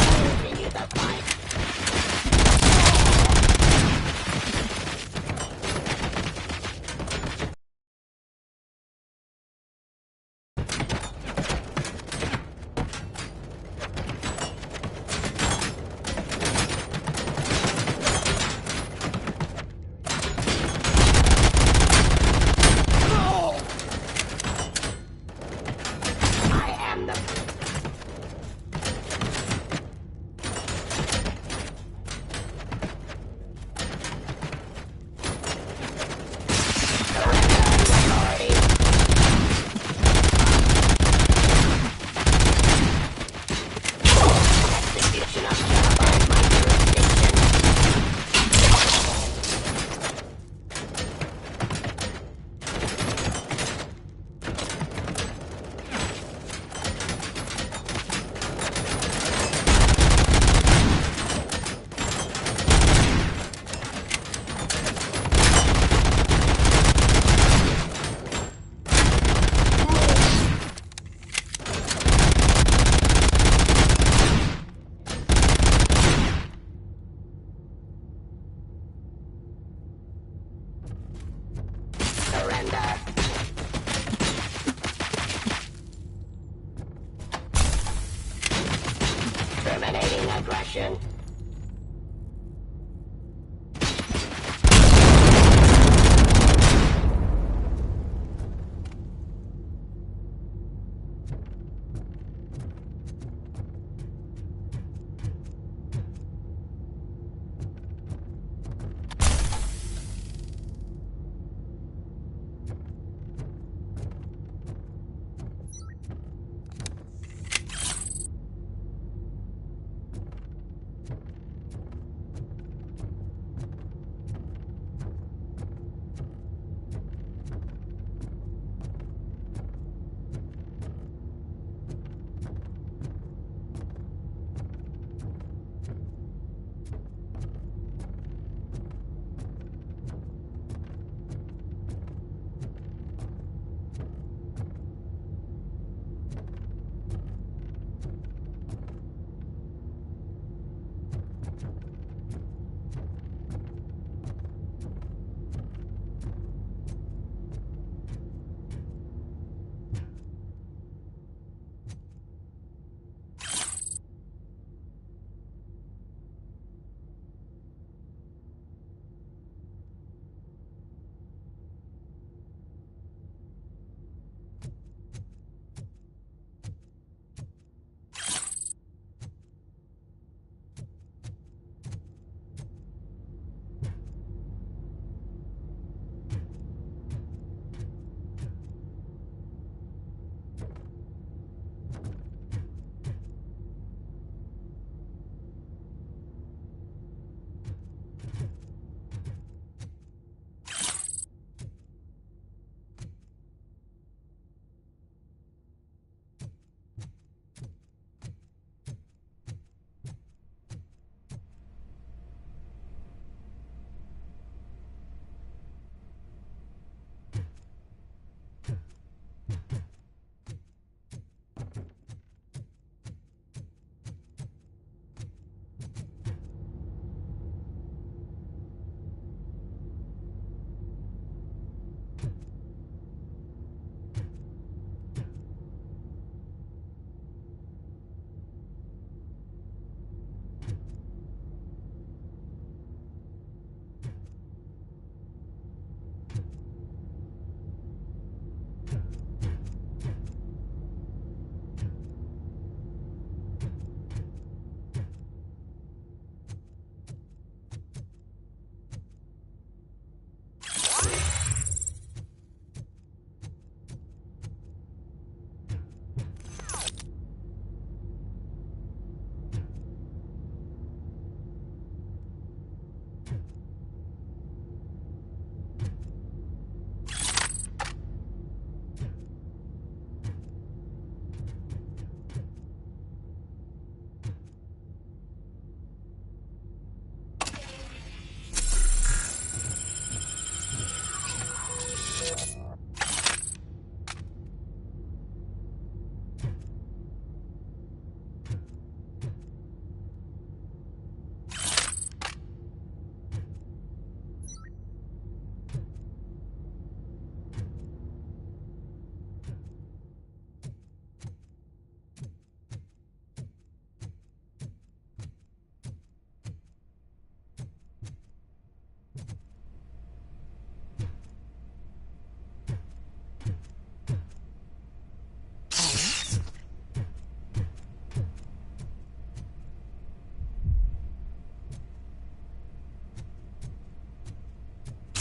Continue the fight. Surrender! Terminating aggression.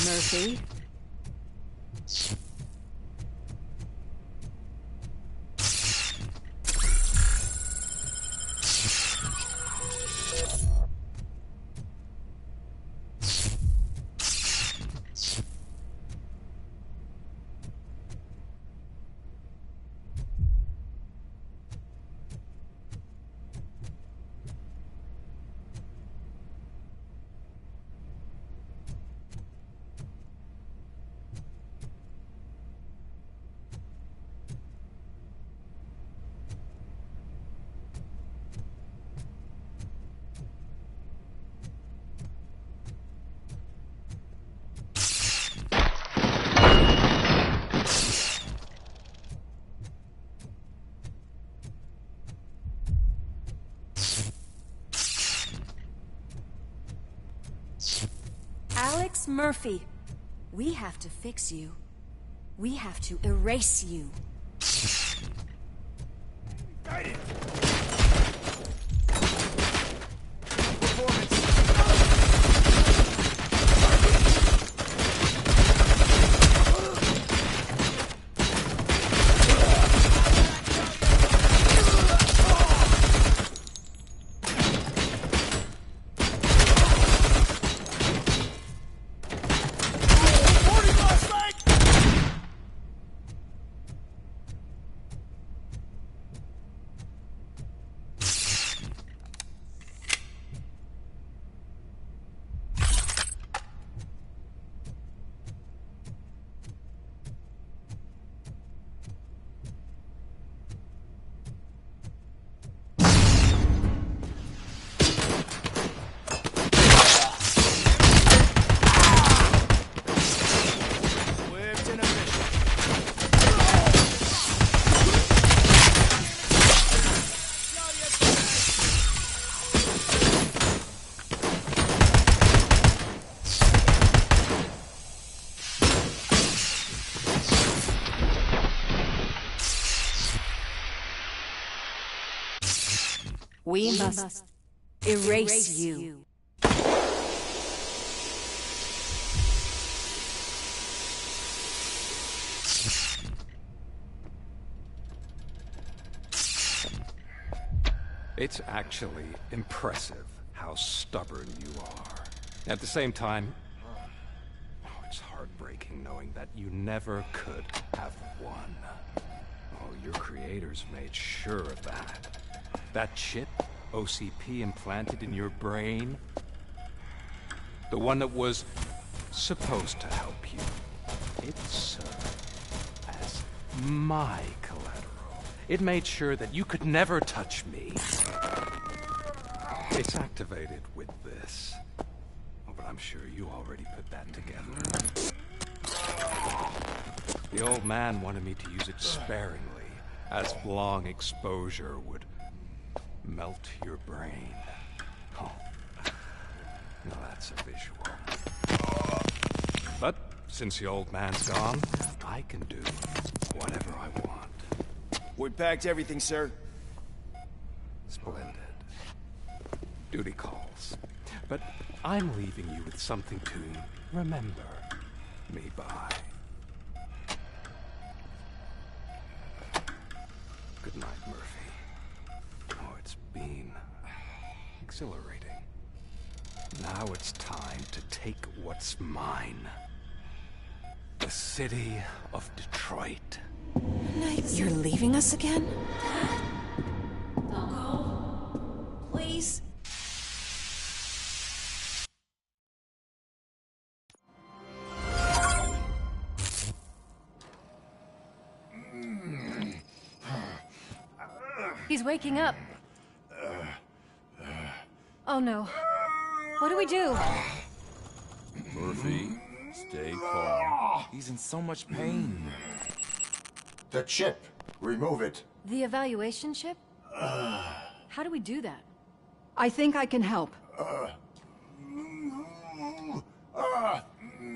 Murphy? Murphy, we have to fix you. We have to erase you. We must erase you. It's actually impressive how stubborn you are. At the same time, it's heartbreaking knowing that you never could have won. Oh, your creators made sure of that. That chip OCP implanted in your brain, the one that was supposed to help you, it served as my collateral. It made sure that you could never touch me. It's activated with this. Oh, but I'm sure you already put that together. The old man wanted me to use it sparingly, as long exposure would melt your brain. Oh, now that's a visual. But since the old man's gone, I can do whatever I want. We packed everything, sir. Splendid. Duty calls. But I'm leaving you with something to remember me by. Good night, Murphy. Oh, it's been exhilarating. Now it's time to take what's mine. The city of Detroit. You're leaving us again? Don't go. Please. He's waking up. Oh no. What do we do? Murphy, stay calm. He's in so much pain. The chip. Remove it. The evaluation chip? How do we do that? I think I can help.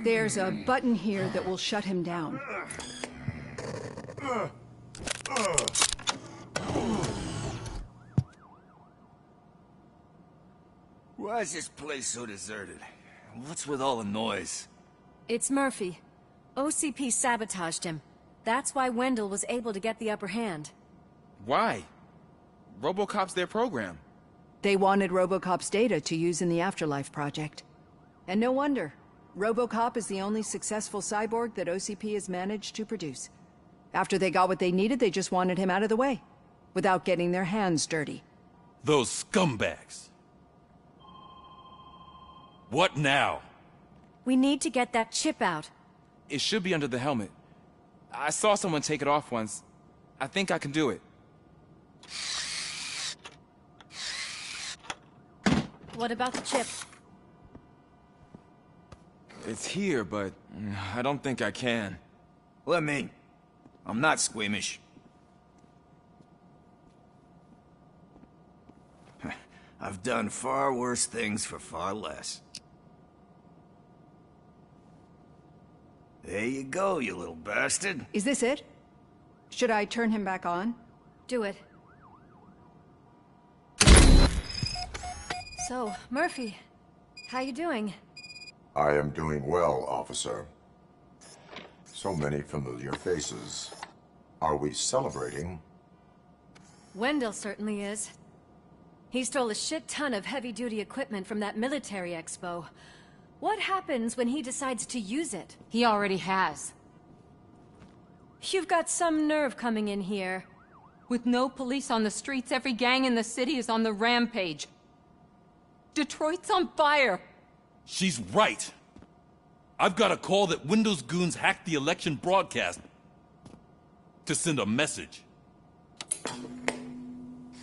There's a button here that will shut him down. Why is this place so deserted? What's with all the noise? It's Murphy. OCP sabotaged him. That's why Wendell was able to get the upper hand. Why? Robocop's their program. They wanted Robocop's data to use in the Afterlife project. And no wonder. Robocop is the only successful cyborg that OCP has managed to produce. After they got what they needed, they just wanted him out of the way, without getting their hands dirty. Those scumbags. What now? We need to get that chip out. It should be under the helmet. I saw someone take it off once. I think I can do it. What about the chip? It's here, but I don't think I can. Let me. I'm not squeamish. I've done far worse things for far less. There you go, you little bastard. Is this it? Should I turn him back on? Do it. So, Murphy, how you doing? I am doing well, officer. So many familiar faces. Are we celebrating? Wendell certainly is. He stole a shit ton of heavy-duty equipment from that military expo. What happens when he decides to use it? He already has. You've got some nerve coming in here. With no police on the streets, every gang in the city is on the rampage. Detroit's on fire. She's right. I've got a call that Windows goons hacked the election broadcast to send a message.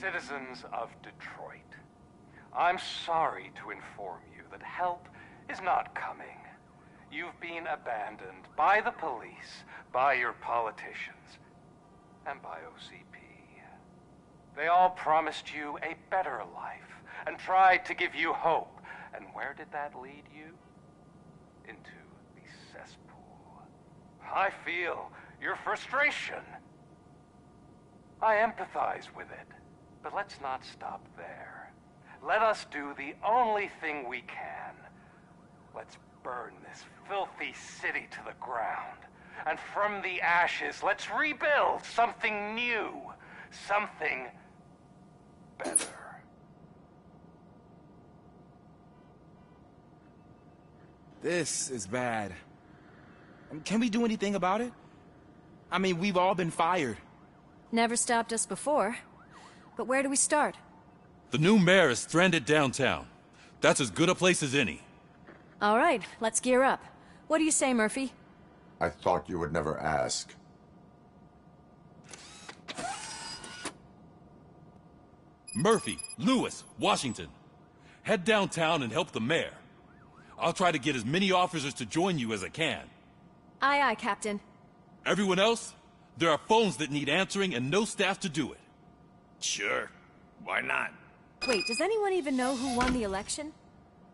Citizens of Detroit, I'm sorry to inform you that help is not coming. You've been abandoned by the police, by your politicians, and by OCP. They all promised you a better life and tried to give you hope. And where did that lead you? Into the cesspool. I feel your frustration. I empathize with it, but let's not stop there. Let us do the only thing we can. Let's burn this filthy city to the ground. And from the ashes, let's rebuild something new. Something better. This is bad. Can we do anything about it? I mean, we've all been fired. Never stopped us before. But where do we start? The new mayor is stranded downtown. That's as good a place as any. All right, let's gear up. What do you say, Murphy? I thought you would never ask. Murphy, Lewis, Washington. Head downtown and help the mayor. I'll try to get as many officers to join you as I can. Aye, aye, Captain. Everyone else? There are phones that need answering and no staff to do it. Sure. Why not? Wait, does anyone even know who won the election?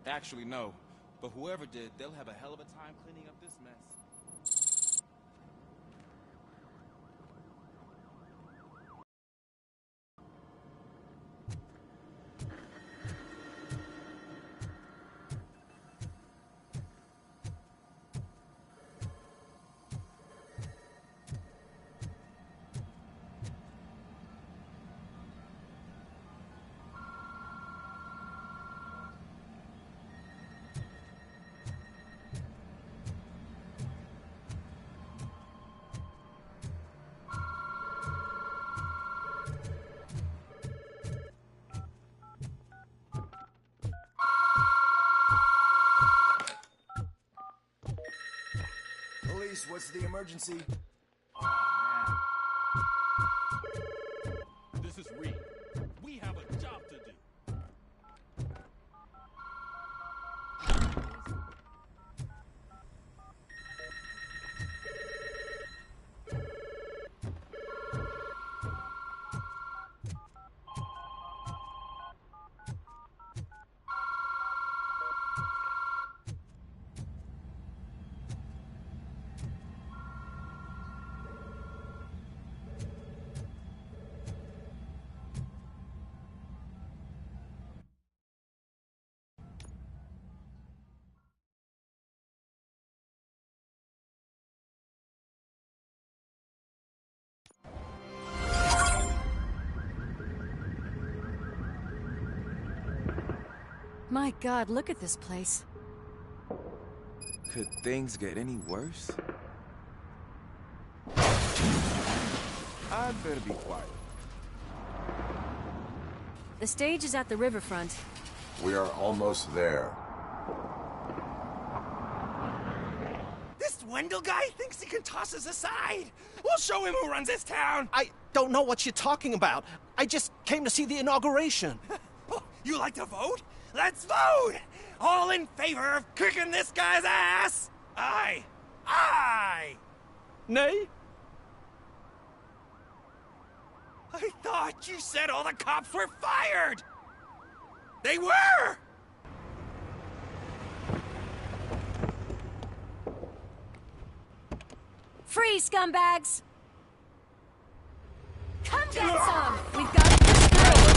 Actually, no. But whoever did, they'll have a hell of a time cleaning up this mess. Police, what's the emergency? This is Reed. We have a job to do. My God, look at this place. Could things get any worse? I'd better be quiet. The stage is at the riverfront. We are almost there. This Wendell guy thinks he can toss us aside. We'll show him who runs this town. I don't know what you're talking about. I just came to see the inauguration. You like to vote? Let's vote! All in favor of kicking this guy's ass? Aye. Aye! Nay? I thought you said all the cops were fired! They were! Freeze, scumbags! Come get some! We've got to push through!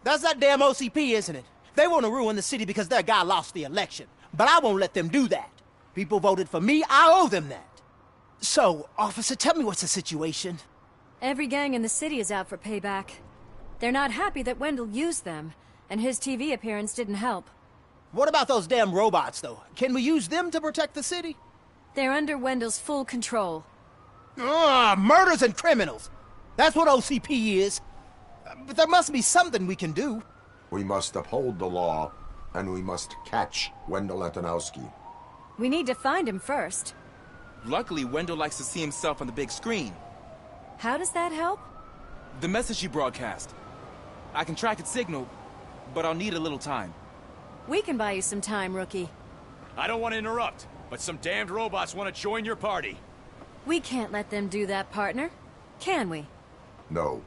That's that damn OCP, isn't it? They want to ruin the city because their guy lost the election. But I won't let them do that. People voted for me, I owe them that. So, officer, tell me what's the situation. Every gang in the city is out for payback. They're not happy that Wendell used them, and his TV appearance didn't help. What about those damn robots, though? Can we use them to protect the city? They're under Wendell's full control. Murders and criminals. That's what OCP is. But there must be something we can do. We must uphold the law, and we must catch Wendell Antonowski. We need to find him first. Luckily, Wendell likes to see himself on the big screen. How does that help? The message you broadcast. I can track its signal, but I'll need a little time. We can buy you some time, rookie. I don't want to interrupt, but some damned robots want to join your party. We can't let them do that, partner. Can we? No.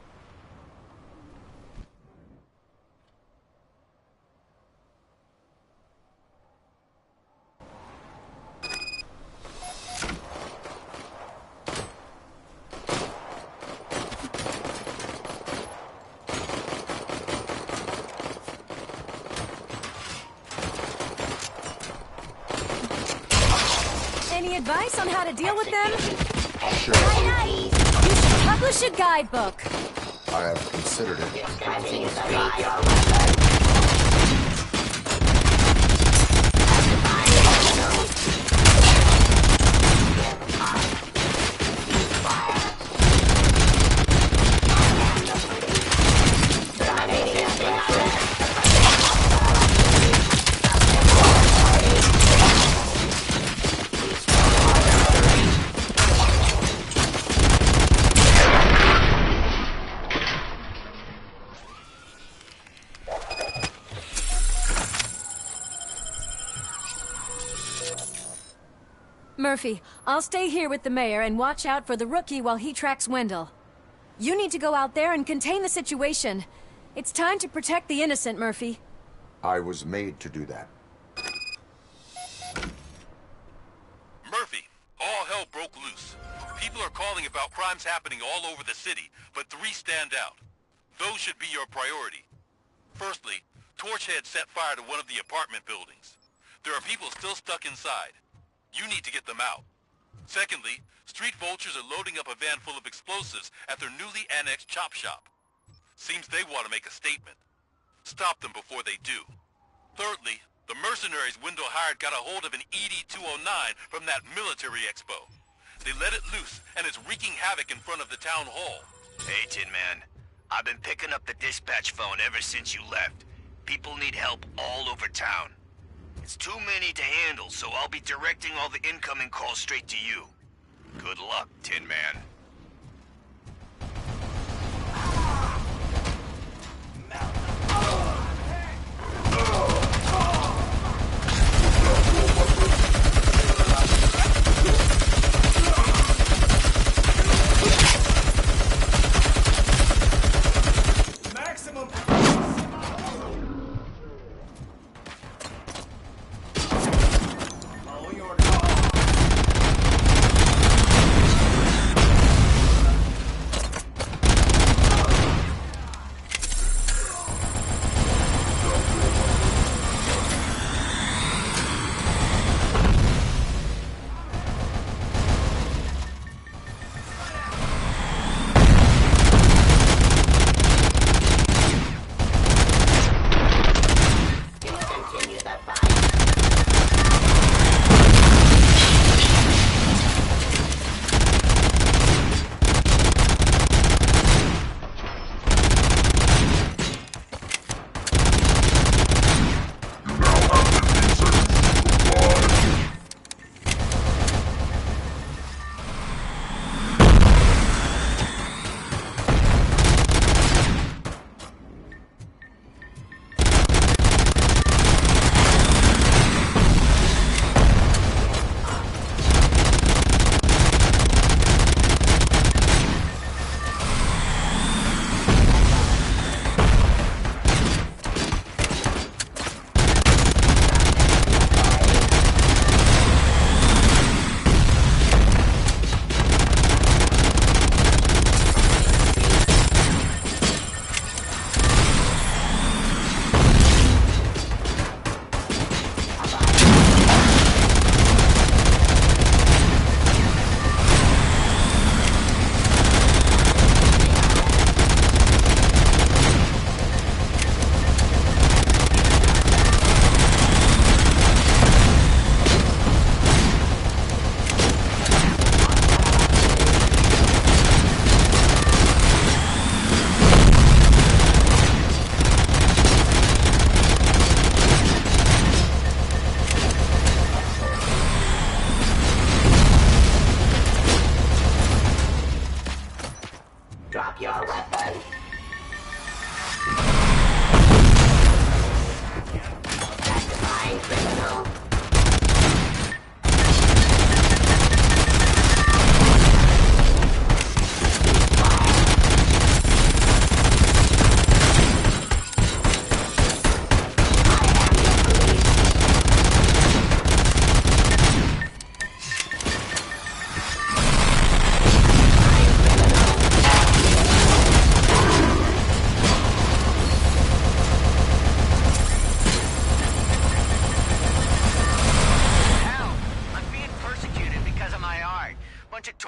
Any advice on how to deal with them? Sure. You should publish a guidebook. I have considered it. Murphy, I'll stay here with the mayor and watch out for the rookie while he tracks Wendell. You need to go out there and contain the situation. It's time to protect the innocent, Murphy. I was made to do that. Murphy, all hell broke loose. People are calling about crimes happening all over the city, but 3 stand out. Those should be your priority. Firstly, Torchhead set fire to one of the apartment buildings. There are people still stuck inside. You need to get them out. Secondly, street vultures are loading up a van full of explosives at their newly annexed chop shop. Seems they want to make a statement. Stop them before they do. Thirdly, the mercenaries Wendell hired got a hold of an ED-209 from that military expo. They let it loose, and it's wreaking havoc in front of the town hall. Hey, Tin Man. I've been picking up the dispatch phone ever since you left. People need help all over town. It's too many to handle, so I'll be directing all the incoming calls straight to you. Good luck, Tin Man. Oh!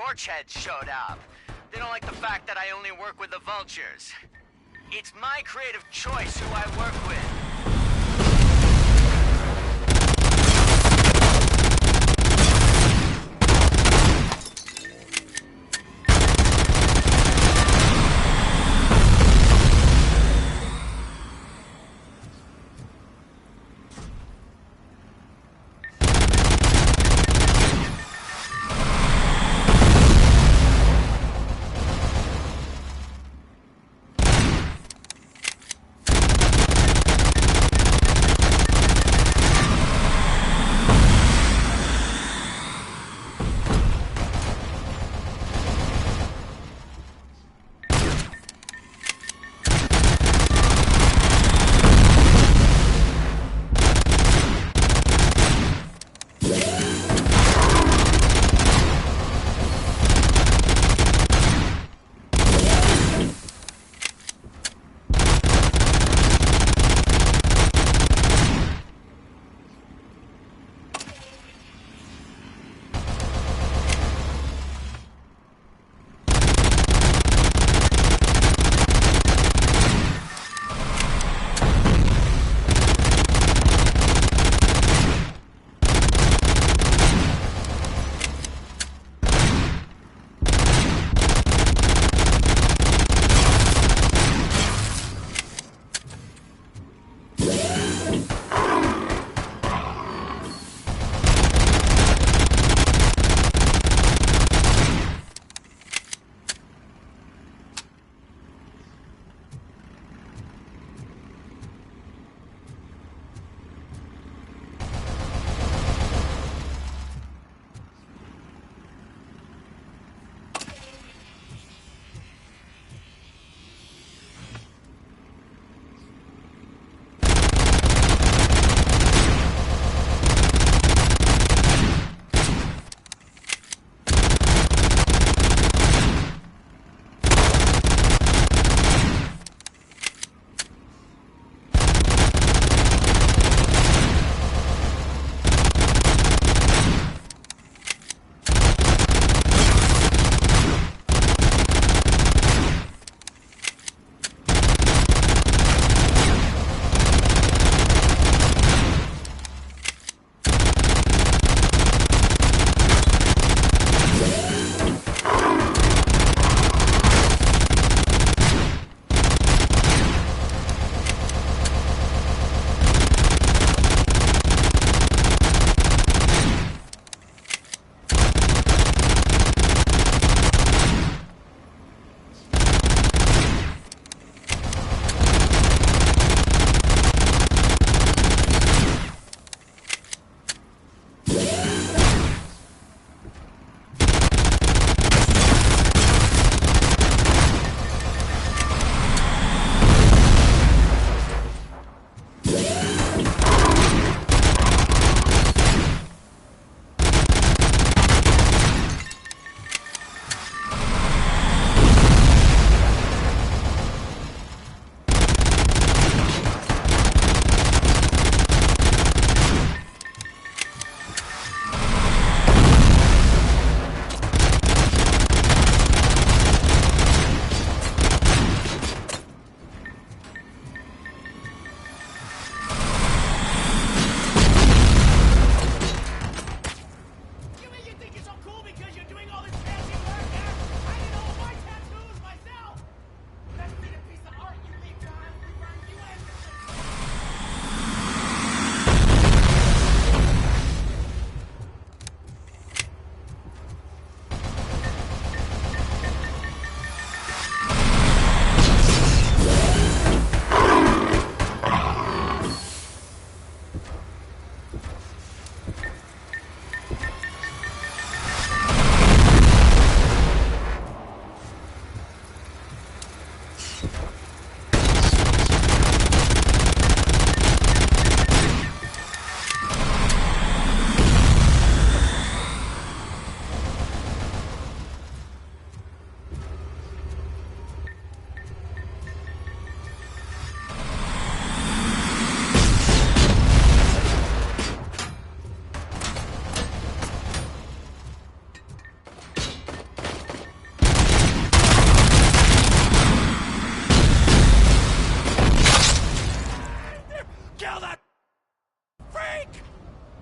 torchheads showed up. They don't like the fact that I only work with the vultures. It's my creative choice who I work with.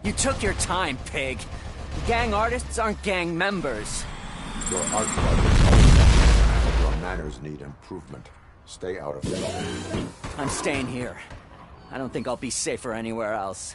You took your time, pig. Gang artists aren't gang members. Your art projects, your manners need improvement. Stay out of trouble. I'm staying here. I don't think I'll be safer anywhere else.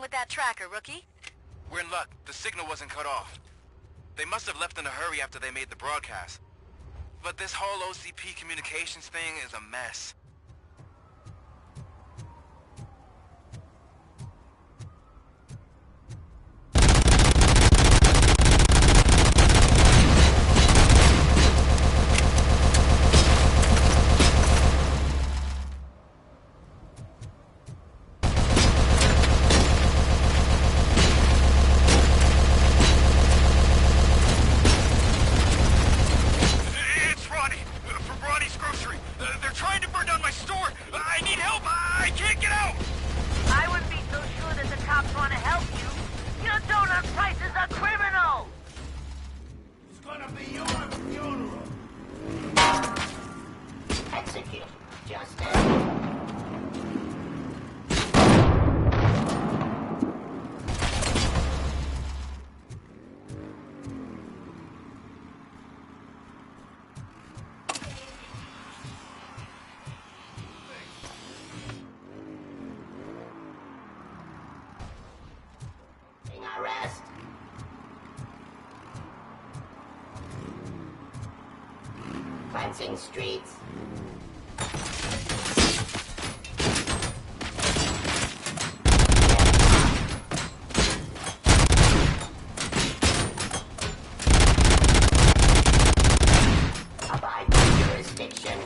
with that tracker, rookie? We're in luck. The signal wasn't cut off. They must have left in a hurry after they made the broadcast. But this whole OCP communications thing is a mess. Arrest! Cleansing streets. Abide by jurisdiction.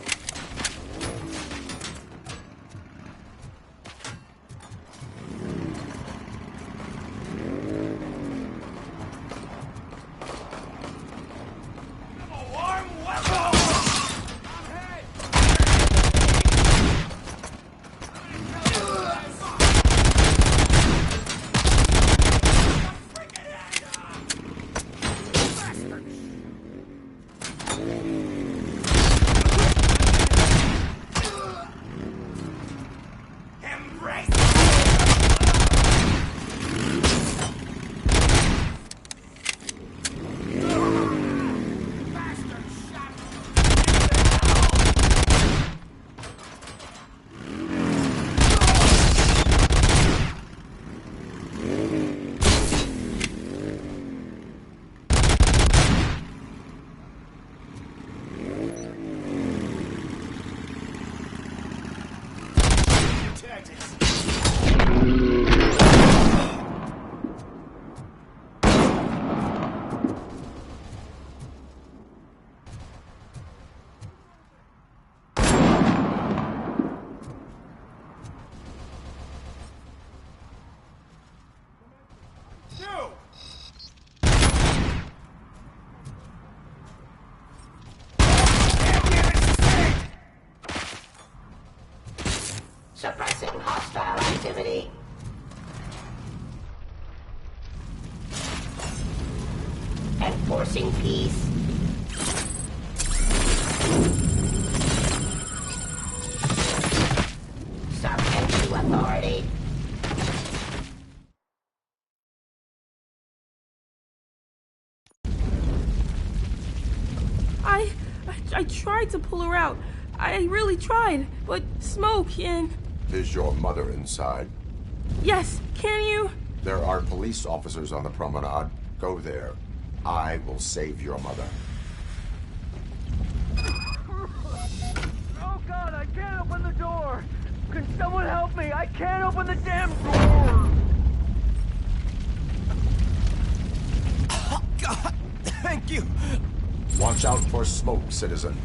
Suppressing hostile activity. Enforcing peace. Subject to authority. I tried to pull her out. I really tried, but smoke and... Is your mother inside? Yes, can you? There are police officers on the promenade. Go there. I will save your mother. Oh God, I can't open the door! Can someone help me? I can't open the damn door! Oh God, thank you! Watch out for smoke, citizen.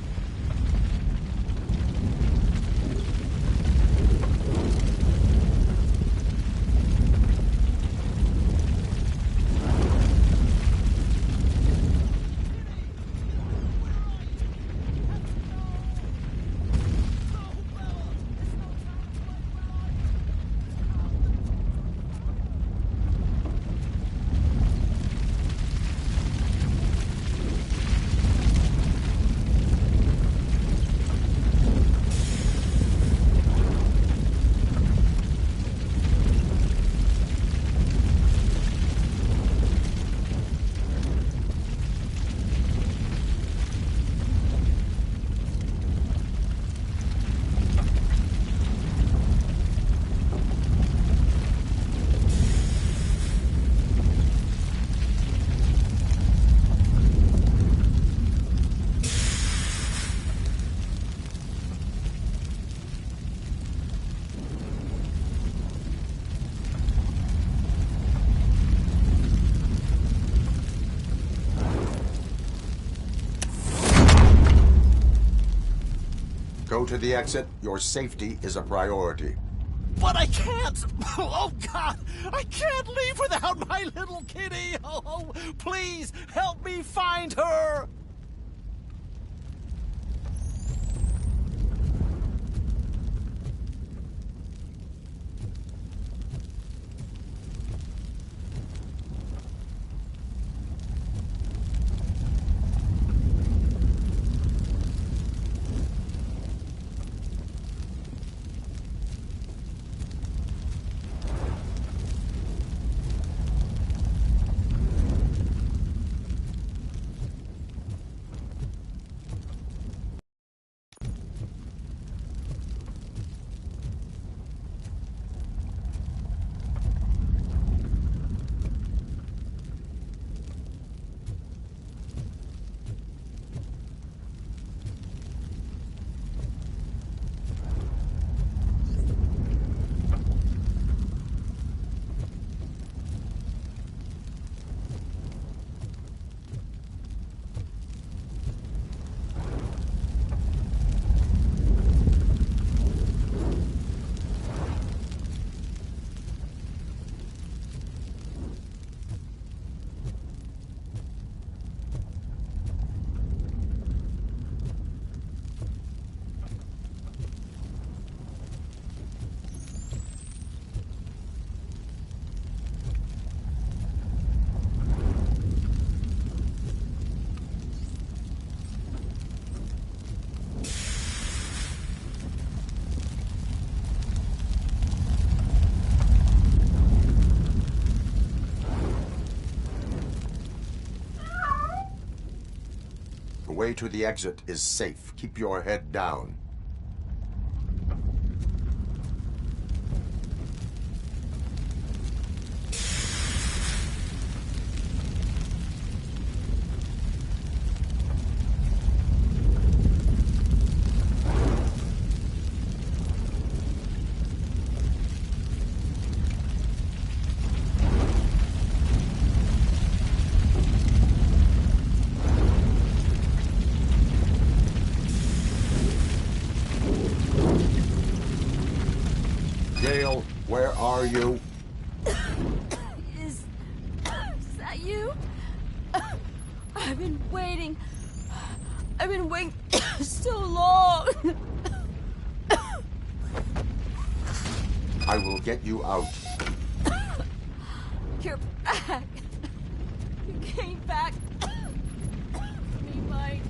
Go to the exit. Your safety is a priority. But I can't! Oh, God! I can't leave without my little kitty! Oh, please, help me find her! The way to the exit is safe. Keep your head down. Gail, where are you? Is that you? I've been waiting so long. I will get you out. You're back. You came back. Me, Mike.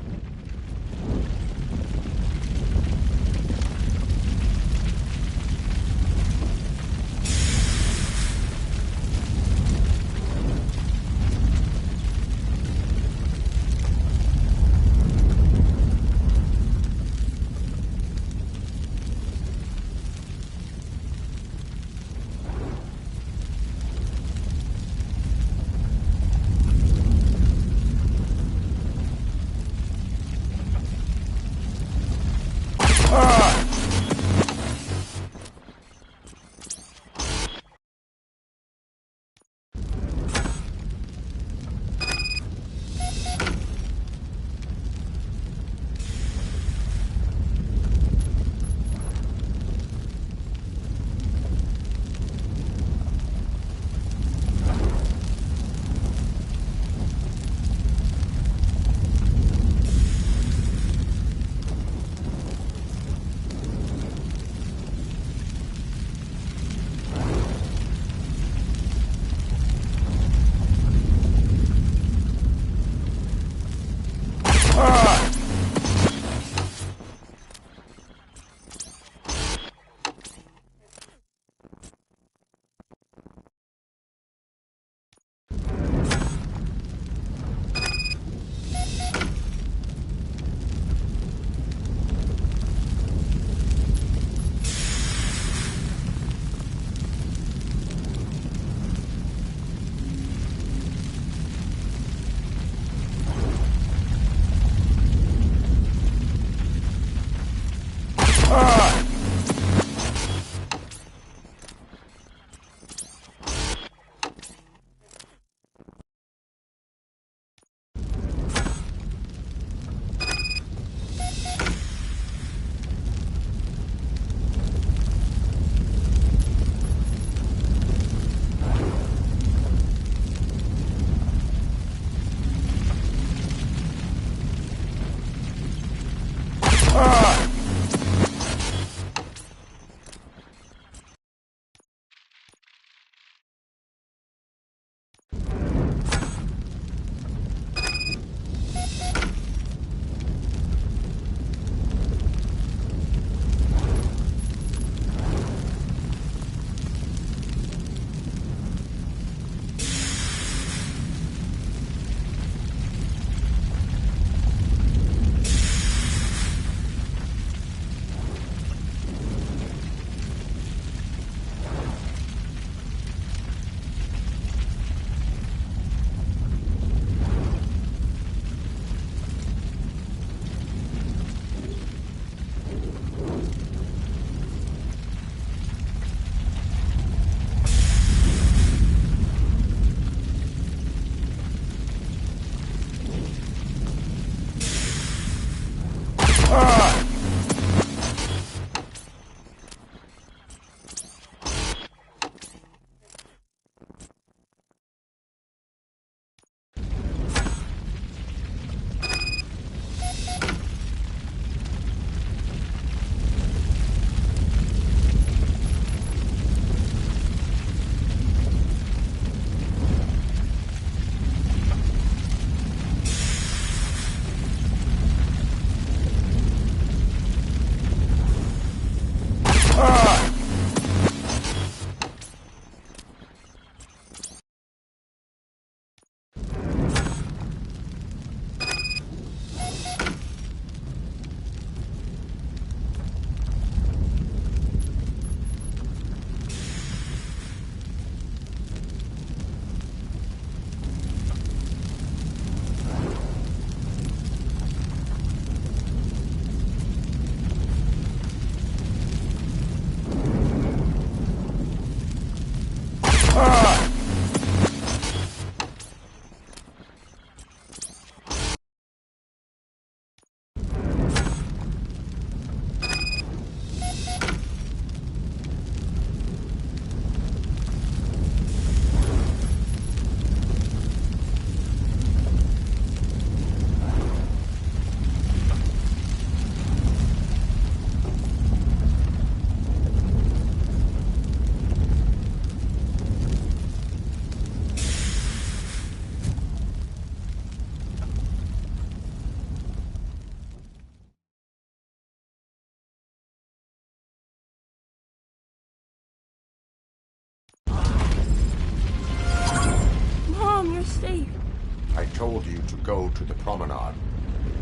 told you to go to the promenade.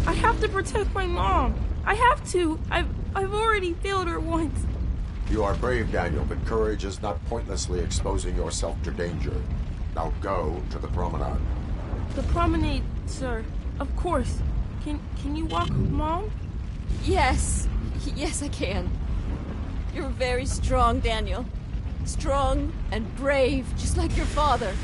I have to protect my mom. I have to. I've already failed her once. You are brave, Daniel, but courage is not pointlessly exposing yourself to danger. Now go to the promenade. The promenade, sir. Of course. Can you walk, Mom? Yes. Yes, I can. You're very strong, Daniel. Strong and brave, just like your father.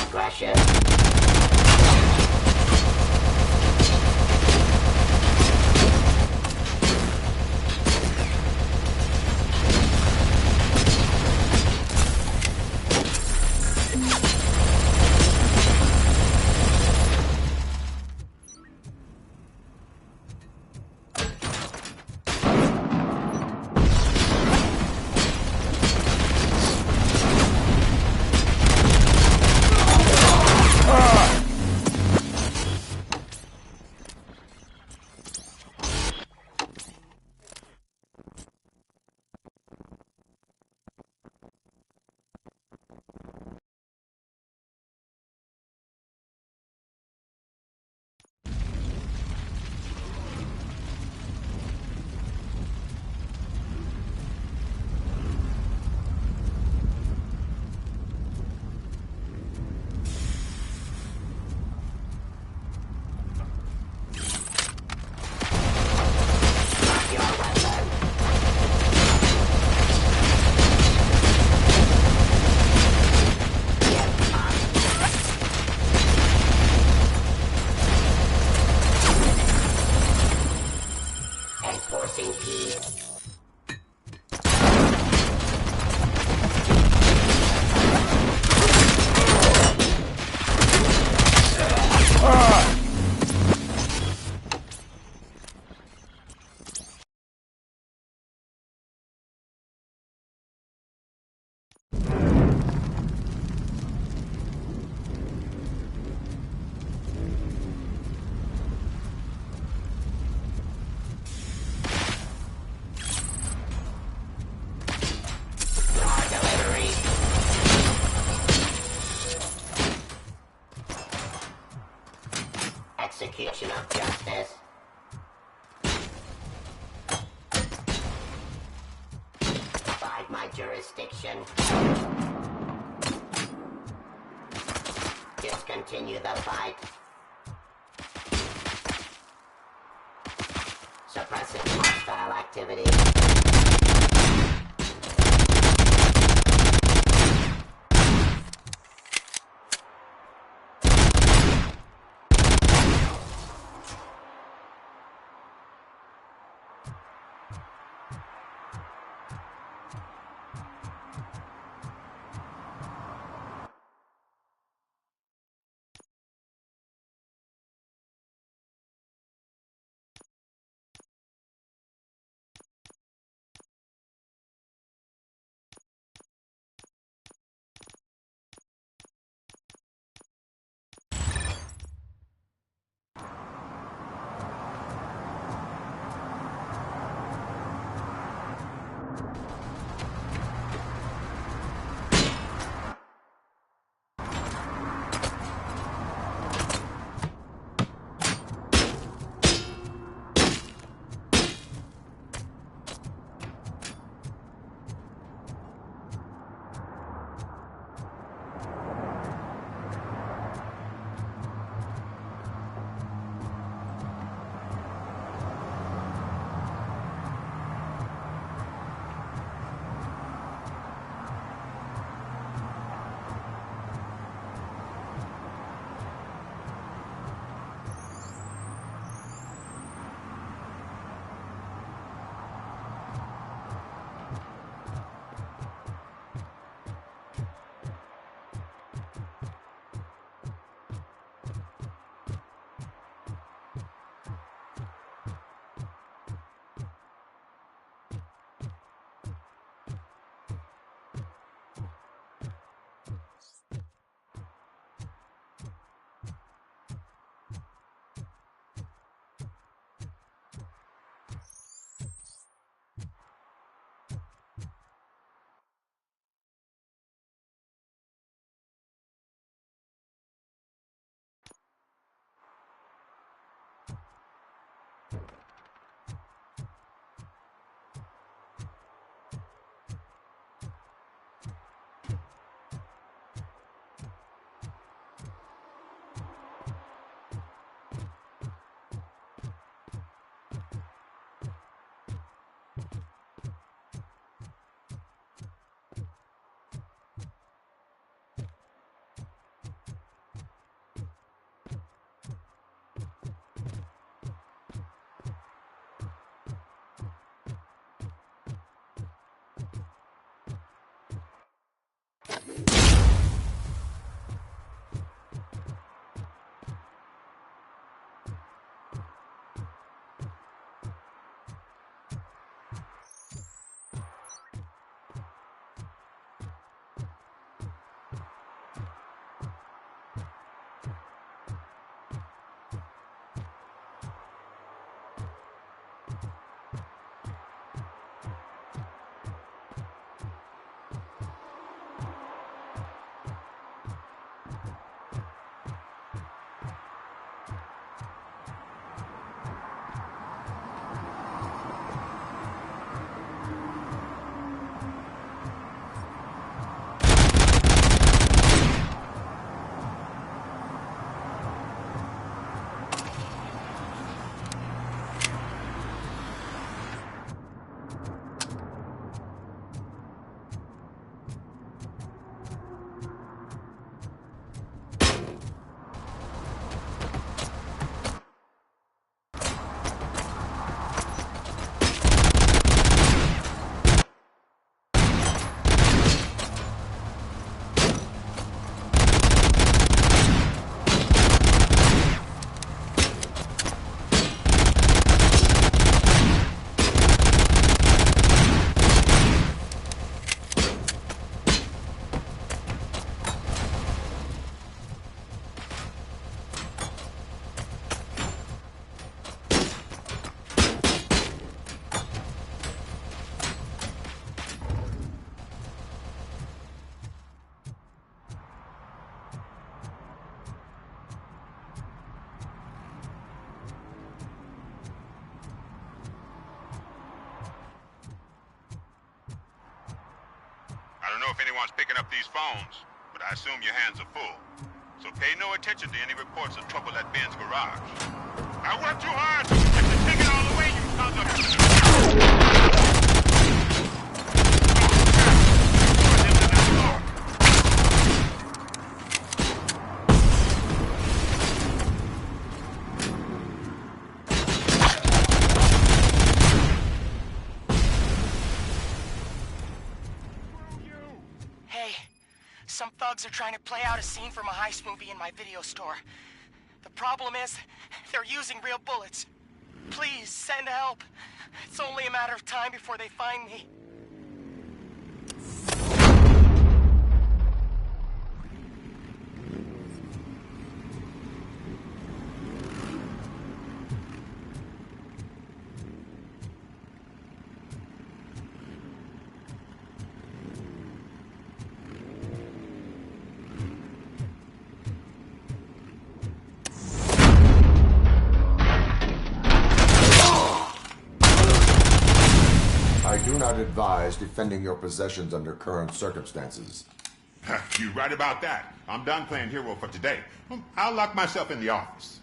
Aggression. Enforcing peace. Execution of justice. Abide my jurisdiction. Discontinue the fight. Suppressing hostile activity. don't know if anyone's picking up these phones, but I assume your hands are full. So pay no attention to any reports of trouble at Ben's garage. I worked too hard to take it all away, you sons of... Some thugs are trying to play out a scene from a heist movie in my video store. The problem is, they're using real bullets. Please, send help. It's only a matter of time before they find me. I do not advise defending your possessions under current circumstances. You're right about that. I'm done playing hero for today. I'll lock myself in the office.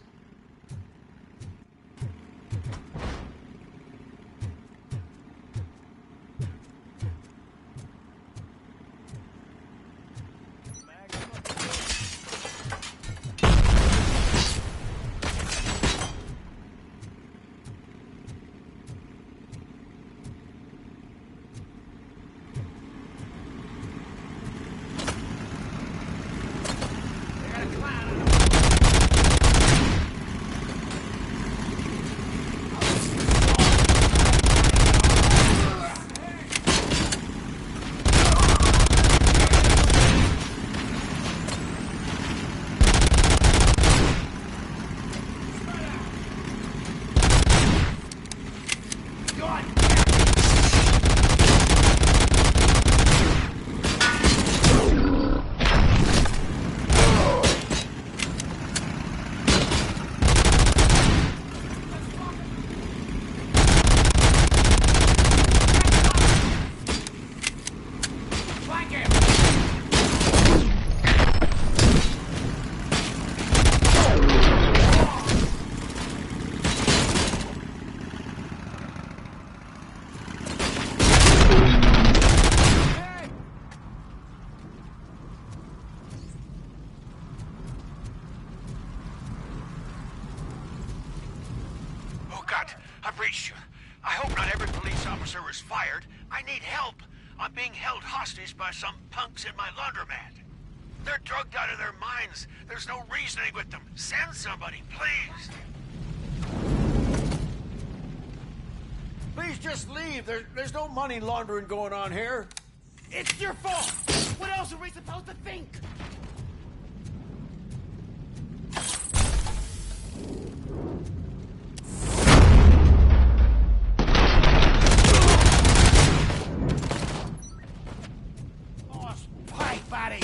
I've reached you. I hope not every police officer is fired. I need help. I'm being held hostage by some punks in my laundromat. They're drugged out of their minds. There's no reasoning with them. Send somebody, please. Please just leave. There's no money laundering going on here. It's your fault! What else are we supposed to think? Hi, buddy.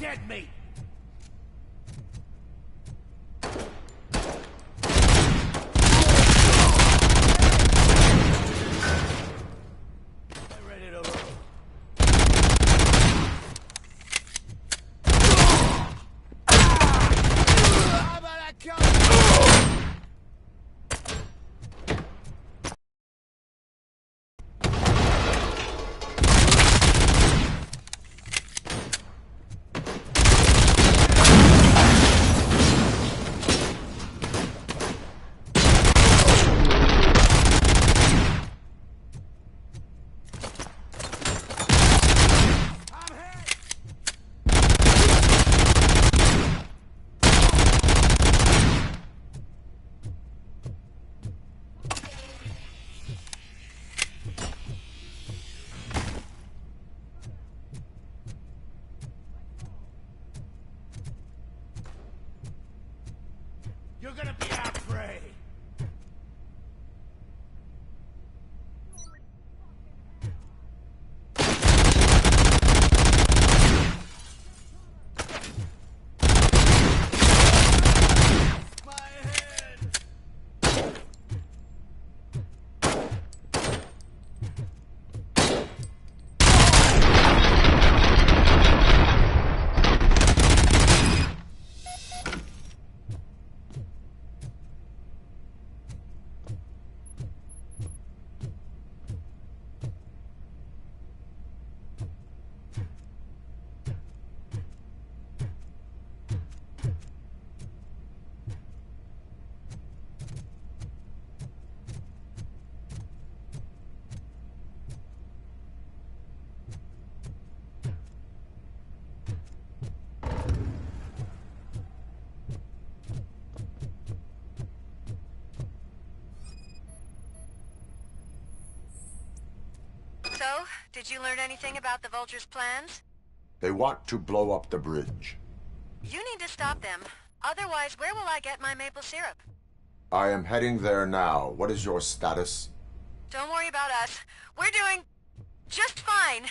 dead meat! I'm ready to roll. How about I come? You're gonna be our prey! So, did you learn anything about the Vulture's plans? They want to blow up the bridge. You need to stop them. Otherwise, where will I get my maple syrup? I am heading there now. What is your status? Don't worry about us. We're doing just fine.